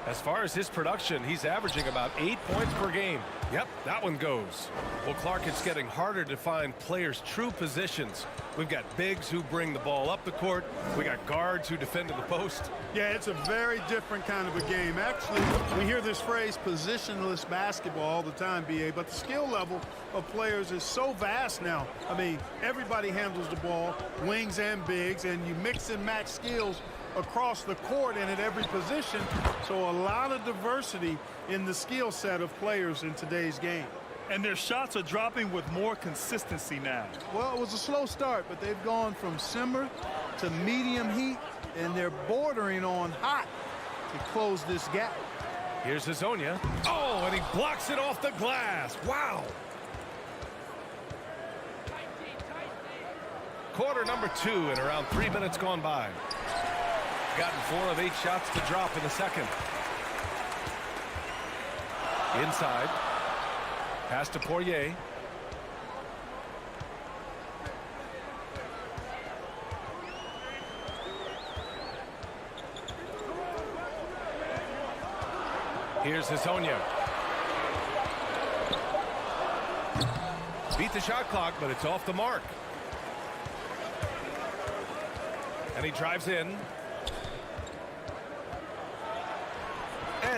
As far as his production, he's averaging about 8 points per game. Yep, that one goes. Well, Clark, it's getting harder to find players' true positions. We've got bigs who bring the ball up the court. We got guards who defend in the post. Yeah, it's a very different kind of a game. Actually, we hear this phrase positionless basketball all the time, BA, but the skill level of players is so vast now. I mean, everybody handles the ball, wings and bigs, and you mix and match skills across the court and at every position. So a lot of diversity in the skill set of players in today's game. And their shots are dropping with more consistency now. Well, it was a slow start, but they've gone from simmer to medium heat, and they're bordering on hot to close this gap. Here's Hazonia. Oh, and he blocks it off the glass. Wow. Quarter number 2 and around 3 minutes gone by. Gotten 4 of 8 shots to drop in the second. Inside. Pass to Poirier. Here's Hazonia. Beat the shot clock, but it's off the mark. And he drives in.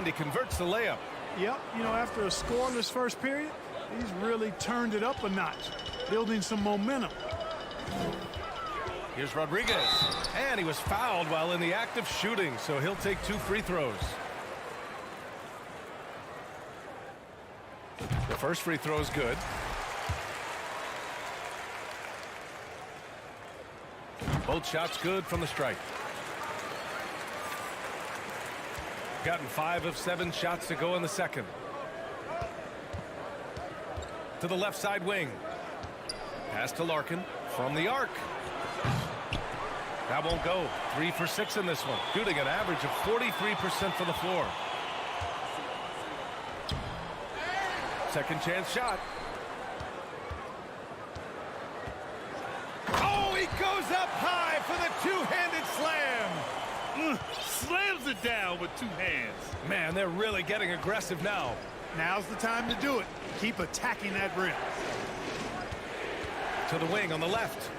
And he converts the layup. Yep, you know, after a scoreless first period, he's really turned it up a notch, building some momentum. Here's Rodriguez. And he was fouled while in the act of shooting, so he'll take 2 free throws. The first free throw is good. Both shots good from the strike. Gotten 5 of 7 shots to go in the second. To the left side wing. Pass to Larkin from the arc. That won't go. 3 for 6 in this one. Shooting an average of 43% from the floor. Second chance shot. Oh, he goes up high for the two-handed slam. Slams it down with 2 hands. Man, they're really getting aggressive now. Now's the time to do it. Keep attacking that rim. To the wing on the left.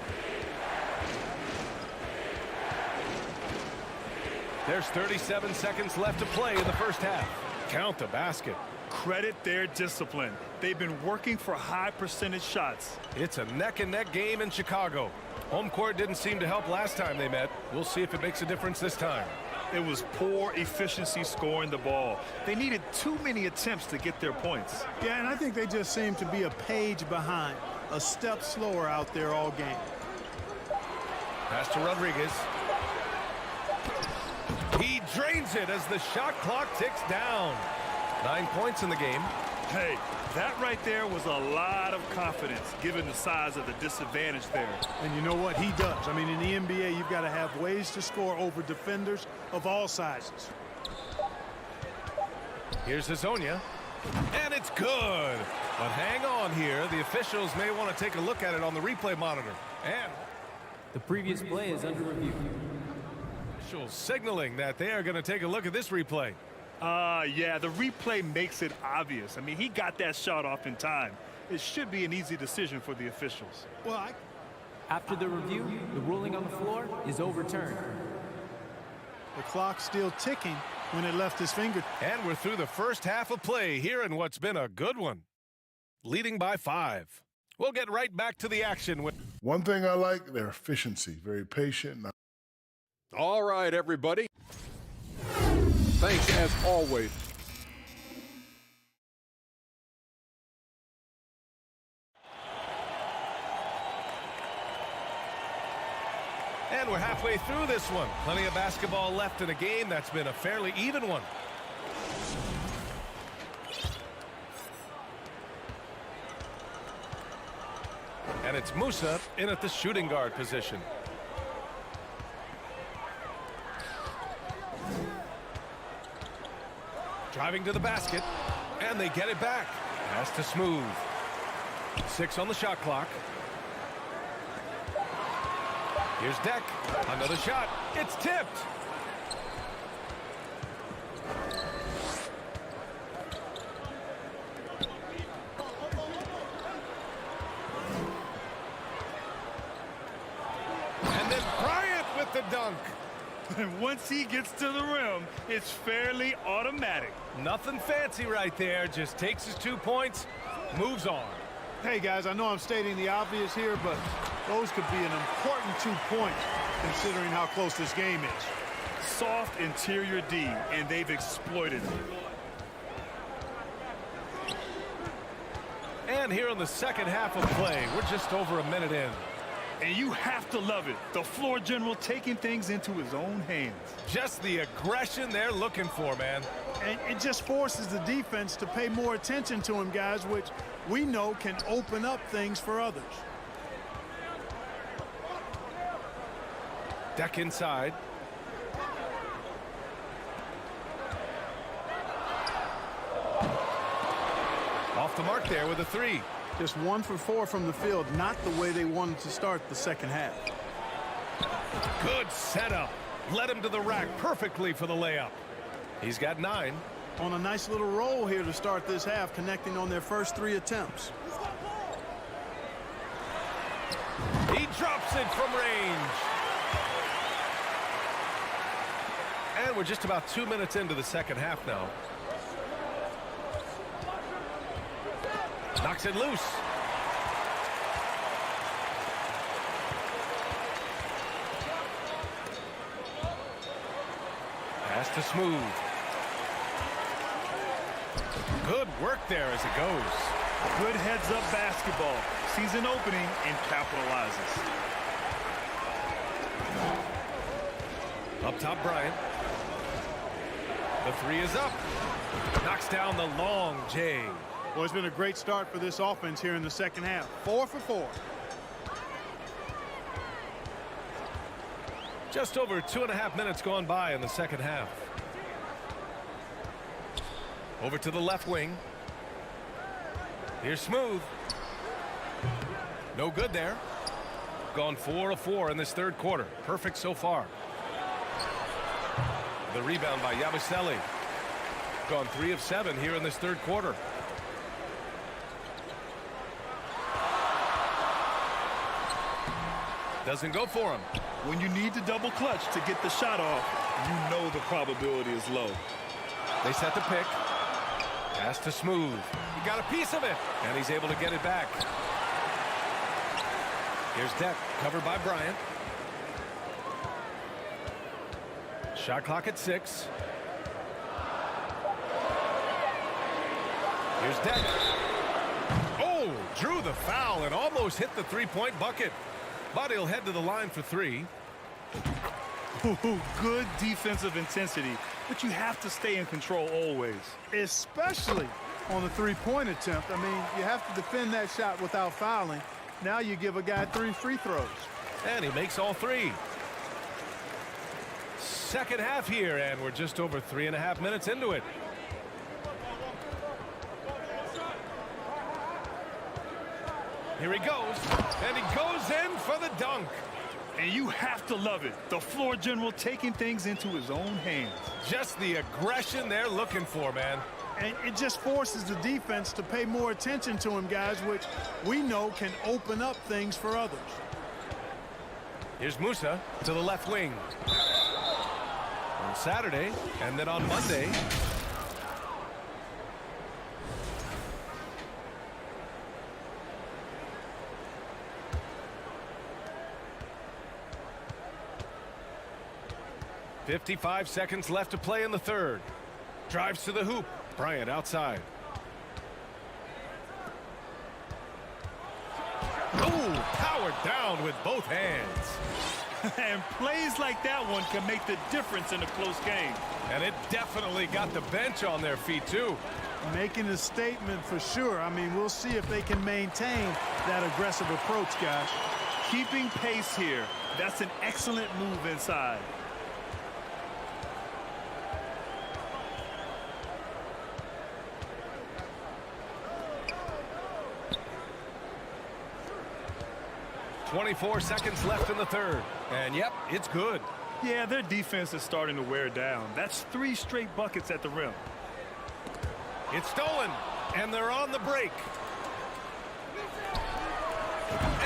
There's 37 seconds left to play in the first half. Count the basket. Credit their discipline. They've been working for high percentage shots. It's a neck-and-neck game in Chicago. Home court didn't seem to help last time they met. We'll see if it makes a difference this time. It was poor efficiency scoring the ball. They needed too many attempts to get their points. Yeah, and I think they just seem to be a page behind, a step slower out there all game. Pass to Rodriguez. He drains it as the shot clock ticks down. 9 points in the game. Hey, that right there was a lot of confidence given the size of the disadvantage there. And you know what? He does. I mean, in the NBA, you've got to have ways to score over defenders of all sizes. Here's Hazonia. And it's good. But hang on here. The officials may want to take a look at it on the replay monitor. And the previous play is under review. Officials signaling that they are going to take a look at this replay. Yeah, the replay makes it obvious. I mean, he got that shot off in time. It should be an easy decision for the officials. Well, after the review, the ruling on the floor is overturned. The clock's still ticking when it left his finger. And we're through the first half of play here in what's been a good one. Leading by 5. We'll get right back to the action. One thing I like, their efficiency. Very patient. All right, everybody. Thanks as always. And we're halfway through this one. Plenty of basketball left in a game that's been a fairly even one. And it's Musa in at the shooting guard position. Driving to the basket, and they get it back. Pass to Smooth. 6 on the shot clock. Here's Deck. Another shot. It's tipped. And then Bryant with the dunk. And once he gets to the rim, it's fairly automatic. Nothing fancy right there. Just takes his 2 points, moves on. Hey, guys, I know I'm stating the obvious here, but those could be an important 2 points considering how close this game is. Soft interior D, and they've exploited it. And here in the second half of play, we're just over a minute in. And you have to love it. The floor general taking things into his own hands. Just the aggression they're looking for, man. And it just forces the defense to pay more attention to him, guys, which we know can open up things for others. Deck inside. Off the mark there with a 3. Just 1 for 4 from the field, not the way they wanted to start the second half. Good setup. Led him to the rack perfectly for the layup. He's got 9. On a nice little roll here to start this half, connecting on their first 3 attempts. He drops it from range. And we're just about 2 minutes into the second half now. Knocks it loose. Pass to Smooth. Good work there as it goes. Good heads-up basketball. Sees an opening and capitalizes. Up top, Bryant. The three is up. Knocks down the long J. Well, it's been a great start for this offense here in the second half. 4 for 4. Just over 2.5 minutes gone by in the second half. Over to the left wing. Here's Smooth. No good there. Gone 4 of 4 in this third quarter. Perfect so far. The rebound by Yabusele. Gone 3 of 7 here in this third quarter. Doesn't go for him. When you need to double clutch to get the shot off, you know the probability is low. They set the pick. Pass to Smooth. He got a piece of it, and he's able to get it back. Here's Deck, covered by Bryant. Shot clock at 6. Here's Deck. Oh, drew the foul and almost hit the three-point bucket. But he'll head to the line for 3. Good defensive intensity, but you have to stay in control always. Especially on the three-point attempt. I mean, you have to defend that shot without fouling. Now you give a guy 3 free throws. And he makes all 3. Second half here, and we're just over 3.5 minutes into it. Here he goes, and he goes in for the dunk. And you have to love it. The floor general taking things into his own hands. Just the aggression they're looking for, man. And it just forces the defense to pay more attention to him, guys, which we know can open up things for others. Here's Musa to the left wing. On Saturday, and then on Monday. .55 seconds left to play in the third. Drives to the hoop. Bryant outside. Oh, powered down with both hands. And plays like that one can make the difference in a close game. And it definitely got the bench on their feet, too. Making a statement for sure. I mean, we'll see if they can maintain that aggressive approach, guys. Keeping pace here. That's an excellent move inside. .24 seconds left in the third. And, yep, it's good. Yeah, their defense is starting to wear down. That's 3 straight buckets at the rim. It's stolen, and they're on the break.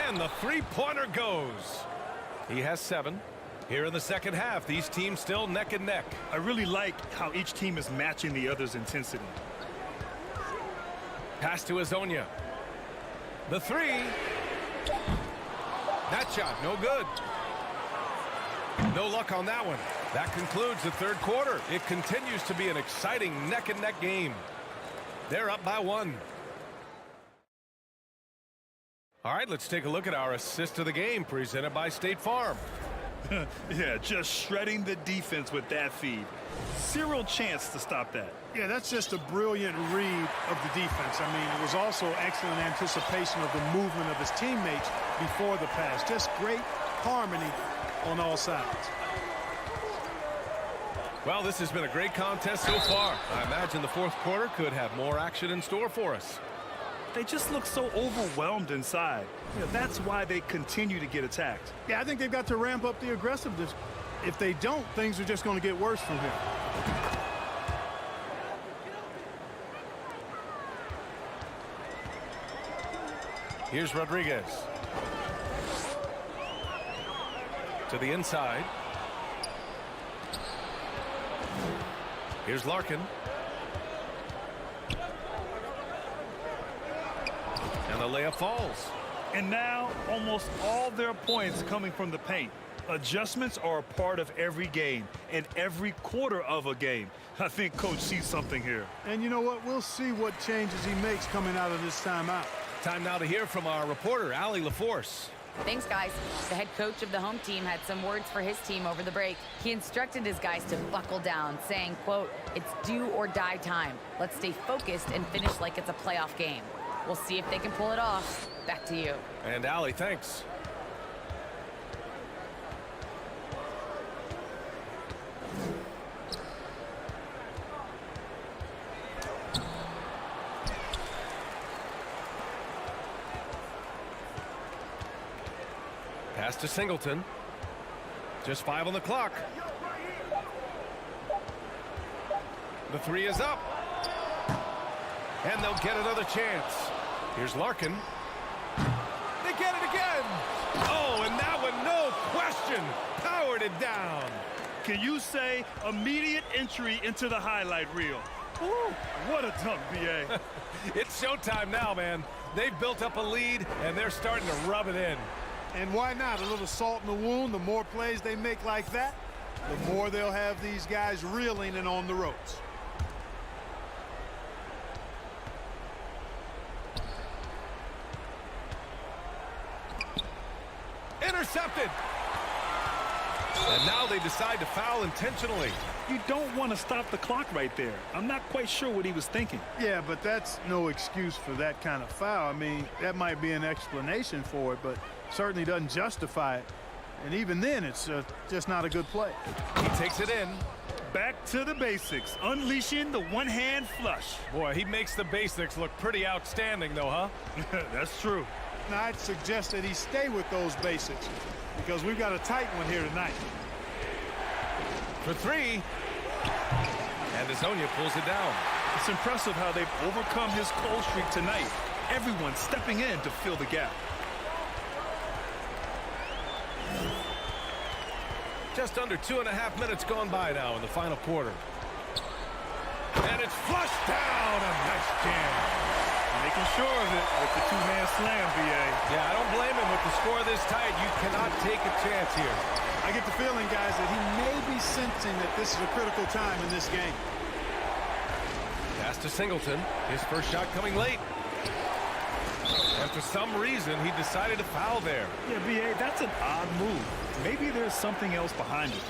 And the three-pointer goes. He has 7. Here in the second half, these teams still neck and neck. I really like how each team is matching the other's intensity. Pass to Azonia. The 3. That shot, no good. No luck on that one. That concludes the third quarter. It continues to be an exciting neck-and-neck game. They're up by 1. All right, let's take a look at our assist of the game presented by State Farm. Yeah, just shredding the defense with that feed. Zero chance to stop that. Yeah, that's just a brilliant read of the defense. I mean, it was also excellent anticipation of the movement of his teammates before the pass. Just great harmony on all sides. Well, this has been a great contest so far. I imagine the fourth quarter could have more action in store for us. They just look so overwhelmed inside. You know, that's why they continue to get attacked. Yeah, I think they've got to ramp up the aggressiveness. If they don't, things are just going to get worse from here. Here's Rodriguez. To the inside. Here's Larkin. And the layup falls. And now almost all their points coming from the paint. Adjustments are a part of every game and every quarter of a game. I think Coach sees something here. And you know what? We'll see what changes he makes coming out of this timeout. Time now to hear from our reporter, Allie LaForce. Thanks, guys. The head coach of the home team had some words for his team over the break. He instructed his guys to buckle down, saying, quote, "It's do or die time. Let's stay focused and finish like it's a playoff game." We'll see if they can pull it off. Back to you. And Allie, thanks. Pass to Singleton. Just 5 on the clock. The 3 is up. And they'll get another chance. Here's Larkin. They get it again. Oh, and that one, no question, powered it down. Can you say immediate entry into the highlight reel? Ooh, what a dunk, B.A. It's showtime now, man. They've built up a lead, and they're starting to rub it in. And why not? A little salt in the wound. The more plays they make like that, the more they'll have these guys reeling and on the ropes. Intercepted. And now they decide to foul intentionally. You don't want to stop the clock right there. I'm not quite sure what he was thinking. Yeah, but that's no excuse for that kind of foul. I mean, that might be an explanation for it, but certainly doesn't justify it. And even then, it's just not a good play. He takes it in. Back to the basics, unleashing the one-hand flush. Boy, he makes the basics look pretty outstanding, though, huh? That's true. Now, I'd suggest that he stay with those basics because we've got a tight one here tonight. For 3. And Azonia pulls it down. It's impressive how they've overcome his cold streak tonight. Everyone stepping in to fill the gap. Just under 2.5 minutes gone by now in the final quarter. And it's flushed down. A nice jam. Making sure of it with the two-man slam, B.A. Yeah, I don't blame him. With the score this tight, you cannot take a chance here. I get the feeling, guys, that he may be sensing that this is a critical time in this game. Pass to Singleton. His first shot coming late. And for some reason, he decided to foul there. Yeah, B.A., that's an odd move. Maybe there's something else behind it.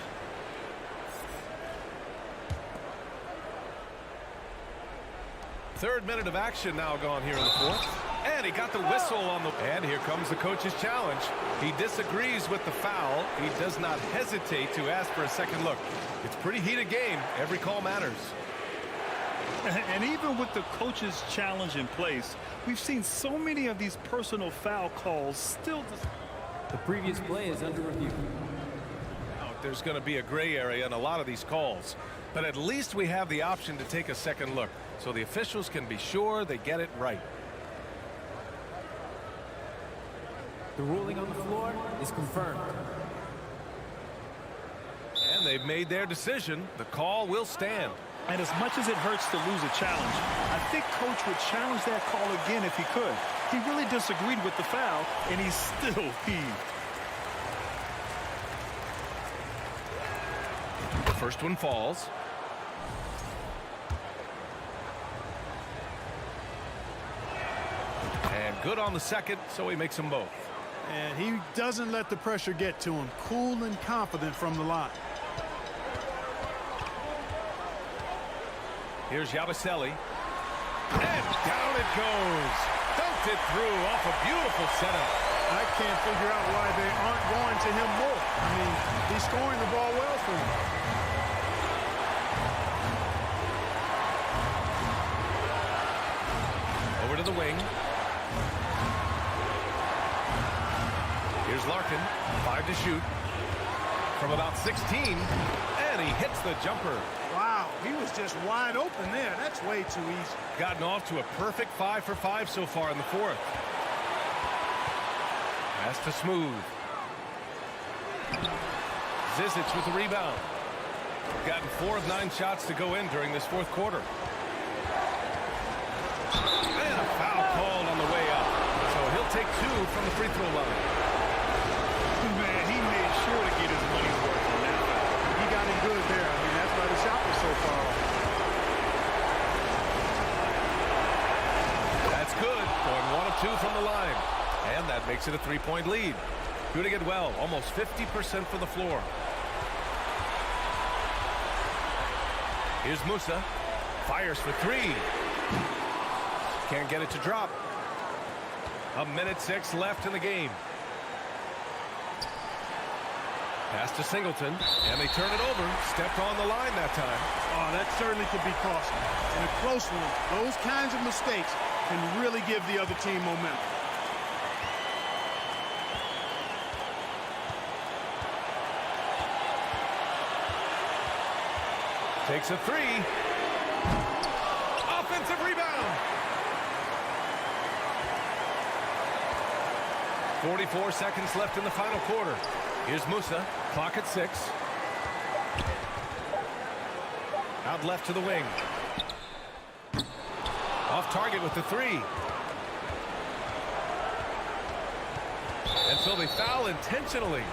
Third minute of action now gone here in the fourth. And he got the whistle on the... And here comes the coach's challenge. He disagrees with the foul. He does not hesitate to ask for a second look. It's a pretty heated game. Every call matters. And even with the coach's challenge in place, we've seen so many of these personal foul calls still... The previous play is under review. There's going to be a gray area in a lot of these calls. But at least we have the option to take a second look, so the officials can be sure they get it right. The ruling on the floor is confirmed. And they've made their decision. The call will stand. And as much as it hurts to lose a challenge, I think Coach would challenge that call again if he could. He really disagreed with the foul, and he's still peeved. The first one falls. And good on the second, so he makes them both. And he doesn't let the pressure get to him. Cool and confident from the line. Here's Yabusele. And down it goes. Dunked it through off a beautiful setup. I can't figure out why they aren't going to him more. I mean, he's scoring the ball well for him. Over to the wing. Here's Larkin. 5 to shoot. From about 16. And he hits the jumper. Wow, he was just wide open there. That's way too easy. Gotten off to a perfect 5 for 5 so far in the fourth. Pass to Smooth. Zizic with the rebound. Gotten 4 of 9 shots to go in during this fourth quarter. And a foul called on the way up. So he'll take 2 from the free throw line. Man, he made sure to get his money's worth on that foul. He got him good there. I mean, that's why the shot was so far off. That's good. Going 1 of 2 from the line. And that makes it a 3-point lead. Shooting it well. Almost 50% from the floor. Here's Musa. Fires for 3. Can't get it to drop. 1:06 left in the game. Pass to Singleton, and they turn it over. Stepped on the line that time. Oh, that certainly could be costly. In a close one, those kinds of mistakes can really give the other team momentum. Takes a 3. Offensive rebound. 44 seconds left in the final quarter. Here's Musa. Clock at 6. Out left to the wing. Off target with the 3. And so they foul intentionally.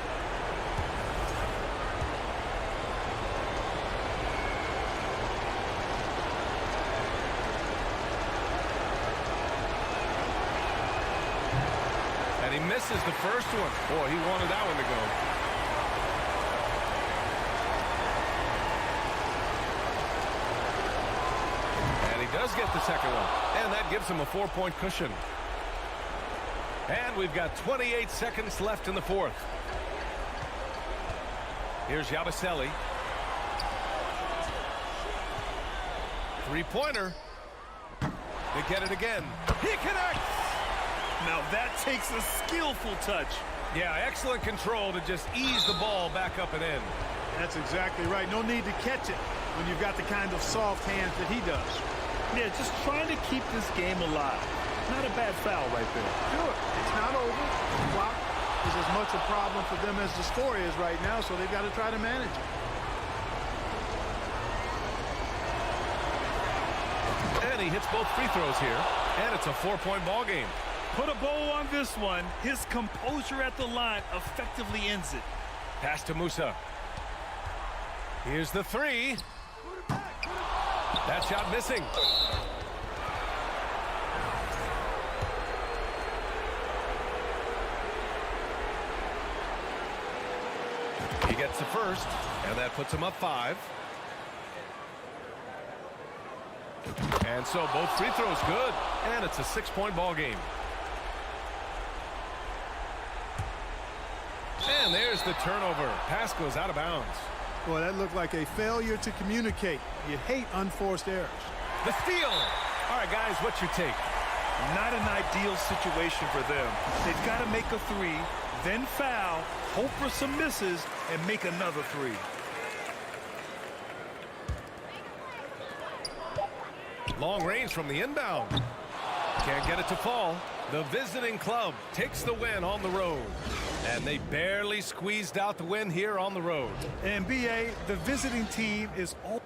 And he misses the first one. Boy, he wanted that one to go. And he does get the second one. And that gives him a 4-point cushion. And we've got 28 seconds left in the fourth. Here's Yabusele. 3-pointer. They get it again. He connects. Now that takes a skillful touch. Yeah, excellent control to just ease the ball back up and in. That's exactly right. No need to catch it when you've got the kind of soft hands that he does. Yeah, just trying to keep this game alive. Not a bad foul right there. Sure, it's not over. The clock is as much a problem for them as the score is right now, so they've got to try to manage it. And he hits both free throws here, and it's a 4-point ball game. Put a bow on this one. His composure at the line effectively ends it. Pass to Musa. Here's the 3. That shot missing. He gets the first, and that puts him up 5. And so both free throws good, and it's a 6-point ball game. And there's the turnover. Pass goes out of bounds. Boy, that looked like a failure to communicate. You hate unforced errors. The steal. All right, guys, what's your take? Not an ideal situation for them. They've got to make a 3, then foul, hope for some misses, and make another 3. Long range from the inbound. Can't get it to fall. The visiting club takes the win on the road. And they barely squeezed out the win here on the road. And BA, the visiting team is all.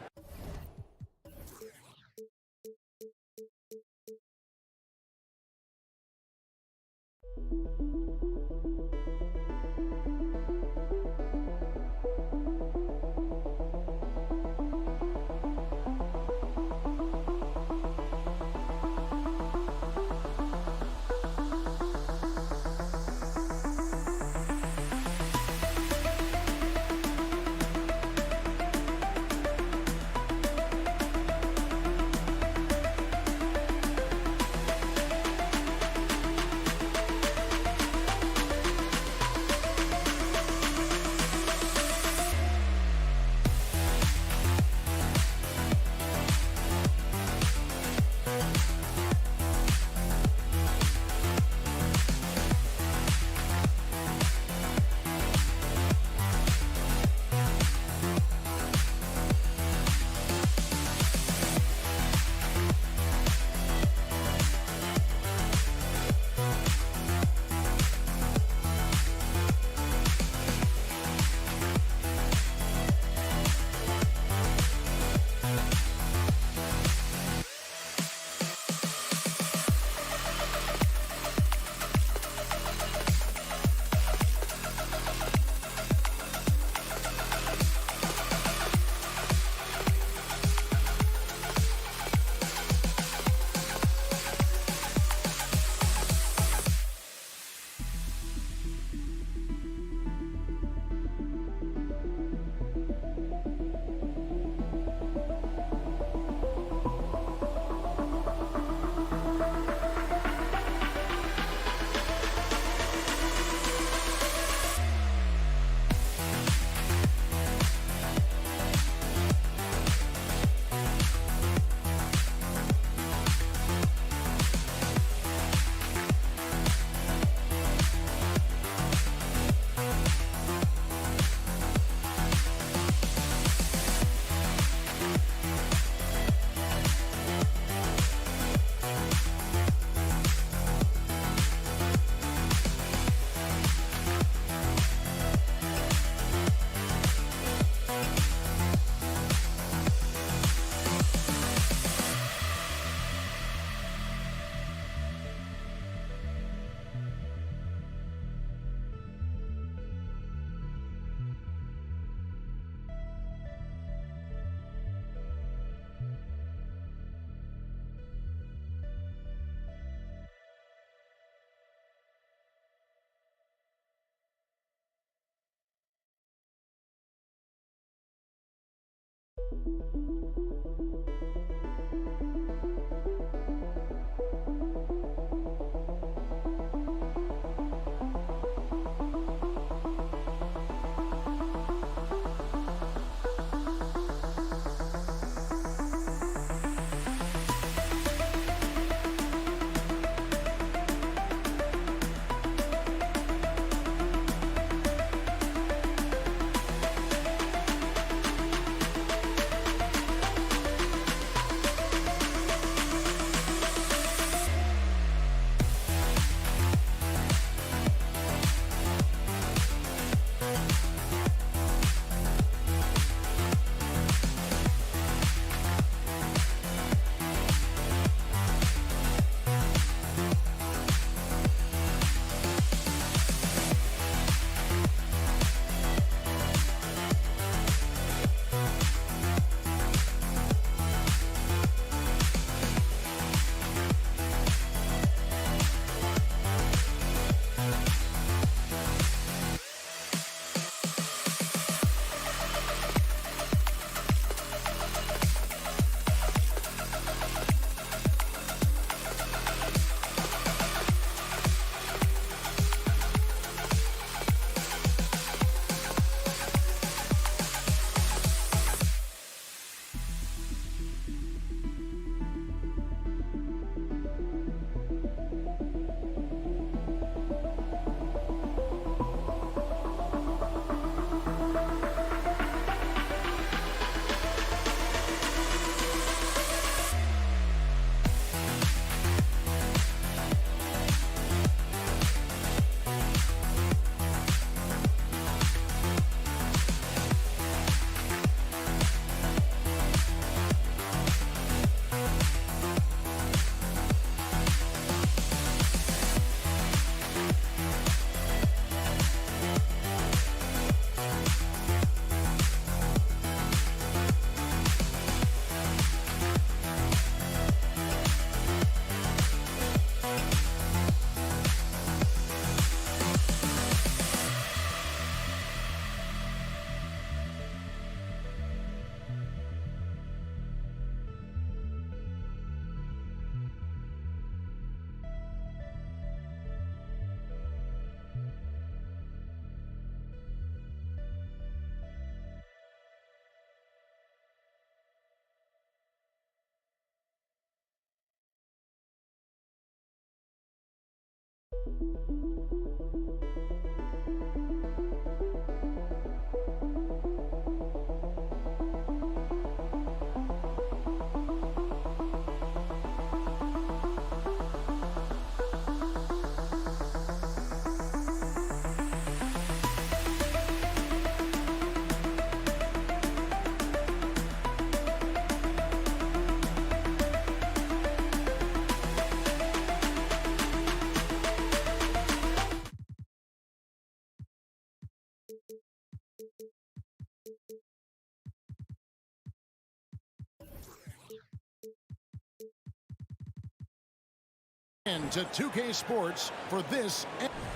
To 2K Sports for this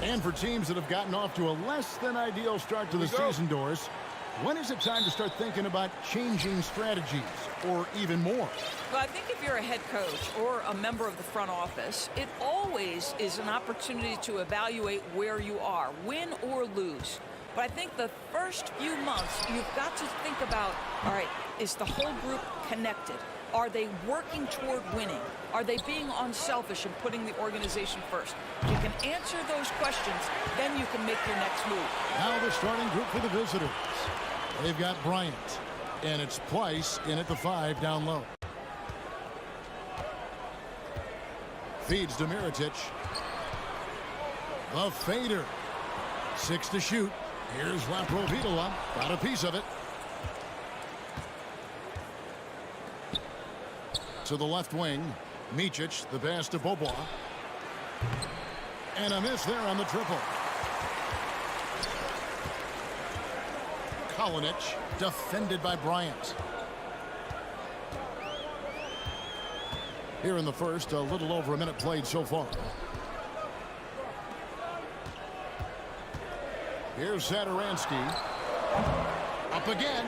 and for teams that have gotten off to a less than ideal start to the season, Doris. When is it time to start thinking about changing strategies or even more? Well, I think if you're a head coach or a member of the front office, it always is an opportunity to evaluate where you are, win or lose. But I think the first few months, you've got to think about, all right, is the whole group connected? Are they working toward winning? Are they being unselfish and putting the organization first? If you can answer those questions, then you can make your next move. Now the starting group for the visitors. They've got Bryant, and it's Pleiss in at the 5 down low. Feeds to Mirotic. The fader. 6 to shoot. Here's Laprovitola. Got a piece of it. To the left wing. Micic, the pass to Bobois. And a miss there on the triple. Kalinic, defended by Bryant. Here in the first, a little over a minute played so far. Here's Satoransky. Up again.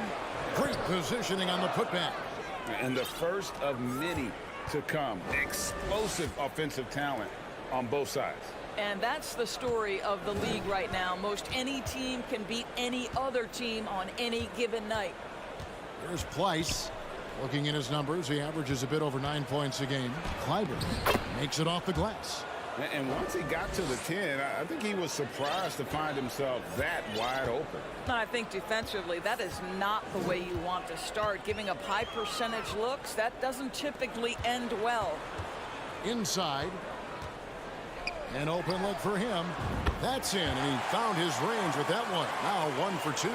Great positioning on the putback. And the first of many to come. Explosive offensive talent on both sides. And that's the story of the league right now. Most any team can beat any other team on any given night. Here's Pleiss. Looking at his numbers, he averages a bit over 9 points a game. Kleiber makes it off the glass. And once he got to the 10, I think he was surprised to find himself that wide open. I think defensively, that is not the way you want to start. Giving up high percentage looks, that doesn't typically end well. Inside. An open look for him. That's in, and he found his range with that one. Now 1 for 2.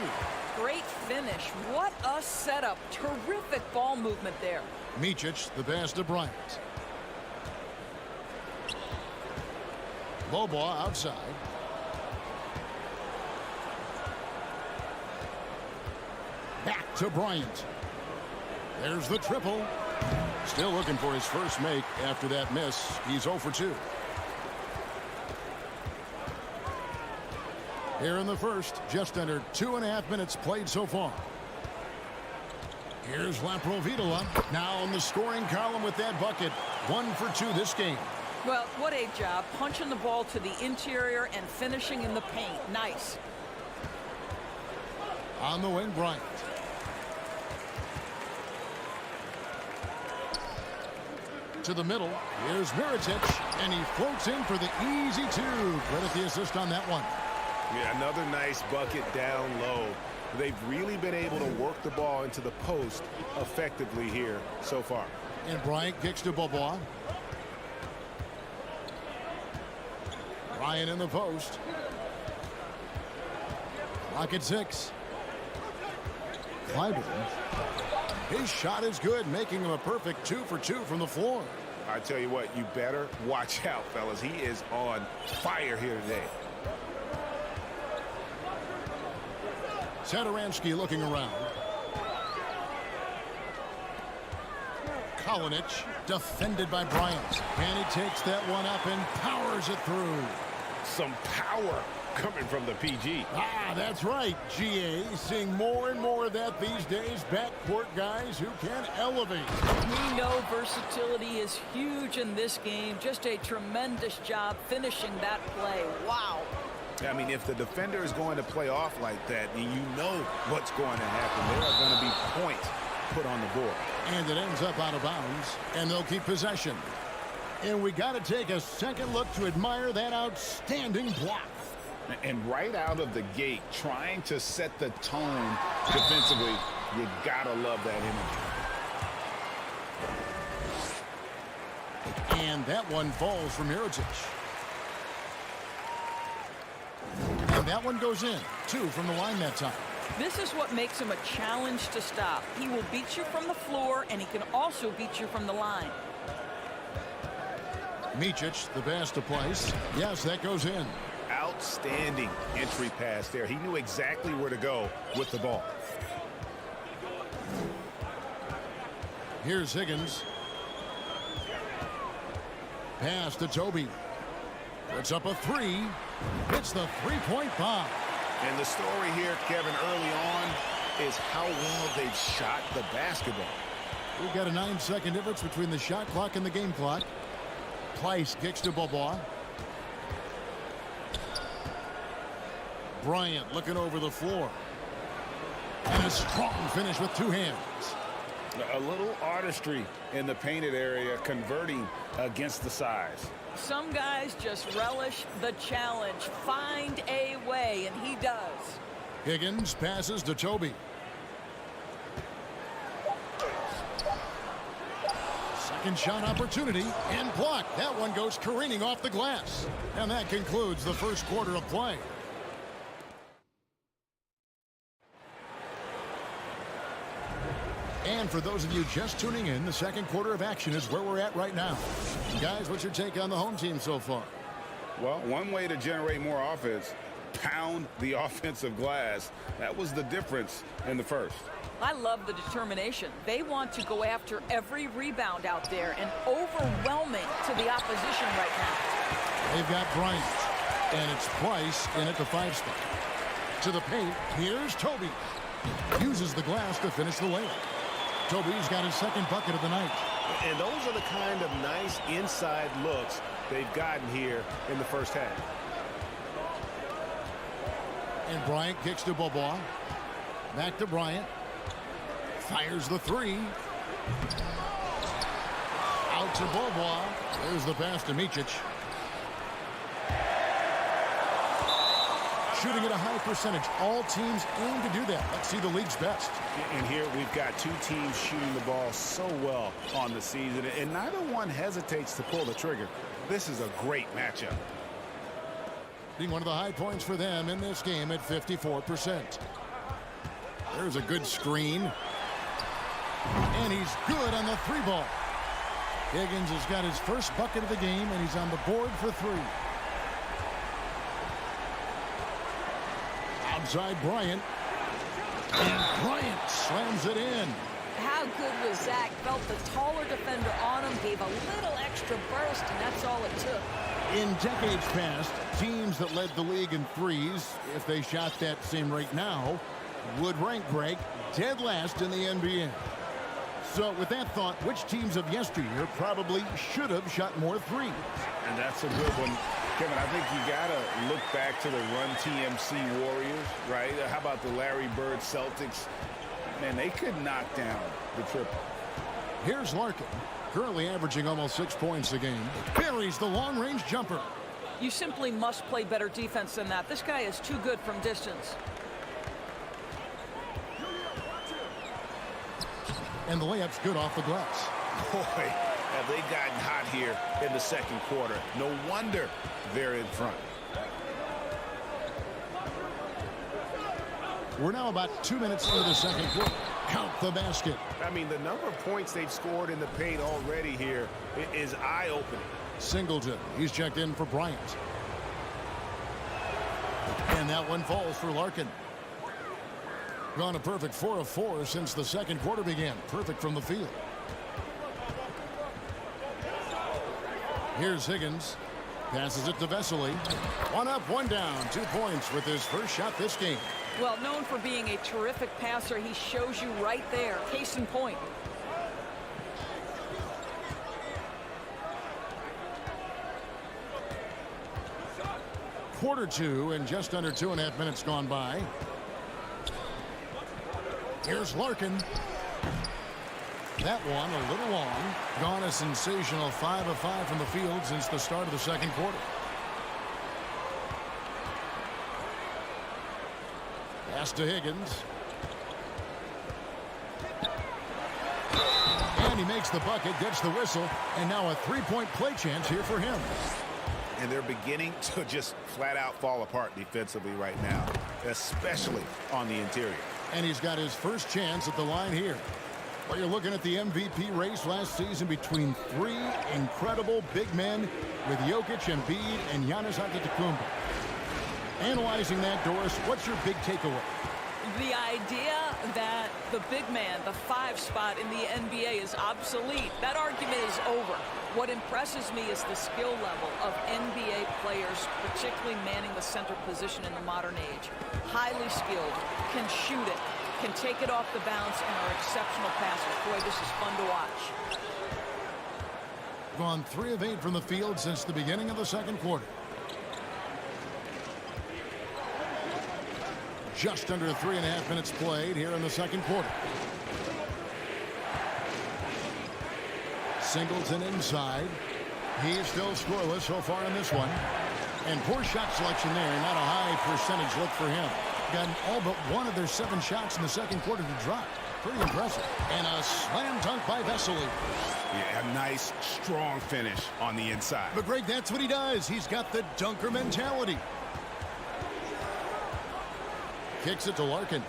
Great finish. What a setup. Terrific ball movement there. Micic, the pass to Bryant. Bobois outside. Back to Bryant. There's the triple. Still looking for his first make after that miss. He's 0 for 2. Here in the first, just under 2.5 minutes played so far. Here's Laprovitola. Now on the scoring column with that bucket. 1 for 2 this game. Well, what a job. Punching the ball to the interior and finishing in the paint. Nice. On the wing, Bryant. To the middle. Here's Mirotic, and he floats in for the easy 2. Credit the assist on that one. Yeah, another nice bucket down low. They've really been able to work the ball into the post effectively here so far. And Bryant kicks to Bobois. Ryan in the post. Clock at 6. Kleiber. His shot is good, making him a perfect 2 for 2 from the floor. I tell you what, you better watch out, fellas. He is on fire here today. Satoransky looking around. Kalinic defended by Bryant. And he takes that one up and powers it through. Some power coming from the PG. Ah, that's right, GA. Seeing more and more of that these days. Backcourt guys who can elevate. We know versatility is huge in this game. Just a tremendous job finishing that play. Wow. I mean, if the defender is going to play off like that, you know what's going to happen. There are going to be points put on the board. And it ends up out of bounds, and they'll keep possession. And we got to take a second look to admire that outstanding block. And right out of the gate, trying to set the tone defensively, you got to love that energy. And that one falls from Mirotic. And that one goes in. 2 from the line that time. This is what makes him a challenge to stop. He will beat you from the floor, and he can also beat you from the line. Micic, the pass to Pleiss. Yes, that goes in. Outstanding entry pass there. He knew exactly where to go with the ball. Here's Higgins. Pass to Toby. Puts up a 3. Hits the three-point bomb. And the story here, Kevin, early on is how well they've shot the basketball. We've got a 9-second difference between the shot clock and the game clock. Pleiss kicks to Bobois. Bryant looking over the floor. And a strong finish with 2 hands. A little artistry in the painted area, converting against the size. Some guys just relish the challenge. Find a way, and he does. Higgins passes to Toby. Second shot opportunity and blocked. That one goes careening off the glass. And that concludes the first quarter of play. And for those of you just tuning in, the second quarter of action is where we're at right now. Guys, what's your take on the home team so far? Well, one way to generate more offense, pound the offensive glass. That was the difference in the first. I love the determination. They want to go after every rebound out there and overwhelming to the opposition right now. They've got Bryant, and it's Pleiss in at the 5 spot. To the paint, here's Toby. Uses the glass to finish the layup. Toby's got his second bucket of the night. And those are the kind of nice inside looks they've gotten here in the first half. And Bryant kicks to Bobois. Back to Bryant. Fires the three. Out to Bobois. There's the pass to Micic. Shooting at a high percentage. All teams aim to do that. Let's see the league's best. And here we've got two teams shooting the ball so well on the season, and neither one hesitates to pull the trigger. This is a great matchup. Being one of the high points for them in this game at 54%. There's a good screen. And he's good on the three ball. Higgins has got his first bucket of the game, and he's on the board for three. Outside Bryant. And Bryant slams it in. How good was Zach? Felt the taller defender on him, gave a little extra burst, and that's all it took. In decades past, teams that led the league in threes, if they shot that same rate now, would rank break dead last in the NBA. So with that thought, which teams of yesteryear probably should have shot more threes? And that's a good one. Kevin, I think you got to look back to the Run TMC Warriors, right? How about the Larry Bird Celtics? Man, they could knock down the triple. Here's Larkin, currently averaging almost 6 points a game. Buries the long-range jumper. You simply must play better defense than that. This guy is too good from distance. And the layup's good off the glass. Boy, have they gotten hot here in the second quarter. No wonder they're in front. We're now about 2 minutes into the second quarter. Count the basket. I mean, the number of points they've scored in the paint already here is eye-opening. Singleton, he's checked in for Bryant. And that one falls for Larkin. Gone a perfect 4 of 4 since the second quarter began. Perfect from the field. Here's Higgins. Passes it to Vesely. 1 up, 1 down. 2 points with his first shot this game. Well, known for being a terrific passer, he shows you right there. Case in point. Quarter 2 and just under 2.5 minutes gone by. Here's Larkin. That one a little long. Gone a sensational 5 of 5 from the field since the start of the second quarter. Pass to Higgins. And he makes the bucket, gets the whistle, and now a three-point play chance here for him. And they're beginning to just flat-out fall apart defensively right now, especially on the interior. And he's got his first chance at the line here. Well, you're looking at the MVP race last season between 3 incredible big men with Jokic, Embiid, and Giannis Antetokounmpo. Analyzing that, Doris, what's your big takeaway? The idea that the big man, the 5 spot in the NBA is obsolete, that argument is over. What impresses me is the skill level of NBA players, particularly manning the center position in the modern age. Highly skilled, can shoot it, can take it off the bounce, and are exceptional passers. Boy, this is fun to watch. Gone 3 of 8 from the field since the beginning of the second quarter. Just under 3.5 minutes played here in the second quarter. Singleton inside. He's still scoreless so far in this one. And poor shot selection there. Not a high percentage look for him. Gotten all but 1 of their 7 shots in the second quarter to drop. Pretty impressive. And a slam dunk by Vesely. Yeah, a nice, strong finish on the inside. But Greg, that's what he does. He's got the dunker mentality. Kicks it to Larkin.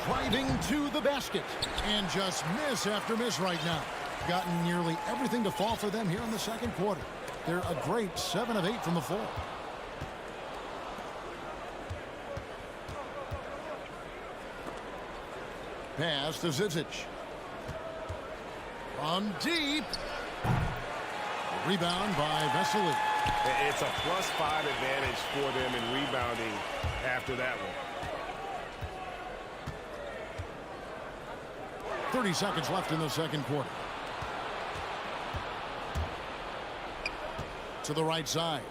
Driving to the basket. And just miss after miss right now. Gotten nearly everything to fall for them here in the second quarter. They're a great 7 of 8 from the floor. Pass to Zizic. From deep. Rebound by Vesely. It's a +5 advantage for them in rebounding after that one. 30 seconds left in the second quarter. To the right side.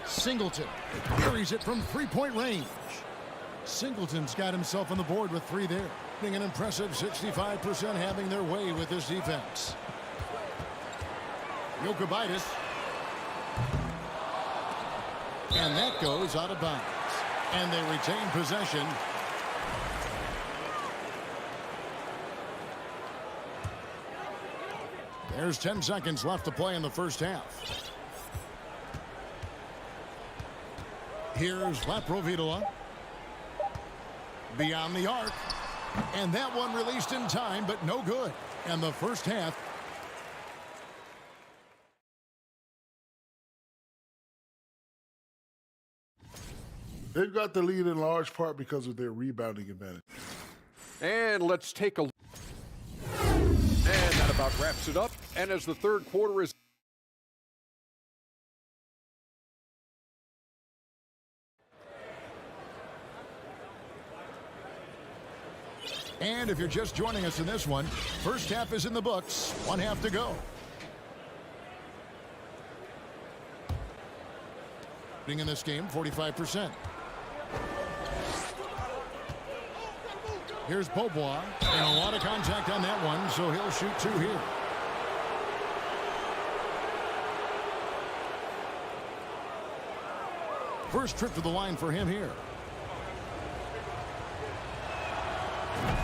Singleton carries it from three-point range. Singleton's got himself on the board with 3 there. An impressive 65% having their way with this defense. Jokic. And that goes out of bounds. And they retain possession. There's 10 seconds left to play in the first half. Here's Laprovitola. Beyond the arc. And that one released in time, but no good. And the first half. They've got the lead in large part because of their rebounding advantage. And let's take a look. And that about wraps it up. And as the third quarter is And if you're just joining us in this one, first half is in the books. 1 half to go. In this game, 45%. Here's Beaubois, and a lot of contact on that one, so he'll shoot 2 here. First trip to the line for him here.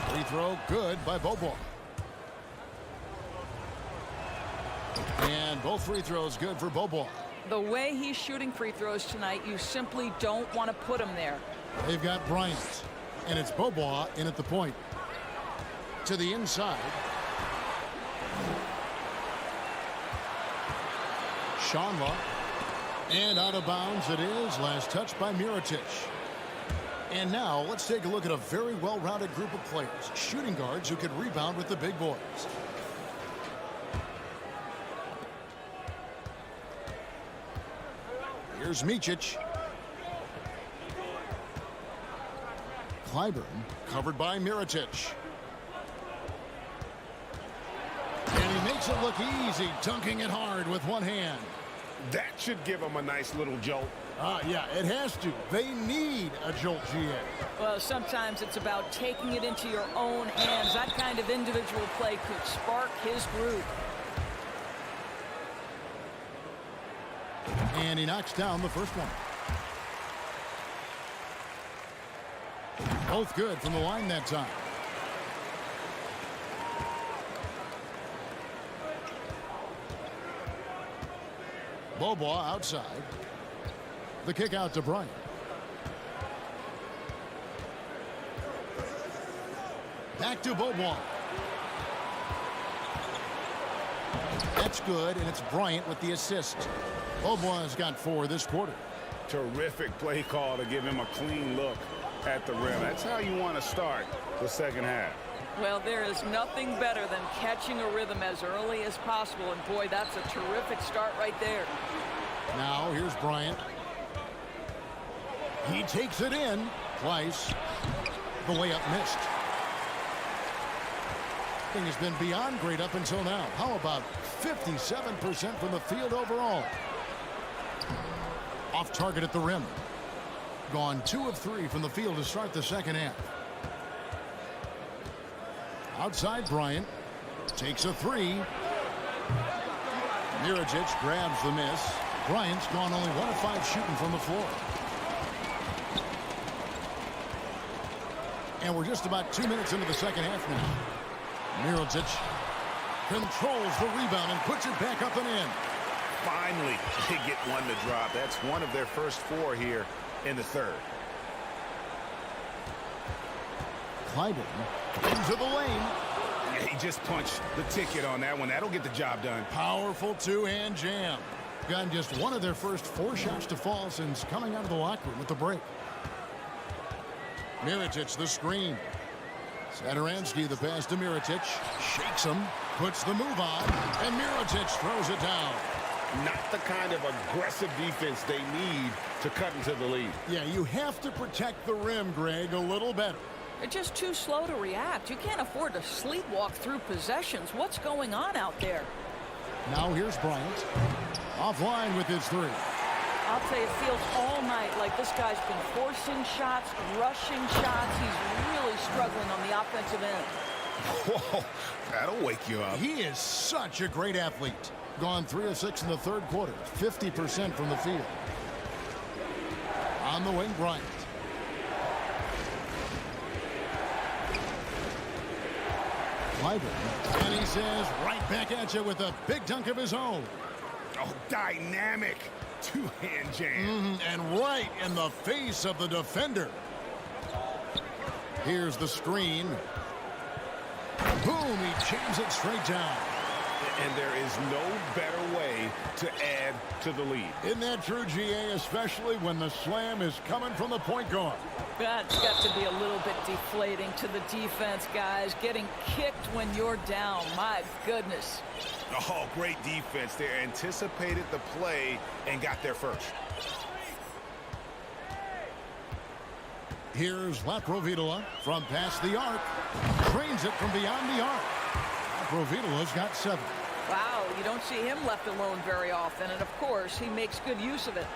Free throw, good by Beaubois. And both free throws good for Beaubois. The way he's shooting free throws tonight, you simply don't want to put him there. They've got Bryant, and it's Beaubois in at the point. To the inside. Shanla. And out of bounds it is. Last touch by Mirotic. And now let's take a look at a very well-rounded group of players. Shooting guards who can rebound with the big boys. Here's Micic. Clyburn covered by Mirotic. And he makes it look easy, dunking it hard with one hand. That should give them a nice little jolt. Yeah, it has to. They need a jolt, GA. Well, sometimes it's about taking it into your own hands. That kind of individual play could spark his group. And he knocks down the first one. Both good from the line that time. Beaubois outside. The kick out to Bryant. Back to Beaubois. That's good, and it's Bryant with the assist. Beaubois has got 4 this quarter. Terrific play call to give him a clean look at the rim. That's how you want to start the second half. Well, there is nothing better than catching a rhythm as early as possible. And, boy, that's a terrific start right there. Now, here's Bryant. He takes it in twice. The layup missed. Thing has been beyond great up until now. How about 57% from the field overall? Off target at the rim. Gone 2 of 3 from the field to start the second half. Outside Bryant. Takes a 3. Mirotic grabs the miss. Bryant's gone only 1 of 5 shooting from the floor. And we're just about 2 minutes into the second half now. Mirotic controls the rebound and puts it back up and in. Finally, they get one to drop. That's one of their first 4 here in the third. Clyburn into the lane. Yeah, he just punched the ticket on that one. That'll get the job done. Powerful 2-hand jam. Gotten just one of their first 4 shots to fall since coming out of the locker room with the break. Mirotic the screen. Satoransky the pass to Mirotic. Shakes him. Puts the move on. And Mirotic throws it down. Not the kind of aggressive defense they need to cut into the lead. Yeah, you have to protect the rim, Greg, a little better. They're just too slow to react. You can't afford to sleepwalk through possessions. What's going on out there? Now here's Bryant. Offline with his three. I'll tell you, it feels all night like this guy's been forcing shots, rushing shots. He's really struggling on the offensive end. Whoa, that'll wake you up. He is such a great athlete. Gone 3 of 6 in the third quarter, 50% from the field. On the wing, Bryant. Clyburn, and he says right back at you with a big dunk of his own. Oh, dynamic two-hand jam. And right in the face of the defender. Here's the screen. Boom, he jams it straight down. And there is no better way to add to the lead. Isn't that true, GA, especially when the slam is coming from the point guard? That's got to be a little bit deflating to the defense, guys. Getting kicked when you're down. My goodness. Oh, great defense. They anticipated the play and got there first. Here's Laprovitola from past the arc. Drains it from beyond the arc. Laprovitola's got 7. Wow, you don't see him left alone very often. And, of course, he makes good use of it.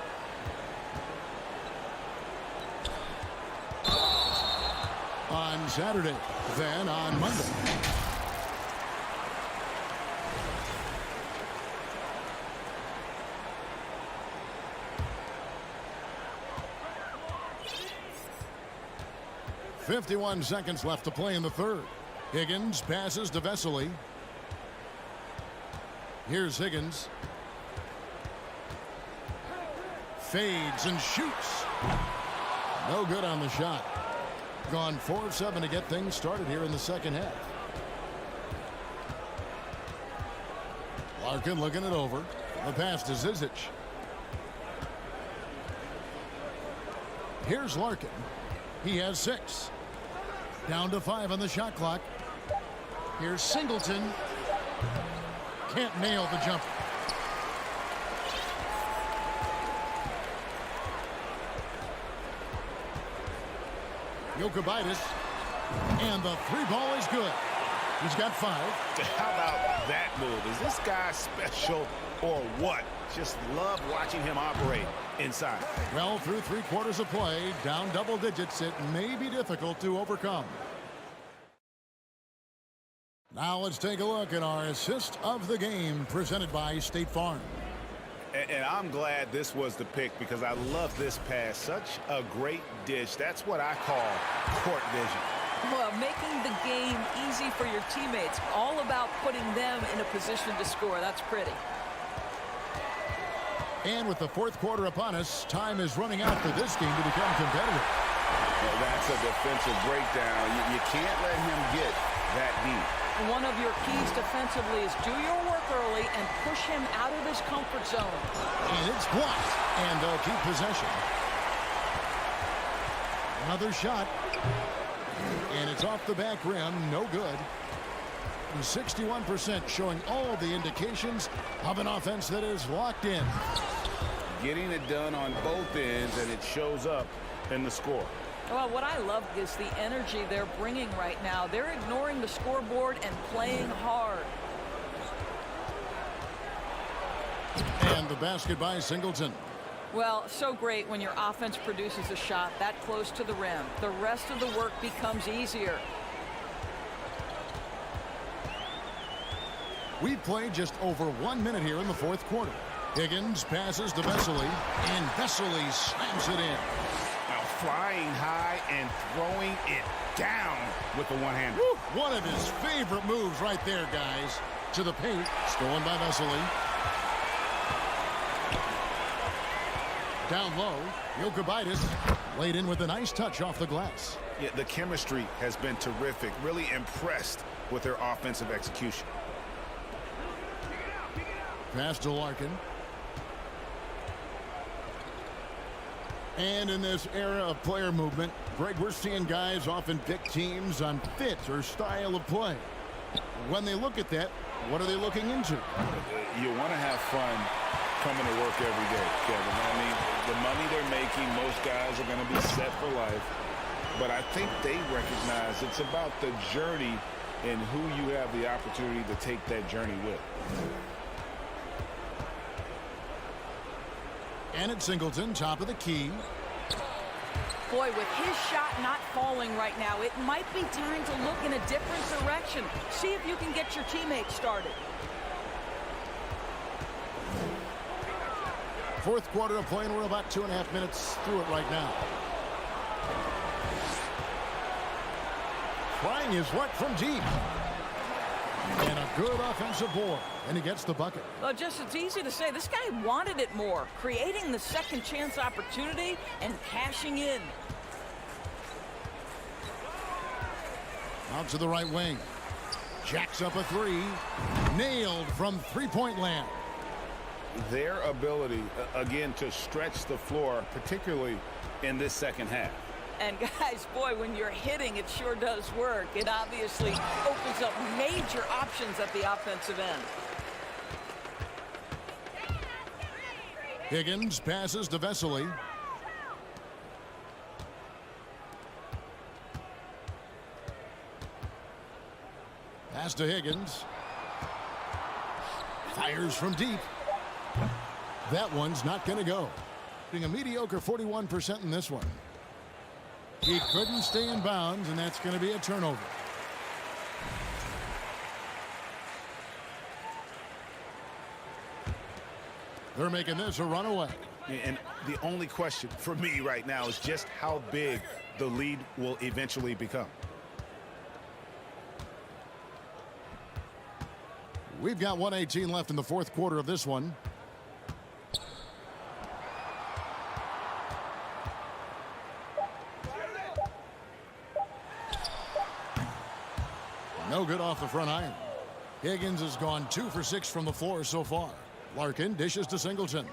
On Saturday, then on Monday. .51 seconds left to play in the third. Higgins passes to Vesely. Here's Higgins. Fades and shoots. No good on the shot. Gone 4 of 7 to get things started here in the second half. Larkin looking it over. The pass to Zizic. Here's Larkin. He has 6. Down to 5 on the shot clock. Here's Singleton. Can't nail the jumper. Jokubaitis. And the 3 ball is good. He's got 5. How about that move? Is this guy special or what? Just love watching him operate inside. Well, through 3 quarters of play, down double digits, it may be difficult to overcome. Now let's take a look at our assist of the game presented by State Farm. And I'm glad this was the pick because I love this pass. Such a great dish. That's what I call court vision. Well, making the game easy for your teammates. All about putting them in a position to score. That's pretty. And with the fourth quarter upon us, time is running out for this game to become competitive. Well, that's a defensive breakdown. You can't let him get that deep. One of your keys defensively is do your work early and push him out of his comfort zone. And it's blocked, and they'll keep possession. Another shot, and it's off the back rim, no good. 61% showing all the indications of an offense that is locked in. Getting it done on both ends, and it shows up in the score. Well, what I love is the energy they're bringing right now. They're ignoring the scoreboard and playing hard. And the basket by Singleton. Well, so great when your offense produces a shot that close to the rim. The rest of the work becomes easier. We've played just over 1 minute here in the fourth quarter. Higgins passes to Vesely, and Vesely slams it in. Flying high and throwing it down with the one-hander. One of his favorite moves right there, guys. To the paint, stolen by Vesely. Down low, Jokubaitis laid in with a nice touch off the glass. Yeah, the chemistry has been terrific. Really impressed with their offensive execution. Pass to Larkin. And in this era of player movement, Greg, we're seeing guys often pick teams on fit or style of play. When they look at that, what are they looking into? You want to have fun coming to work every day, Kevin. I mean, the money they're making, most guys are going to be set for life. but I think they recognize it's about the journey and who you have the opportunity to take that journey with. And it's Singleton, top of the key. Boy, with his shot not falling right now, it might be time to look in a different direction. See if you can get your teammates started. Fourth quarter of play, and we're about 2.5 minutes through it right now. Trying his luck from deep. And a good offensive board. And he gets the bucket. Well, it's easy to say. This guy wanted it more. Creating the second chance opportunity and cashing in. Out to the right wing. Jacks up a three. Nailed from three-point land. Their ability, again, to stretch the floor, particularly in this second half. And guys, boy, when you're hitting, it sure does work. It obviously opens up major options at the offensive end. Higgins passes to Vesely. Pass to Higgins. Fires from deep. That one's not going to go. Being a mediocre 41% in this one. He couldn't stay in bounds, and that's going to be a turnover. They're making this a runaway. And the only question for me right now is just how big the lead will eventually become. We've got 1:18 left in the fourth quarter of this one. No good off the front iron. Higgins has gone 2 for 6 from the floor so far. Larkin dishes to Singleton.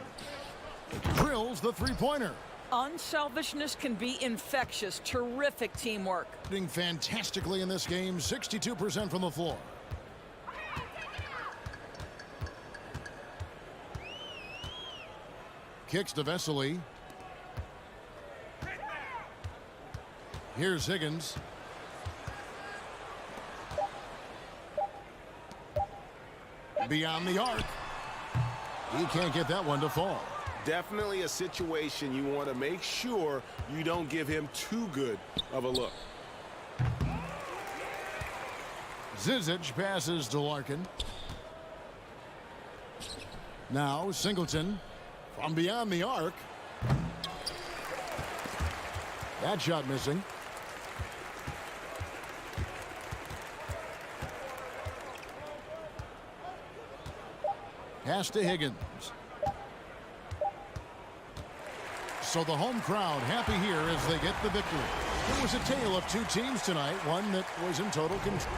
Drills the three-pointer. Unselfishness can be infectious. Terrific teamwork. Doing fantastically in this game, 62% from the floor. Kicks to Vesely. Here's Higgins. Beyond the arc. He can't get that one to fall. Definitely a situation you want to make sure you don't give him too good of a look. Zizic passes to Larkin. Now Singleton from beyond the arc. That shot missing. Pass to Higgins. So the home crowd happy here as they get the victory. It was a tale of two teams tonight, one that was in total control.